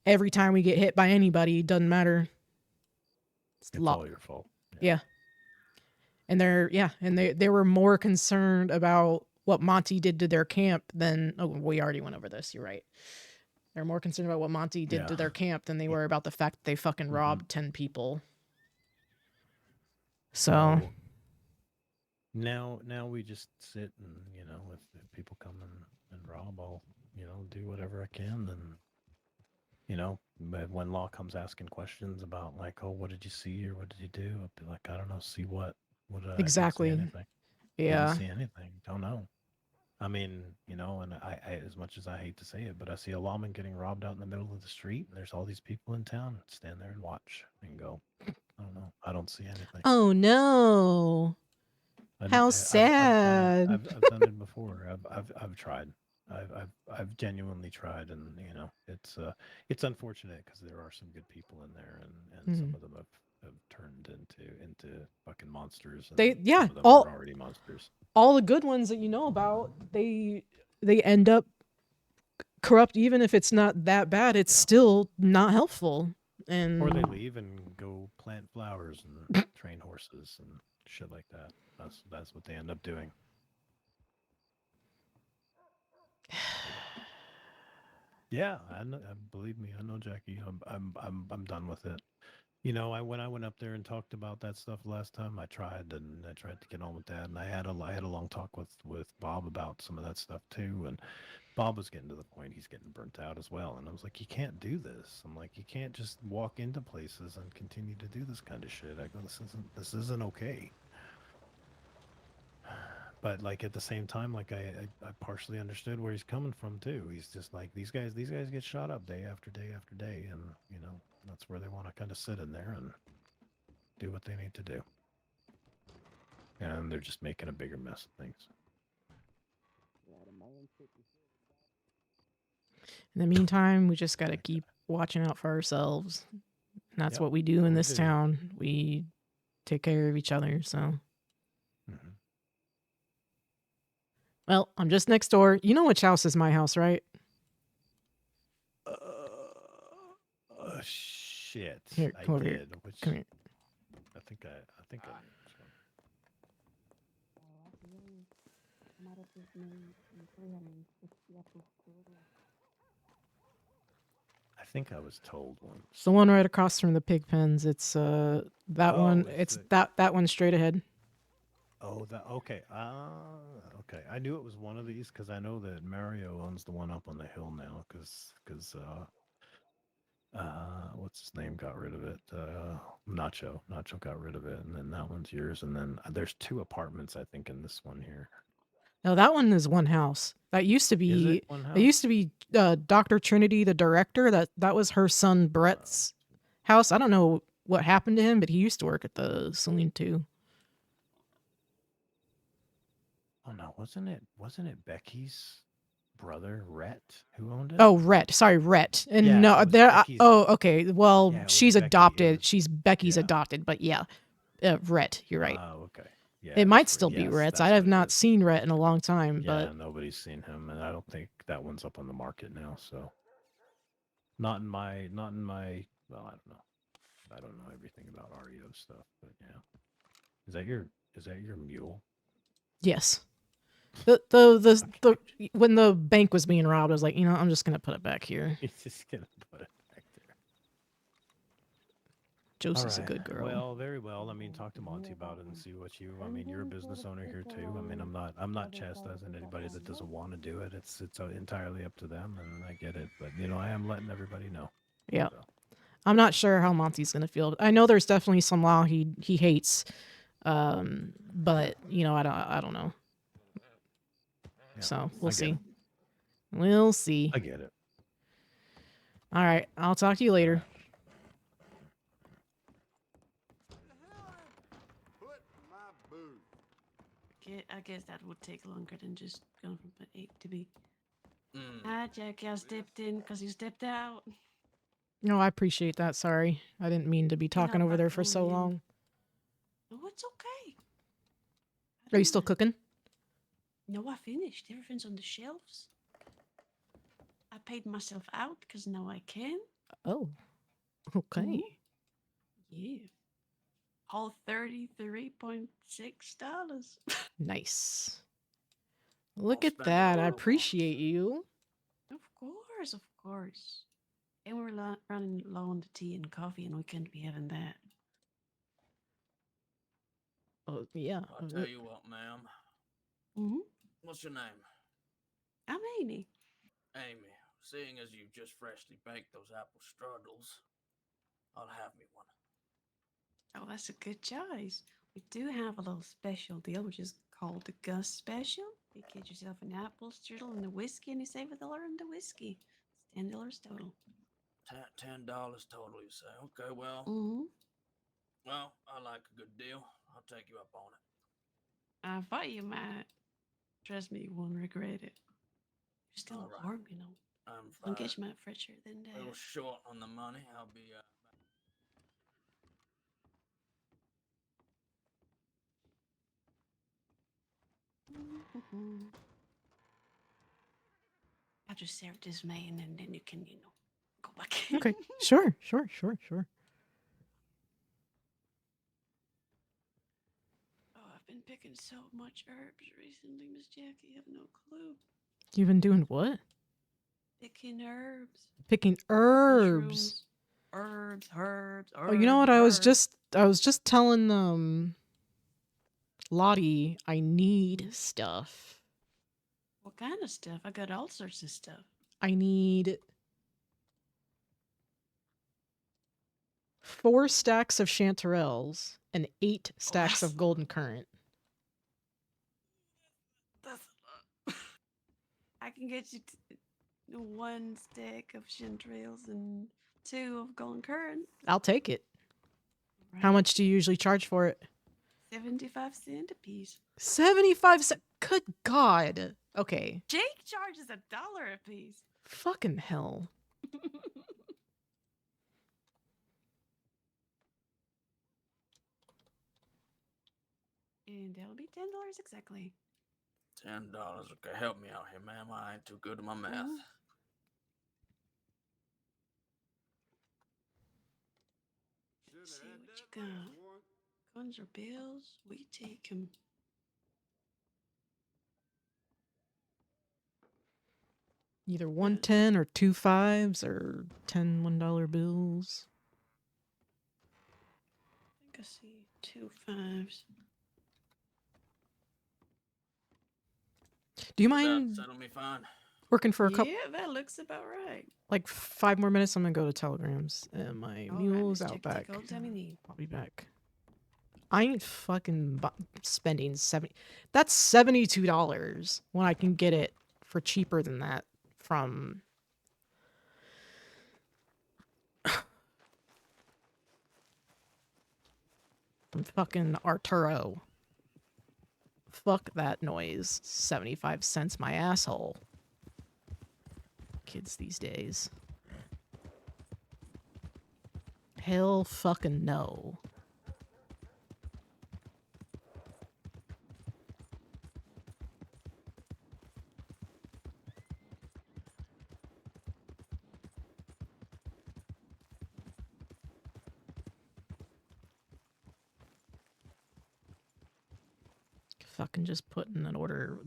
[SPEAKER 1] every time we get hit by anybody, doesn't matter.
[SPEAKER 19] It's all your fault.
[SPEAKER 1] Yeah. And they were more concerned about what Monty did to their camp than we already went over this, you're right. They're more concerned about what Monty did to their camp than they were about the fact that they fucking robbed 10 people. So
[SPEAKER 19] now we just sit and if people come and rob, I'll do whatever I can. And when law comes asking questions about like, oh, what did you see or what did you do, I'll be like, I don't know, see what
[SPEAKER 1] exactly.
[SPEAKER 19] I didn't see anything.
[SPEAKER 1] Yeah.
[SPEAKER 19] Didn't see anything. Don't know. I mean, and I as much as I hate to say it, but I see a lawman getting robbed out in the middle of the street, and there's all these people in town. Stand there and watch and go, I don't know. I don't see anything.
[SPEAKER 1] Oh no! How sad.
[SPEAKER 19] I've done it before. I've tried. I've genuinely tried, and it's unfortunate because there are some good people in there, and some of them have turned into fucking monsters. And some of them are already monsters.
[SPEAKER 1] All the good ones that you know about, they end up corrupt. Even if it's not that bad, it's still not helpful.
[SPEAKER 19] Or they leave and go plant flowers and train horses and shit like that. That's what they end up doing. Yeah, I know, believe me, I know, Jackie. I'm done with it. When I went up there and talked about that stuff last time, I tried to get on with that, and I had a long talk with Bob about some of that stuff too, and Bob was getting to the point he's getting burnt out as well, and I was like, you can't do this. I'm like, you can't just walk into places and continue to do this kind of shit. I go, this isn't okay. But like at the same time, like I partially understood where he's coming from too. He's just like these guys get shot up day after day after day, and that's where they want to kind of sit in there and do what they need to do. And they're just making a bigger mess of things.
[SPEAKER 1] In the meantime, we just got to keep watching out for ourselves. And that's what we do in this town. We take care of each other, so. Well, I'm just next door. You know which house is my house, right?
[SPEAKER 19] shit.
[SPEAKER 1] Here,
[SPEAKER 19] I
[SPEAKER 1] come over here.
[SPEAKER 19] did. Which
[SPEAKER 1] Come here.
[SPEAKER 19] I think I knew this one. I think I was told once.
[SPEAKER 1] It's the one right across from the pig pens. It's that one.
[SPEAKER 19] it's
[SPEAKER 1] It's that one straight ahead.
[SPEAKER 19] Oh, that okay. Okay. I knew it was one of these because I know that Mario owns the one up on the hill now. Because what's his name got rid of it? Nacho got rid of it, and then that one's yours. And then there's 2 apartments I think in this one here.
[SPEAKER 1] No, that one is one house. That used to
[SPEAKER 19] Is
[SPEAKER 1] be.
[SPEAKER 19] it one
[SPEAKER 1] That used to be Dr. Trinity, the director. That was her son Brett's house. I don't know what happened to him, but he used to work at the saloon too.
[SPEAKER 19] Oh no, wasn't it Becky's brother Rhett who owned it?
[SPEAKER 1] Oh, Rhett. Sorry, Rhett. And
[SPEAKER 19] Yeah,
[SPEAKER 1] no,
[SPEAKER 19] it was
[SPEAKER 1] there.
[SPEAKER 19] Becky's-
[SPEAKER 1] Oh, okay. Well,
[SPEAKER 19] Yeah, it was
[SPEAKER 1] she's
[SPEAKER 19] Becky. It
[SPEAKER 1] adopted.
[SPEAKER 19] was-
[SPEAKER 1] She's Becky's
[SPEAKER 19] yeah.
[SPEAKER 1] adopted. But yeah, Rhett. You're right.
[SPEAKER 19] Oh, okay. Yeah,
[SPEAKER 1] it might
[SPEAKER 19] that's
[SPEAKER 1] still
[SPEAKER 19] right.
[SPEAKER 1] be
[SPEAKER 19] Yes,
[SPEAKER 1] Rhett's.
[SPEAKER 19] that's
[SPEAKER 1] I have
[SPEAKER 19] what it
[SPEAKER 1] not
[SPEAKER 19] is.
[SPEAKER 1] seen Rhett in a long time.
[SPEAKER 19] Yeah,
[SPEAKER 1] But
[SPEAKER 19] nobody's seen him, and I don't think that one's up on the market now. So, not in my. Well, I don't know. I don't know everything about REO stuff, but yeah. Is that your mule?
[SPEAKER 1] yes. The when the bank was being robbed, I was like, I'm just gonna put it back here.
[SPEAKER 19] He's just gonna put it back there.
[SPEAKER 1] Josie's a good girl.
[SPEAKER 19] Well, very well. I mean, talk to Monty about it and see what you. I mean, you're a business owner here too. I mean, I'm not chastising anybody that doesn't want to do it. It's entirely up to them, and I get it. But I am letting everybody know.
[SPEAKER 1] Yeah.
[SPEAKER 19] So.
[SPEAKER 1] I'm not sure how Monty's gonna feel. I know there's definitely some law he hates, but I don't know.
[SPEAKER 19] Yeah,
[SPEAKER 1] So
[SPEAKER 19] I
[SPEAKER 1] we'll
[SPEAKER 19] get
[SPEAKER 1] see.
[SPEAKER 19] it.
[SPEAKER 1] We'll see.
[SPEAKER 19] I get it.
[SPEAKER 1] All right, I'll talk to you later.
[SPEAKER 13] Put my boot.
[SPEAKER 5] I guess that would take longer than just going from A to B. Hi, Jackie. I stepped in because you stepped out.
[SPEAKER 1] No, I appreciate that. Sorry, I didn't mean to be talking over there for so long.
[SPEAKER 5] No, it's okay.
[SPEAKER 1] Are you still cooking?
[SPEAKER 5] No, I finished. Everything's on the shelves. I paid myself out because now I can.
[SPEAKER 1] Oh, okay.
[SPEAKER 5] Yeah. All $33.6.
[SPEAKER 1] Nice. Look at that. I appreciate you.
[SPEAKER 5] Of course, of course. And we're running low on the tea and coffee, and we can't be having that.
[SPEAKER 1] Oh, yeah.
[SPEAKER 3] I'll tell you what, ma'am.
[SPEAKER 5] Mm-hmm.
[SPEAKER 3] What's your name?
[SPEAKER 5] I'm Amy.
[SPEAKER 3] Amy. Seeing as you've just freshly baked those apple strudels, I'll have me one.
[SPEAKER 5] Oh, that's a good choice. We do have a little special deal, which is called the Gus Special. You get yourself an apple strudel and a whiskey, and you save $1 on the whiskey. It's $10 total.
[SPEAKER 3] $10 total, you say? Okay, well.
[SPEAKER 5] Mm-hmm.
[SPEAKER 3] Well, I like a good deal. I'll take you up on it.
[SPEAKER 5] I thought you might. Trust me, you won't regret it. You're still
[SPEAKER 3] All right.
[SPEAKER 5] warm,
[SPEAKER 3] I'm
[SPEAKER 5] I'll get you my fresher than
[SPEAKER 3] a
[SPEAKER 5] that.
[SPEAKER 3] little short on the money. I'll be
[SPEAKER 5] I'll just serve this man, and then you can, go back.
[SPEAKER 1] Okay. Sure.
[SPEAKER 5] Oh, I've been picking so much herbs recently, Miss Jackie. You have no clue.
[SPEAKER 1] You've been doing what?
[SPEAKER 5] Picking herbs.
[SPEAKER 1] Picking herbs.
[SPEAKER 5] Mushrooms. Herbs.
[SPEAKER 1] Oh, you know what? I was just telling Lottie I need stuff.
[SPEAKER 5] What kind of stuff? I got all sorts of stuff.
[SPEAKER 1] I need 4 stacks of chanterelles and 8 stacks of golden currant.
[SPEAKER 5] That's a lot. I can get you 1 stack of chanterelles and 2 of golden currant.
[SPEAKER 1] I'll take it. Right. How much do you usually charge for it?
[SPEAKER 5] 75 cents a piece.
[SPEAKER 1] 75 cents? Good God. Okay.
[SPEAKER 5] Jake charges $1 a piece.
[SPEAKER 1] Fucking hell.
[SPEAKER 5] And that'll be $10 exactly.
[SPEAKER 3] $10. Okay, help me out here, ma'am. I ain't too good at my math.
[SPEAKER 5] Let's see what you got. Guns or bills? We take 'em.
[SPEAKER 1] Either 110 or 2 5s or 10 $1 bills.
[SPEAKER 5] I think I see 2 5s.
[SPEAKER 1] Do you
[SPEAKER 3] That
[SPEAKER 1] mind
[SPEAKER 3] settle me fine.
[SPEAKER 1] working for a couple,
[SPEAKER 5] Yeah, that looks about right.
[SPEAKER 1] like 5 more minutes? I'm gonna go to telegrams, and my
[SPEAKER 5] All right,
[SPEAKER 1] mule's
[SPEAKER 5] Miss
[SPEAKER 1] out
[SPEAKER 5] Jack,
[SPEAKER 1] back.
[SPEAKER 5] take all the time you need.
[SPEAKER 1] I'll be back. I ain't fucking spending 70. That's $72 when I can get it for cheaper than that from fucking Arturo. Fuck that noise. 75 cents my asshole. Kids these days. Hell fucking no. Fucking just putting an order.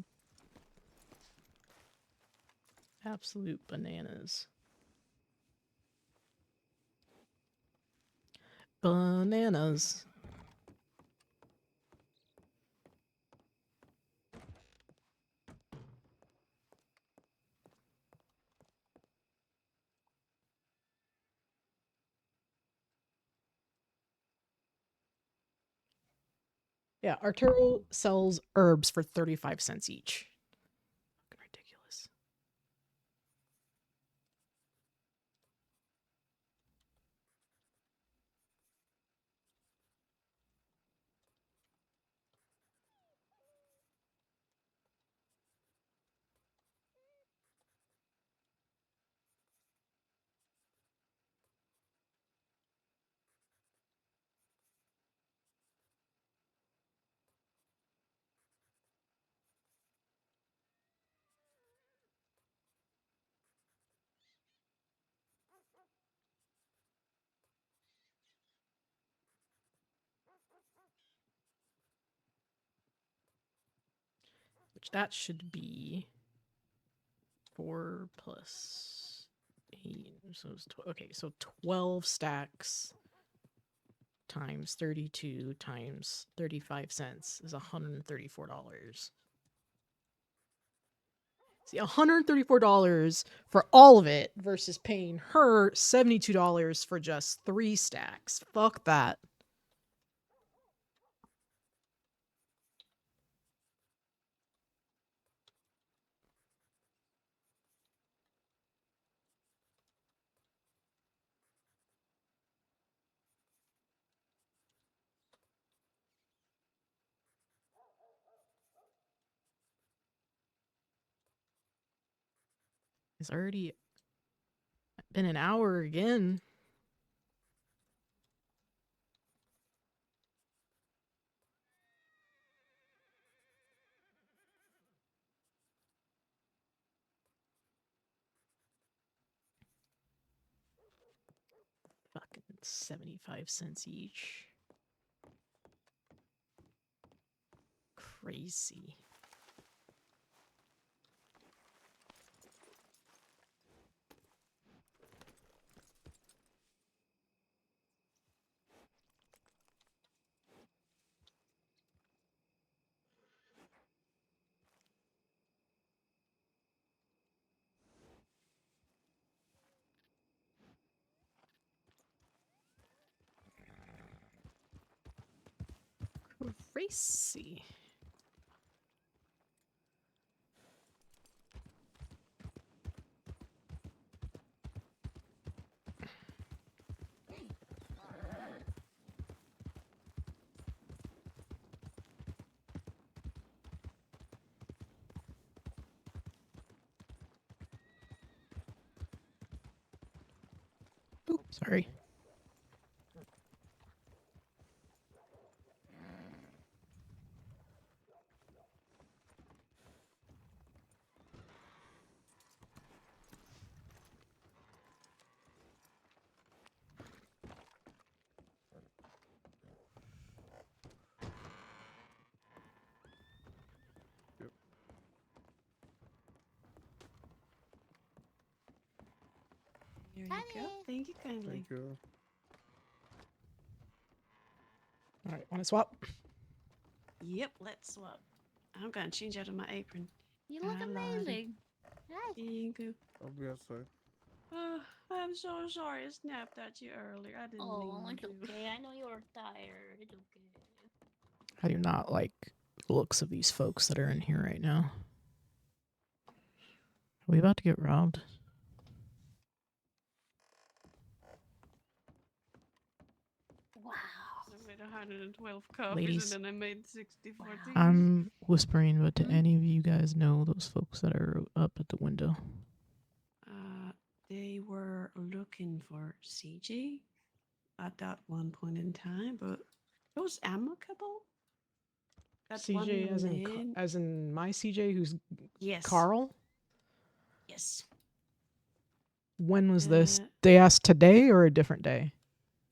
[SPEAKER 1] Absolute bananas. Bananas. Yeah, Arturo sells herbs for 35 cents each. Fucking ridiculous. Which that should be 4 plus 8. So it's okay, so 12 stacks times 32 times 35 cents is $134. See, $134 for all of it versus paying her $72 for just 3 stacks. Fuck that. It's already been an hour again. Fucking 75 cents each. Crazy. Crazy. Oops, sorry.
[SPEAKER 5] There you go. Thank you kindly.
[SPEAKER 21] Thank you.
[SPEAKER 1] All right, want to swap?
[SPEAKER 5] Yep, let's swap. I'm gonna change out of my apron.
[SPEAKER 18] You look amazing. Hi.
[SPEAKER 5] Thank you.
[SPEAKER 21] I'll be outside.
[SPEAKER 5] Oh, I'm so sorry I snapped at you earlier. I didn't
[SPEAKER 18] Oh,
[SPEAKER 5] mean
[SPEAKER 18] it's
[SPEAKER 5] to.
[SPEAKER 18] okay. I know you're tired. It's okay.
[SPEAKER 1] I do not like the looks of these folks that are in here right now. Are we about to get robbed?
[SPEAKER 18] Wow.
[SPEAKER 5] I made 112 copies
[SPEAKER 1] Ladies.
[SPEAKER 5] and then I made 64 teas.
[SPEAKER 1] I'm whispering, but do any of you guys know those folks that are up at the window?
[SPEAKER 5] They were looking for CJ at that one point in time, but it was amicable. That
[SPEAKER 1] CJ
[SPEAKER 5] one man.
[SPEAKER 1] as in my CJ, who's
[SPEAKER 5] Yes.
[SPEAKER 1] Carl?
[SPEAKER 5] Yes.
[SPEAKER 1] When was this? They asked today or a different day?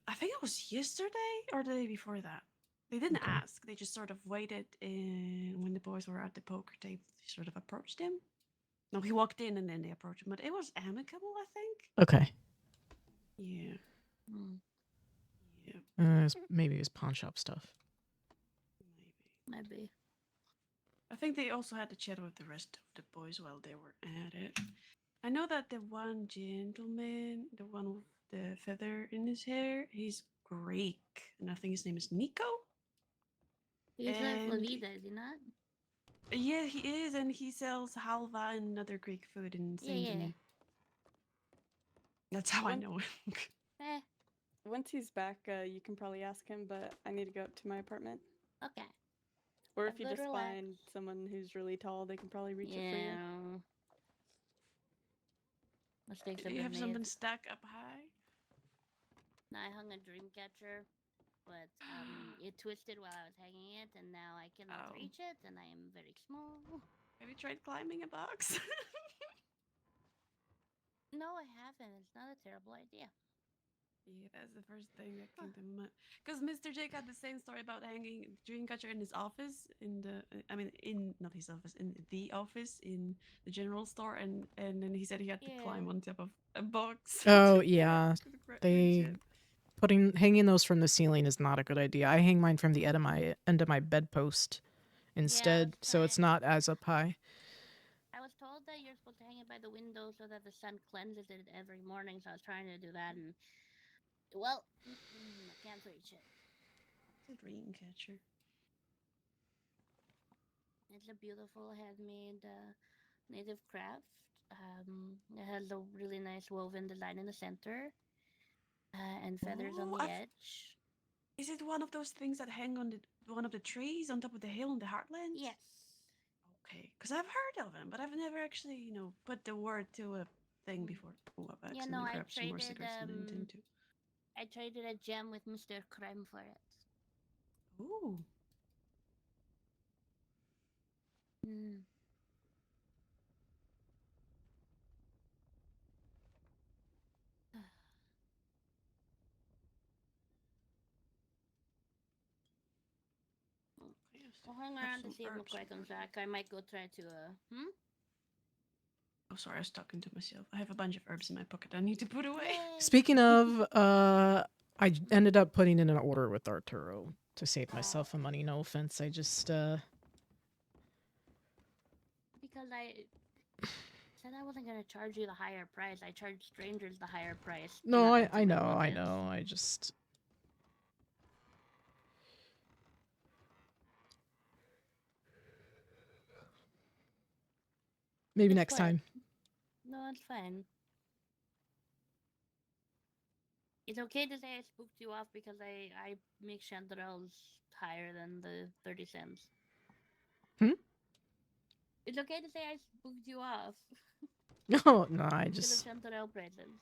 [SPEAKER 5] I think it was yesterday or the day before that. They didn't ask. They just sort of waited, and when the boys were at the poker table, they sort of approached him. No, he walked in and then they approached him, but it was amicable, I think.
[SPEAKER 1] Okay.
[SPEAKER 5] Yeah.
[SPEAKER 1] Maybe it was pawn shop stuff.
[SPEAKER 18] Maybe.
[SPEAKER 5] I think they also had to chat with the rest of the boys while they were at it. I know that the one gentleman, the one with the feather in his hair, he's Greek, and I think his name is Nico.
[SPEAKER 18] He's like Flavida, is he not?
[SPEAKER 5] Yeah, he is, and he sells halva and other Greek food in Saint Denis. That's how I know him.
[SPEAKER 17] Once he's back, you can probably ask him, but I need to go up to my apartment.
[SPEAKER 18] Okay.
[SPEAKER 17] Or
[SPEAKER 18] Have
[SPEAKER 17] if you
[SPEAKER 18] good
[SPEAKER 17] just
[SPEAKER 18] relax.
[SPEAKER 17] find someone who's really tall, they can probably reach it for you.
[SPEAKER 18] Let's take
[SPEAKER 5] Do
[SPEAKER 18] some
[SPEAKER 5] you have something
[SPEAKER 18] grenades.
[SPEAKER 5] stuck up high?
[SPEAKER 18] I hung a dream catcher, but it twisted while I was hanging it, and now I cannot reach it, and I am very small.
[SPEAKER 5] Have you tried climbing a box?
[SPEAKER 18] No, I haven't. It's not a terrible idea.
[SPEAKER 5] Yeah, that's the first thing that came to mind. Because Mr. Jake had the same story about hanging Dreamcatcher in his office, not his office, in the office in the general store, and then he said he had to climb on top of a box.
[SPEAKER 1] Oh yeah, hanging those from the ceiling is not a good idea. I hang mine from the end of my bedpost instead, so it's not as up high.
[SPEAKER 18] I was told that you're supposed to hang it by the window so that the sun cleanses it every morning, so I was trying to do that, and well, I can't reach it.
[SPEAKER 5] It's a Dreamcatcher.
[SPEAKER 18] It's a beautiful handmade native craft. It has a really nice woven design in the center and feathers on the edge.
[SPEAKER 5] Is it one of those things that hang on one of the trees on top of the hill in the Heartlands?
[SPEAKER 18] Yes.
[SPEAKER 5] Okay, because I've heard of them, but I've never actually, put the word to a thing before. Oh, I've accidentally grabbed some more cigarettes than I intend to.
[SPEAKER 18] I traded a gem with Mr. Creme for it.
[SPEAKER 5] Ooh.
[SPEAKER 18] I'll hang around to see if McCoy comes back. I might go try to,
[SPEAKER 5] Oh, sorry, I was talking to myself. I have a bunch of herbs in my pocket I need to put away.
[SPEAKER 1] Speaking of, I ended up putting in an order with Arturo to save myself some money. No offense, I just
[SPEAKER 18] because I said I wasn't gonna charge you the higher price. I charged strangers the higher price.
[SPEAKER 1] No, I know. I just maybe next time.
[SPEAKER 18] No, it's fine. It's okay to say I spooked you off because I make chanterelles higher than the 30 cents. It's okay to say I spooked you off.
[SPEAKER 1] No, I just.
[SPEAKER 18] To the chanterelle prices.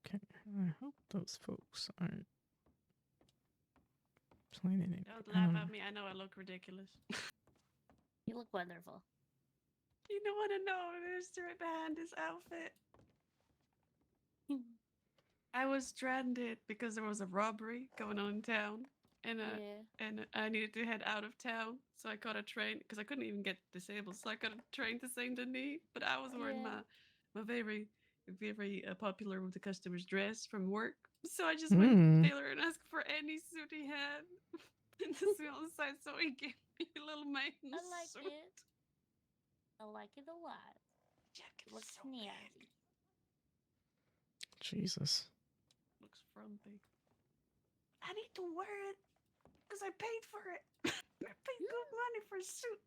[SPEAKER 1] Okay, I hope those folks aren't planning it.
[SPEAKER 5] Don't laugh at me. I know I look ridiculous.
[SPEAKER 18] You look wonderful.
[SPEAKER 5] You don't want to know the story behind this outfit. I was stranded because there was a robbery going on in town. and I needed to head out of town, so I caught a train because I couldn't even get disabled. So I caught a train to Saint Denis, but I was wearing my very popular with the customer's dress from work. So I just went to the tailor and asked for any suit he had in the small size. So he gave me a little maiden suit.
[SPEAKER 18] It. I like it a lot. Looks so nasty.
[SPEAKER 1] Jesus.
[SPEAKER 5] Looks frumpy. I need to wear it because I paid for it. I paid good money for a suit.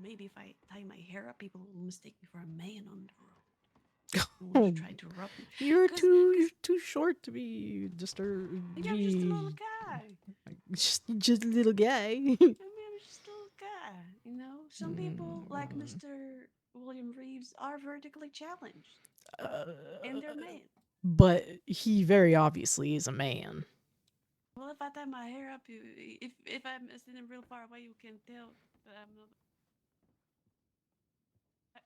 [SPEAKER 5] Maybe if I tie my hair up, people will mistake me for a man on the road. And try to rub me.
[SPEAKER 1] You're too short to be disturbed.
[SPEAKER 5] Yeah, I'm just a little guy.
[SPEAKER 1] Just a little guy.
[SPEAKER 5] I mean, I'm just a little guy. You know, some people like Mr. William Reeves are vertically challenged, and they're men.
[SPEAKER 1] But he very obviously is a man.
[SPEAKER 5] Well, if I tie my hair up, if I'm sitting real far away, you can tell that I'm not.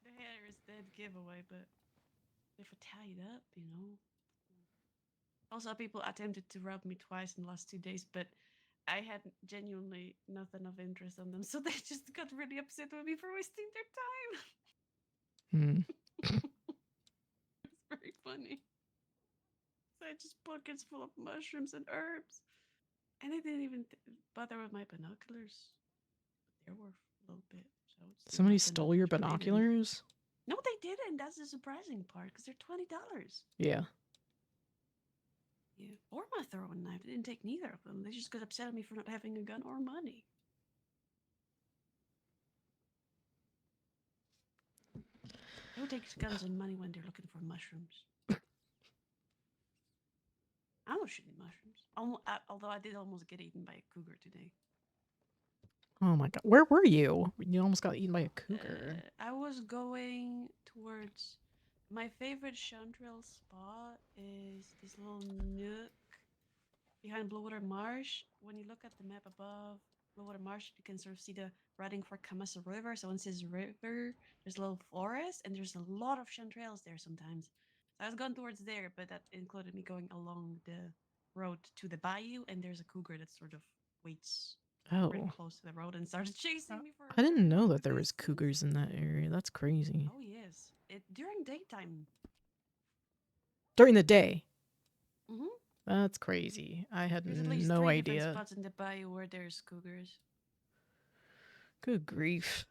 [SPEAKER 5] The hair is dead giveaway, but if I tie it up, you know. Also, people attempted to rub me twice in the last 2 days, but I had genuinely nothing of interest on them, so they just got really upset with me for wasting their time. It's very funny. So I just pockets full of mushrooms and herbs, and they didn't even bother with my binoculars. They're worth a little bit. So it's
[SPEAKER 1] Somebody stole your binoculars?
[SPEAKER 5] No, they didn't. That's the surprising part, because they're $20.
[SPEAKER 1] Yeah.
[SPEAKER 5] Yeah. Or my throwing knife. They didn't take neither of them. They just got upset at me for not having a gun or money. Who takes guns and money when they're looking for mushrooms? I'm not shooting mushrooms. Although I did almost get eaten by a cougar today.
[SPEAKER 1] Oh my god. Where were you? You almost got eaten by a cougar.
[SPEAKER 5] I was going towards my favorite chanterelle spot is this little nook behind Bluewater Marsh. When you look at the map above Bluewater Marsh, you can sort of see the writing for Kamasa River. So once this river, there's a little forest, and there's a lot of chanterelles there sometimes. So I was going towards there, but that included me going along the road to the bayou, and there's a cougar that sort of waits really close to the road and starts chasing me for.
[SPEAKER 1] I didn't know that there was cougars in that area. That's crazy.
[SPEAKER 5] Oh yes, during daytime.
[SPEAKER 1] During the day.
[SPEAKER 5] Mm-hmm.
[SPEAKER 1] That's crazy. I had
[SPEAKER 5] There's at least
[SPEAKER 1] no
[SPEAKER 5] 3
[SPEAKER 1] idea.
[SPEAKER 5] different spots in the bayou where there's cougars.
[SPEAKER 1] Good grief.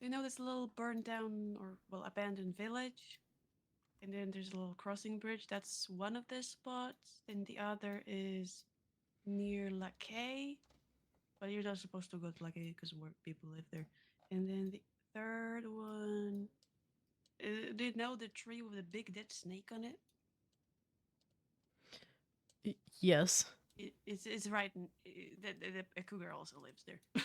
[SPEAKER 5] You know this little burned down or abandoned village? And then there's a little crossing bridge. That's one of the spots. And the other is near Lackey. But you're not supposed to go to Lackey because people live there. And then the third one. Do you know the tree with a big dead snake on it?
[SPEAKER 1] Yes.
[SPEAKER 5] It's right. A cougar also lives there. I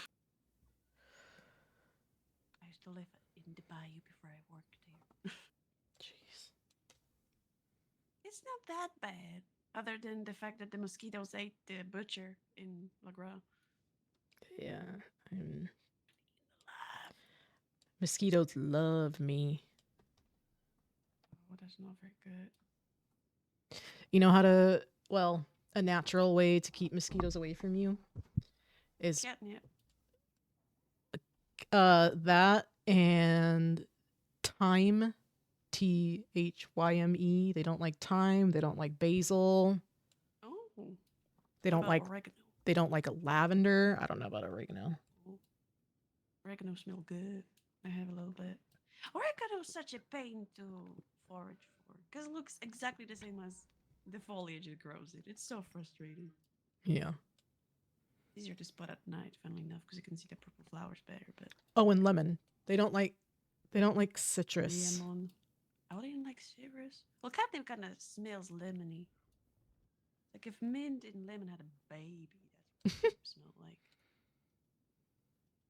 [SPEAKER 5] used to live in the bayou before I worked there.
[SPEAKER 1] Jeez.
[SPEAKER 5] It's not that bad, other than the fact that the mosquitoes ate the butcher in LaGras.
[SPEAKER 1] Yeah. Mosquitoes love me.
[SPEAKER 5] Oh, that's not very good.
[SPEAKER 1] You know how to, a natural way to keep mosquitoes away from you is
[SPEAKER 5] catnip.
[SPEAKER 1] That and thyme, THYME. They don't like thyme. They don't like basil.
[SPEAKER 5] Oh.
[SPEAKER 1] They don't like
[SPEAKER 5] oregano.
[SPEAKER 1] They don't like a lavender. I don't know about oregano.
[SPEAKER 5] Oregano smells good. I have a little bit. Oregano is such a pain to forage for because it looks exactly the same as the foliage it grows in. It's so frustrating.
[SPEAKER 1] Yeah.
[SPEAKER 5] Easier to spot at night, funnily enough, because you can see the purple flowers better. But
[SPEAKER 1] and lemon. They don't like citrus.
[SPEAKER 5] Lemon. Oh, they didn't like citrus. Well, catnip kind of smells lemony. Like if mint and lemon had a baby, that's what it would smell like.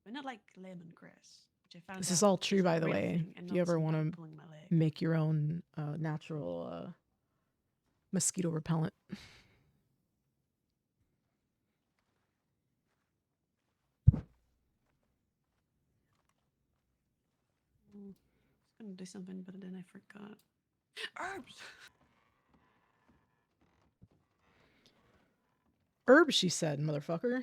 [SPEAKER 5] But not like lemongrass, which I found.
[SPEAKER 1] This is all true, by the way. If you ever want to make your own natural mosquito repellent.
[SPEAKER 5] It's gonna do something, but then I forgot. Herbs.
[SPEAKER 1] Herb, she said, motherfucker.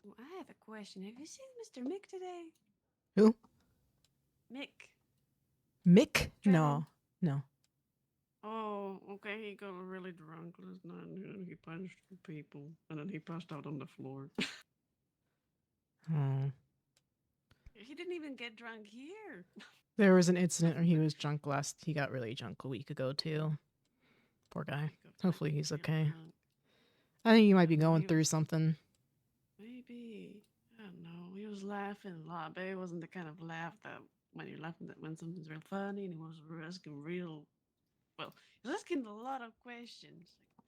[SPEAKER 5] Well, I have a question. Have you seen Mr. Mick today?
[SPEAKER 1] Who?
[SPEAKER 5] Mick.
[SPEAKER 1] Mick?
[SPEAKER 5] Drennan.
[SPEAKER 1] No.
[SPEAKER 5] Oh, okay. He got really drunk last night and he punched people and then he passed out on the floor.
[SPEAKER 1] Oh.
[SPEAKER 5] He didn't even get drunk here.
[SPEAKER 1] There was an incident where he was drunk he got really drunk a week ago, too. Poor guy. Hopefully he's okay. I think he might be going through something.
[SPEAKER 5] Maybe. I don't know. He was laughing a lot, but it wasn't the kind of laugh that when you're laughing that when something's real funny, and he was asking real. Well, he was asking a lot of questions. Like,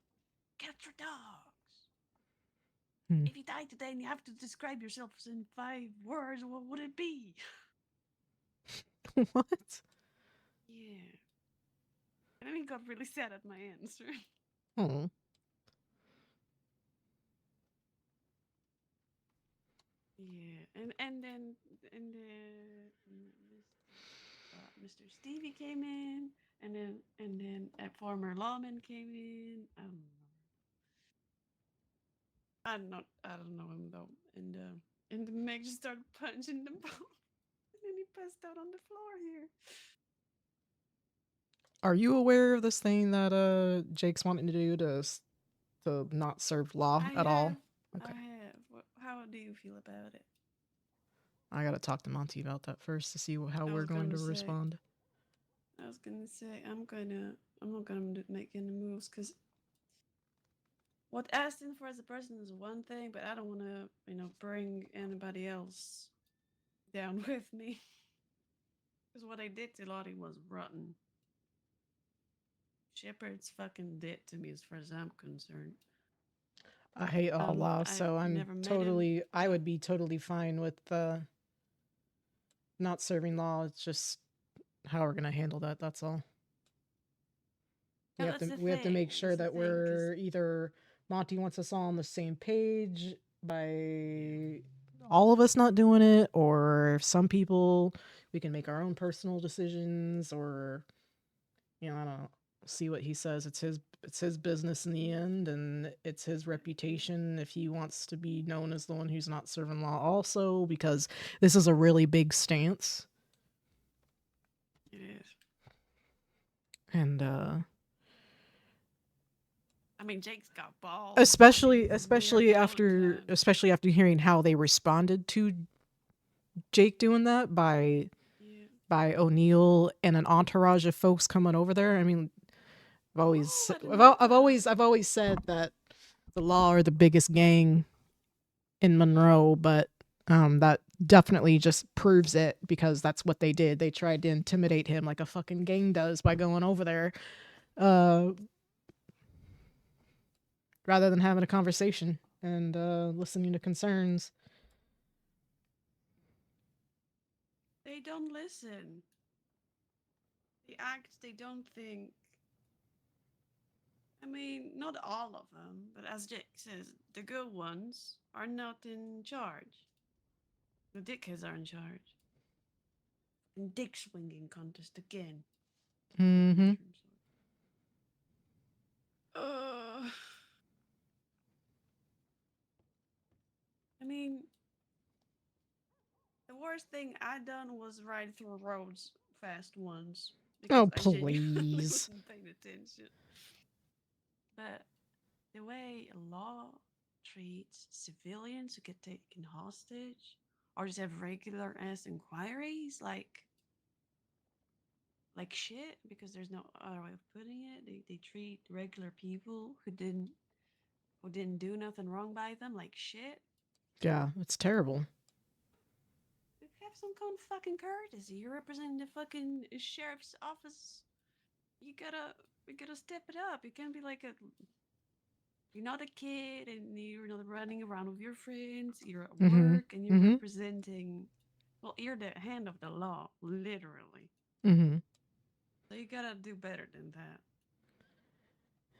[SPEAKER 5] cats or dogs? If you died today and you have to describe yourself in 5 words, what would it be?
[SPEAKER 1] What?
[SPEAKER 5] Yeah. And then he got really sad at my answer.
[SPEAKER 1] Oh.
[SPEAKER 5] Yeah, and then Mr. Stevie came in, and then a former lawman came in. I don't know him though. And the Meg just started punching them both, and then he passed out on the floor here.
[SPEAKER 1] Are you aware of this thing that Jake's wanting to do to not serve law at all?
[SPEAKER 5] Okay. I have. How do you feel about it?
[SPEAKER 1] I gotta talk to Monty about that first to see how we're going to respond.
[SPEAKER 5] I was gonna say I'm not gonna make any moves because what asking for as a person is one thing, but I don't want to bring anybody else down with me because what I did to Lottie was rotten. Shepard's fucking dead to me as far as I'm concerned.
[SPEAKER 1] I hate all law, so I would be totally fine with not serving law. It's just how we're gonna handle that. That's all. We have to make sure that we're either Monty wants us all on the same page by all of us not doing it, or if some people we can make our own personal decisions, or I don't know. See what he says. It's his business in the end, and it's his reputation if he wants to be known as the one who's not serving law also, because this is a really big stance.
[SPEAKER 5] It is.
[SPEAKER 1] And
[SPEAKER 5] I mean, Jake's got balls.
[SPEAKER 1] Especially after hearing how they responded to Jake doing that by O'Neill and an entourage of folks coming over there. I mean, I've always said that the law are the biggest gang in Monroe, but that definitely just proves it because that's what they did. They tried to intimidate him like a fucking gang does by going over there rather than having a conversation and listening to concerns.
[SPEAKER 5] They don't listen. They act, they don't think. I mean, not all of them, but as Dick says, the good ones are not in charge. The dickheads are in charge. And dick swinging contest again.
[SPEAKER 1] Mm-hmm.
[SPEAKER 5] I mean, the worst thing I done was ride through roads fast once.
[SPEAKER 1] Oh,
[SPEAKER 5] I genuinely
[SPEAKER 1] please.
[SPEAKER 5] wasn't paying attention. But the way law treats civilians who get taken hostage or just have regular ass inquiries like shit, because there's no other way of putting it. They treat regular people who didn't do nothing wrong by them like shit.
[SPEAKER 1] Yeah, it's terrible.
[SPEAKER 5] Have some kind of fucking courtesy. You're representing the fucking sheriff's office. You gotta step it up. You can't be like you're not a kid and you're not running around with your friends. You're at work and you're representing. Well, you're the hand of the law, literally.
[SPEAKER 1] Mm-hmm.
[SPEAKER 5] So you gotta do better than that.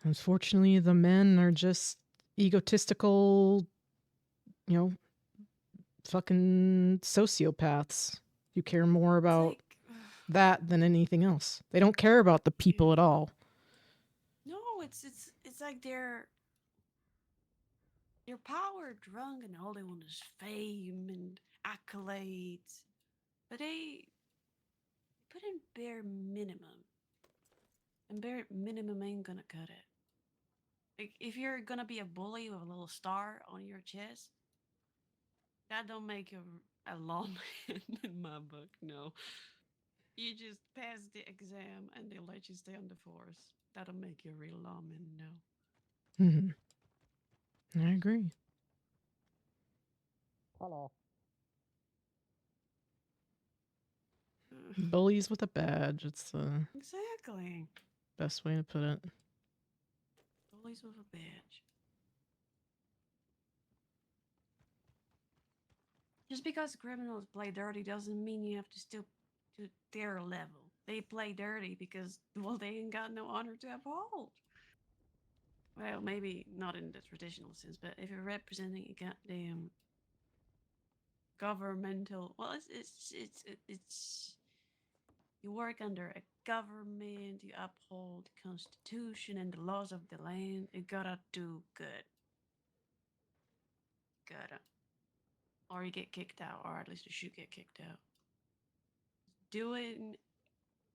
[SPEAKER 1] Unfortunately, the men are just egotistical, fucking sociopaths. You care more about that than anything else. They don't care about the people at all.
[SPEAKER 5] No, it's like they're power drunk and all they want is fame and accolades. But they put in bare minimum. And bare minimum ain't gonna cut it. Like, if you're gonna be a bully with a little star on your chest, that don't make you a lawman in my book, no. You just pass the exam and they let you stay on the force. That'll make you a real lawman, no.
[SPEAKER 1] Mm-hmm. I agree.
[SPEAKER 4] Hello.
[SPEAKER 1] Bullies with a badge. It's the
[SPEAKER 5] Exactly.
[SPEAKER 1] best way to put it.
[SPEAKER 5] Bullies with a badge. Just because criminals play dirty doesn't mean you have to stoop to their level. They play dirty because, well, they ain't got no honor to uphold. Well, maybe not in the traditional sense, but if you're representing a goddamn governmental, well, it's you work under a government, you uphold the Constitution and the laws of the land. You gotta do good. Gotta. Or you get kicked out, or at least you should get kicked out. Doing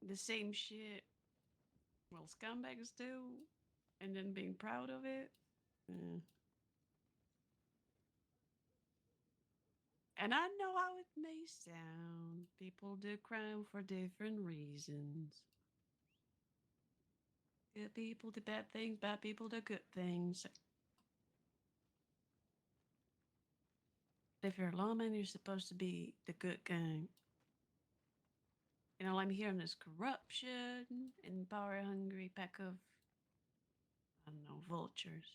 [SPEAKER 5] the same shit, well, scumbags do, and then being proud of it. And I know how it may sound. People do crime for different reasons. Good people do bad things, bad people do good things. If you're a lawman, you're supposed to be the good guy. You know, I'm hearing this corruption and power-hungry pack of, I don't know, vultures.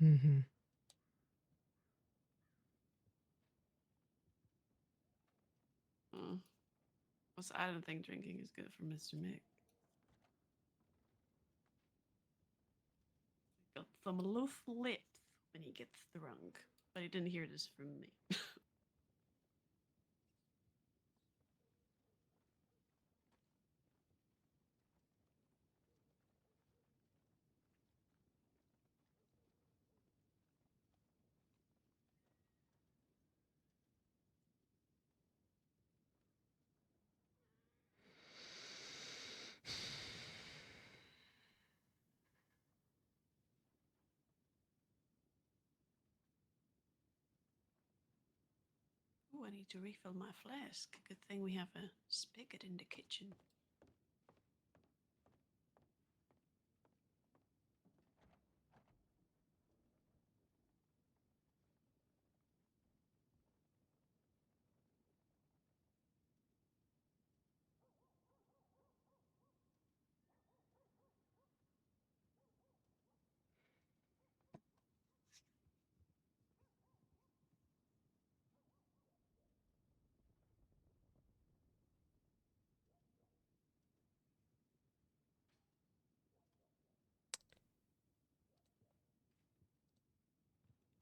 [SPEAKER 1] Mm-hmm.
[SPEAKER 5] I don't think drinking is good for Mr. Mick. Got some loose lips when he gets drunk, but he didn't hear this from me. Ooh, I need to refill my flask. Good thing we have a spigot in the kitchen.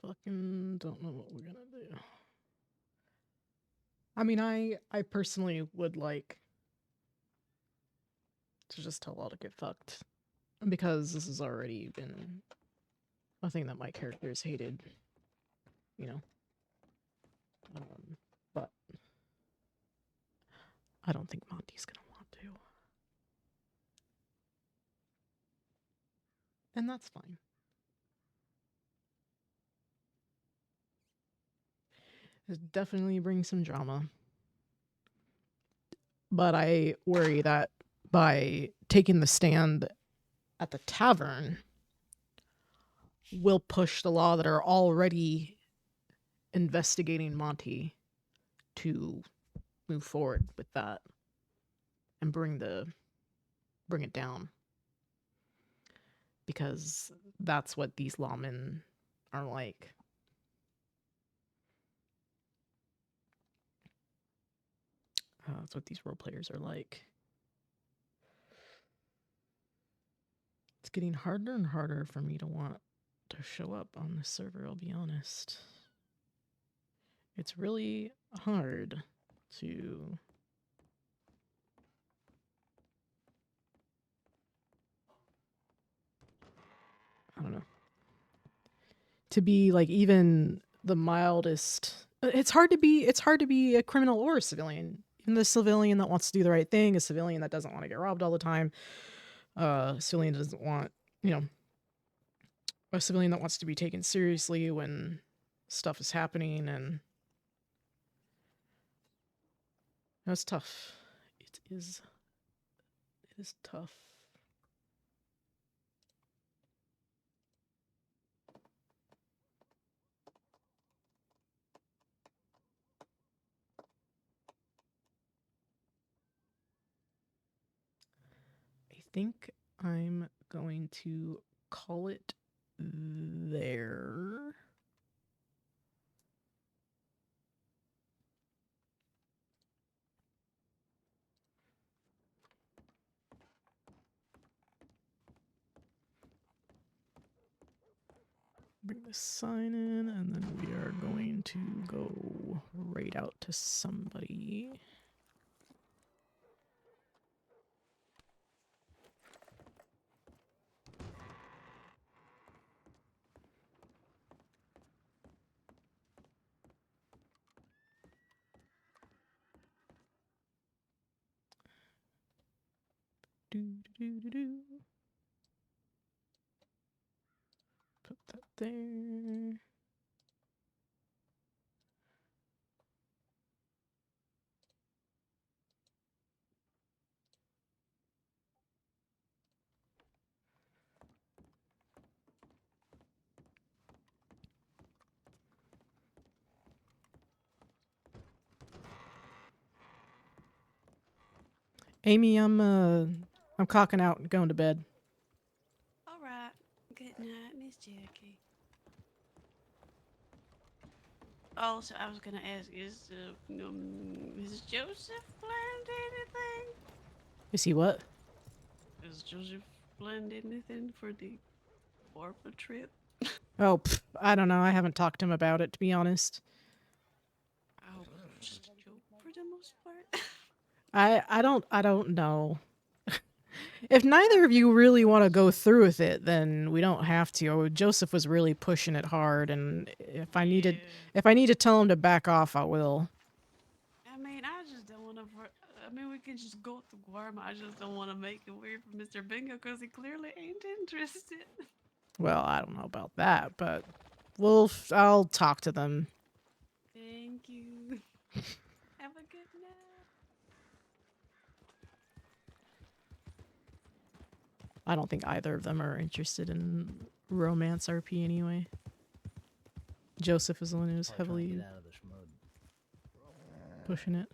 [SPEAKER 1] Fucking don't know what we're gonna do. I mean, I personally would like to just tell all to get fucked. Because this has already been a thing that my characters hated. You know. But I don't think Monty's gonna want to. And that's fine. It definitely brings some drama. But I worry that by taking the stand at the tavern, we'll push the law that are already investigating Monty to move forward with that and bring it down. Because that's what these lawmen are like. That's what these role players are like. It's getting harder and harder for me to want to show up on the server, I'll be honest. It's really hard to I don't know. To be like even the mildest. It's hard to be a criminal or a civilian. Even the civilian that wants to do the right thing, a civilian that doesn't want to get robbed all the time, a civilian doesn't want, a civilian that wants to be taken seriously when stuff is happening, and it's tough. It is tough. I think I'm going to call it there. Bring the sign in, and then we are going to go right out to somebody. Do. Put that there. Amy, I'm cocking out and going to bed.
[SPEAKER 5] All right. Good night, Miss Jacky. Also, I was gonna ask, is Joseph planned anything?
[SPEAKER 1] You see what?
[SPEAKER 5] Is Joseph planned anything for the Orpa trip?
[SPEAKER 1] Oh, I don't know. I haven't talked to him about it, to be honest.
[SPEAKER 5] Oh, just a joke for the most part.
[SPEAKER 1] I don't know. If neither of you really want to go through with it, then we don't have to. Joseph was really pushing it hard, and if I need to tell him to back off, I will.
[SPEAKER 5] I mean, I just don't want to. I mean, we can just go to Guarma. I just don't want to make it weird for Mr. Bingo because he clearly ain't interested.
[SPEAKER 1] Well, I don't know about that, but I'll talk to them.
[SPEAKER 5] Thank you. Have a good night.
[SPEAKER 1] I don't think either of them are interested in romance RP anyway. Joseph is the one who's heavily
[SPEAKER 2] Get out of this mud.
[SPEAKER 1] pushing it.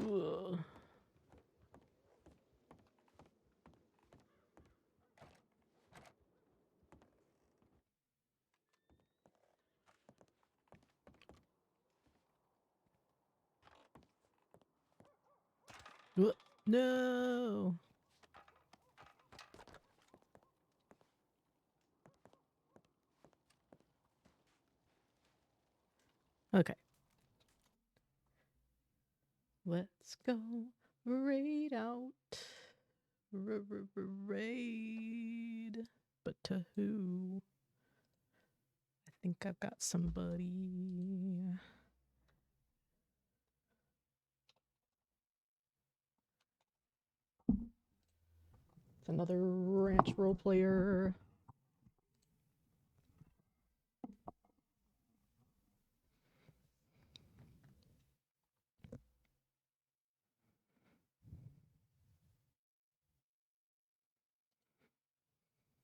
[SPEAKER 1] Ugh. No. Okay. Let's go raid out. Raid. But to who? I think I've got somebody. It's another ranch role player.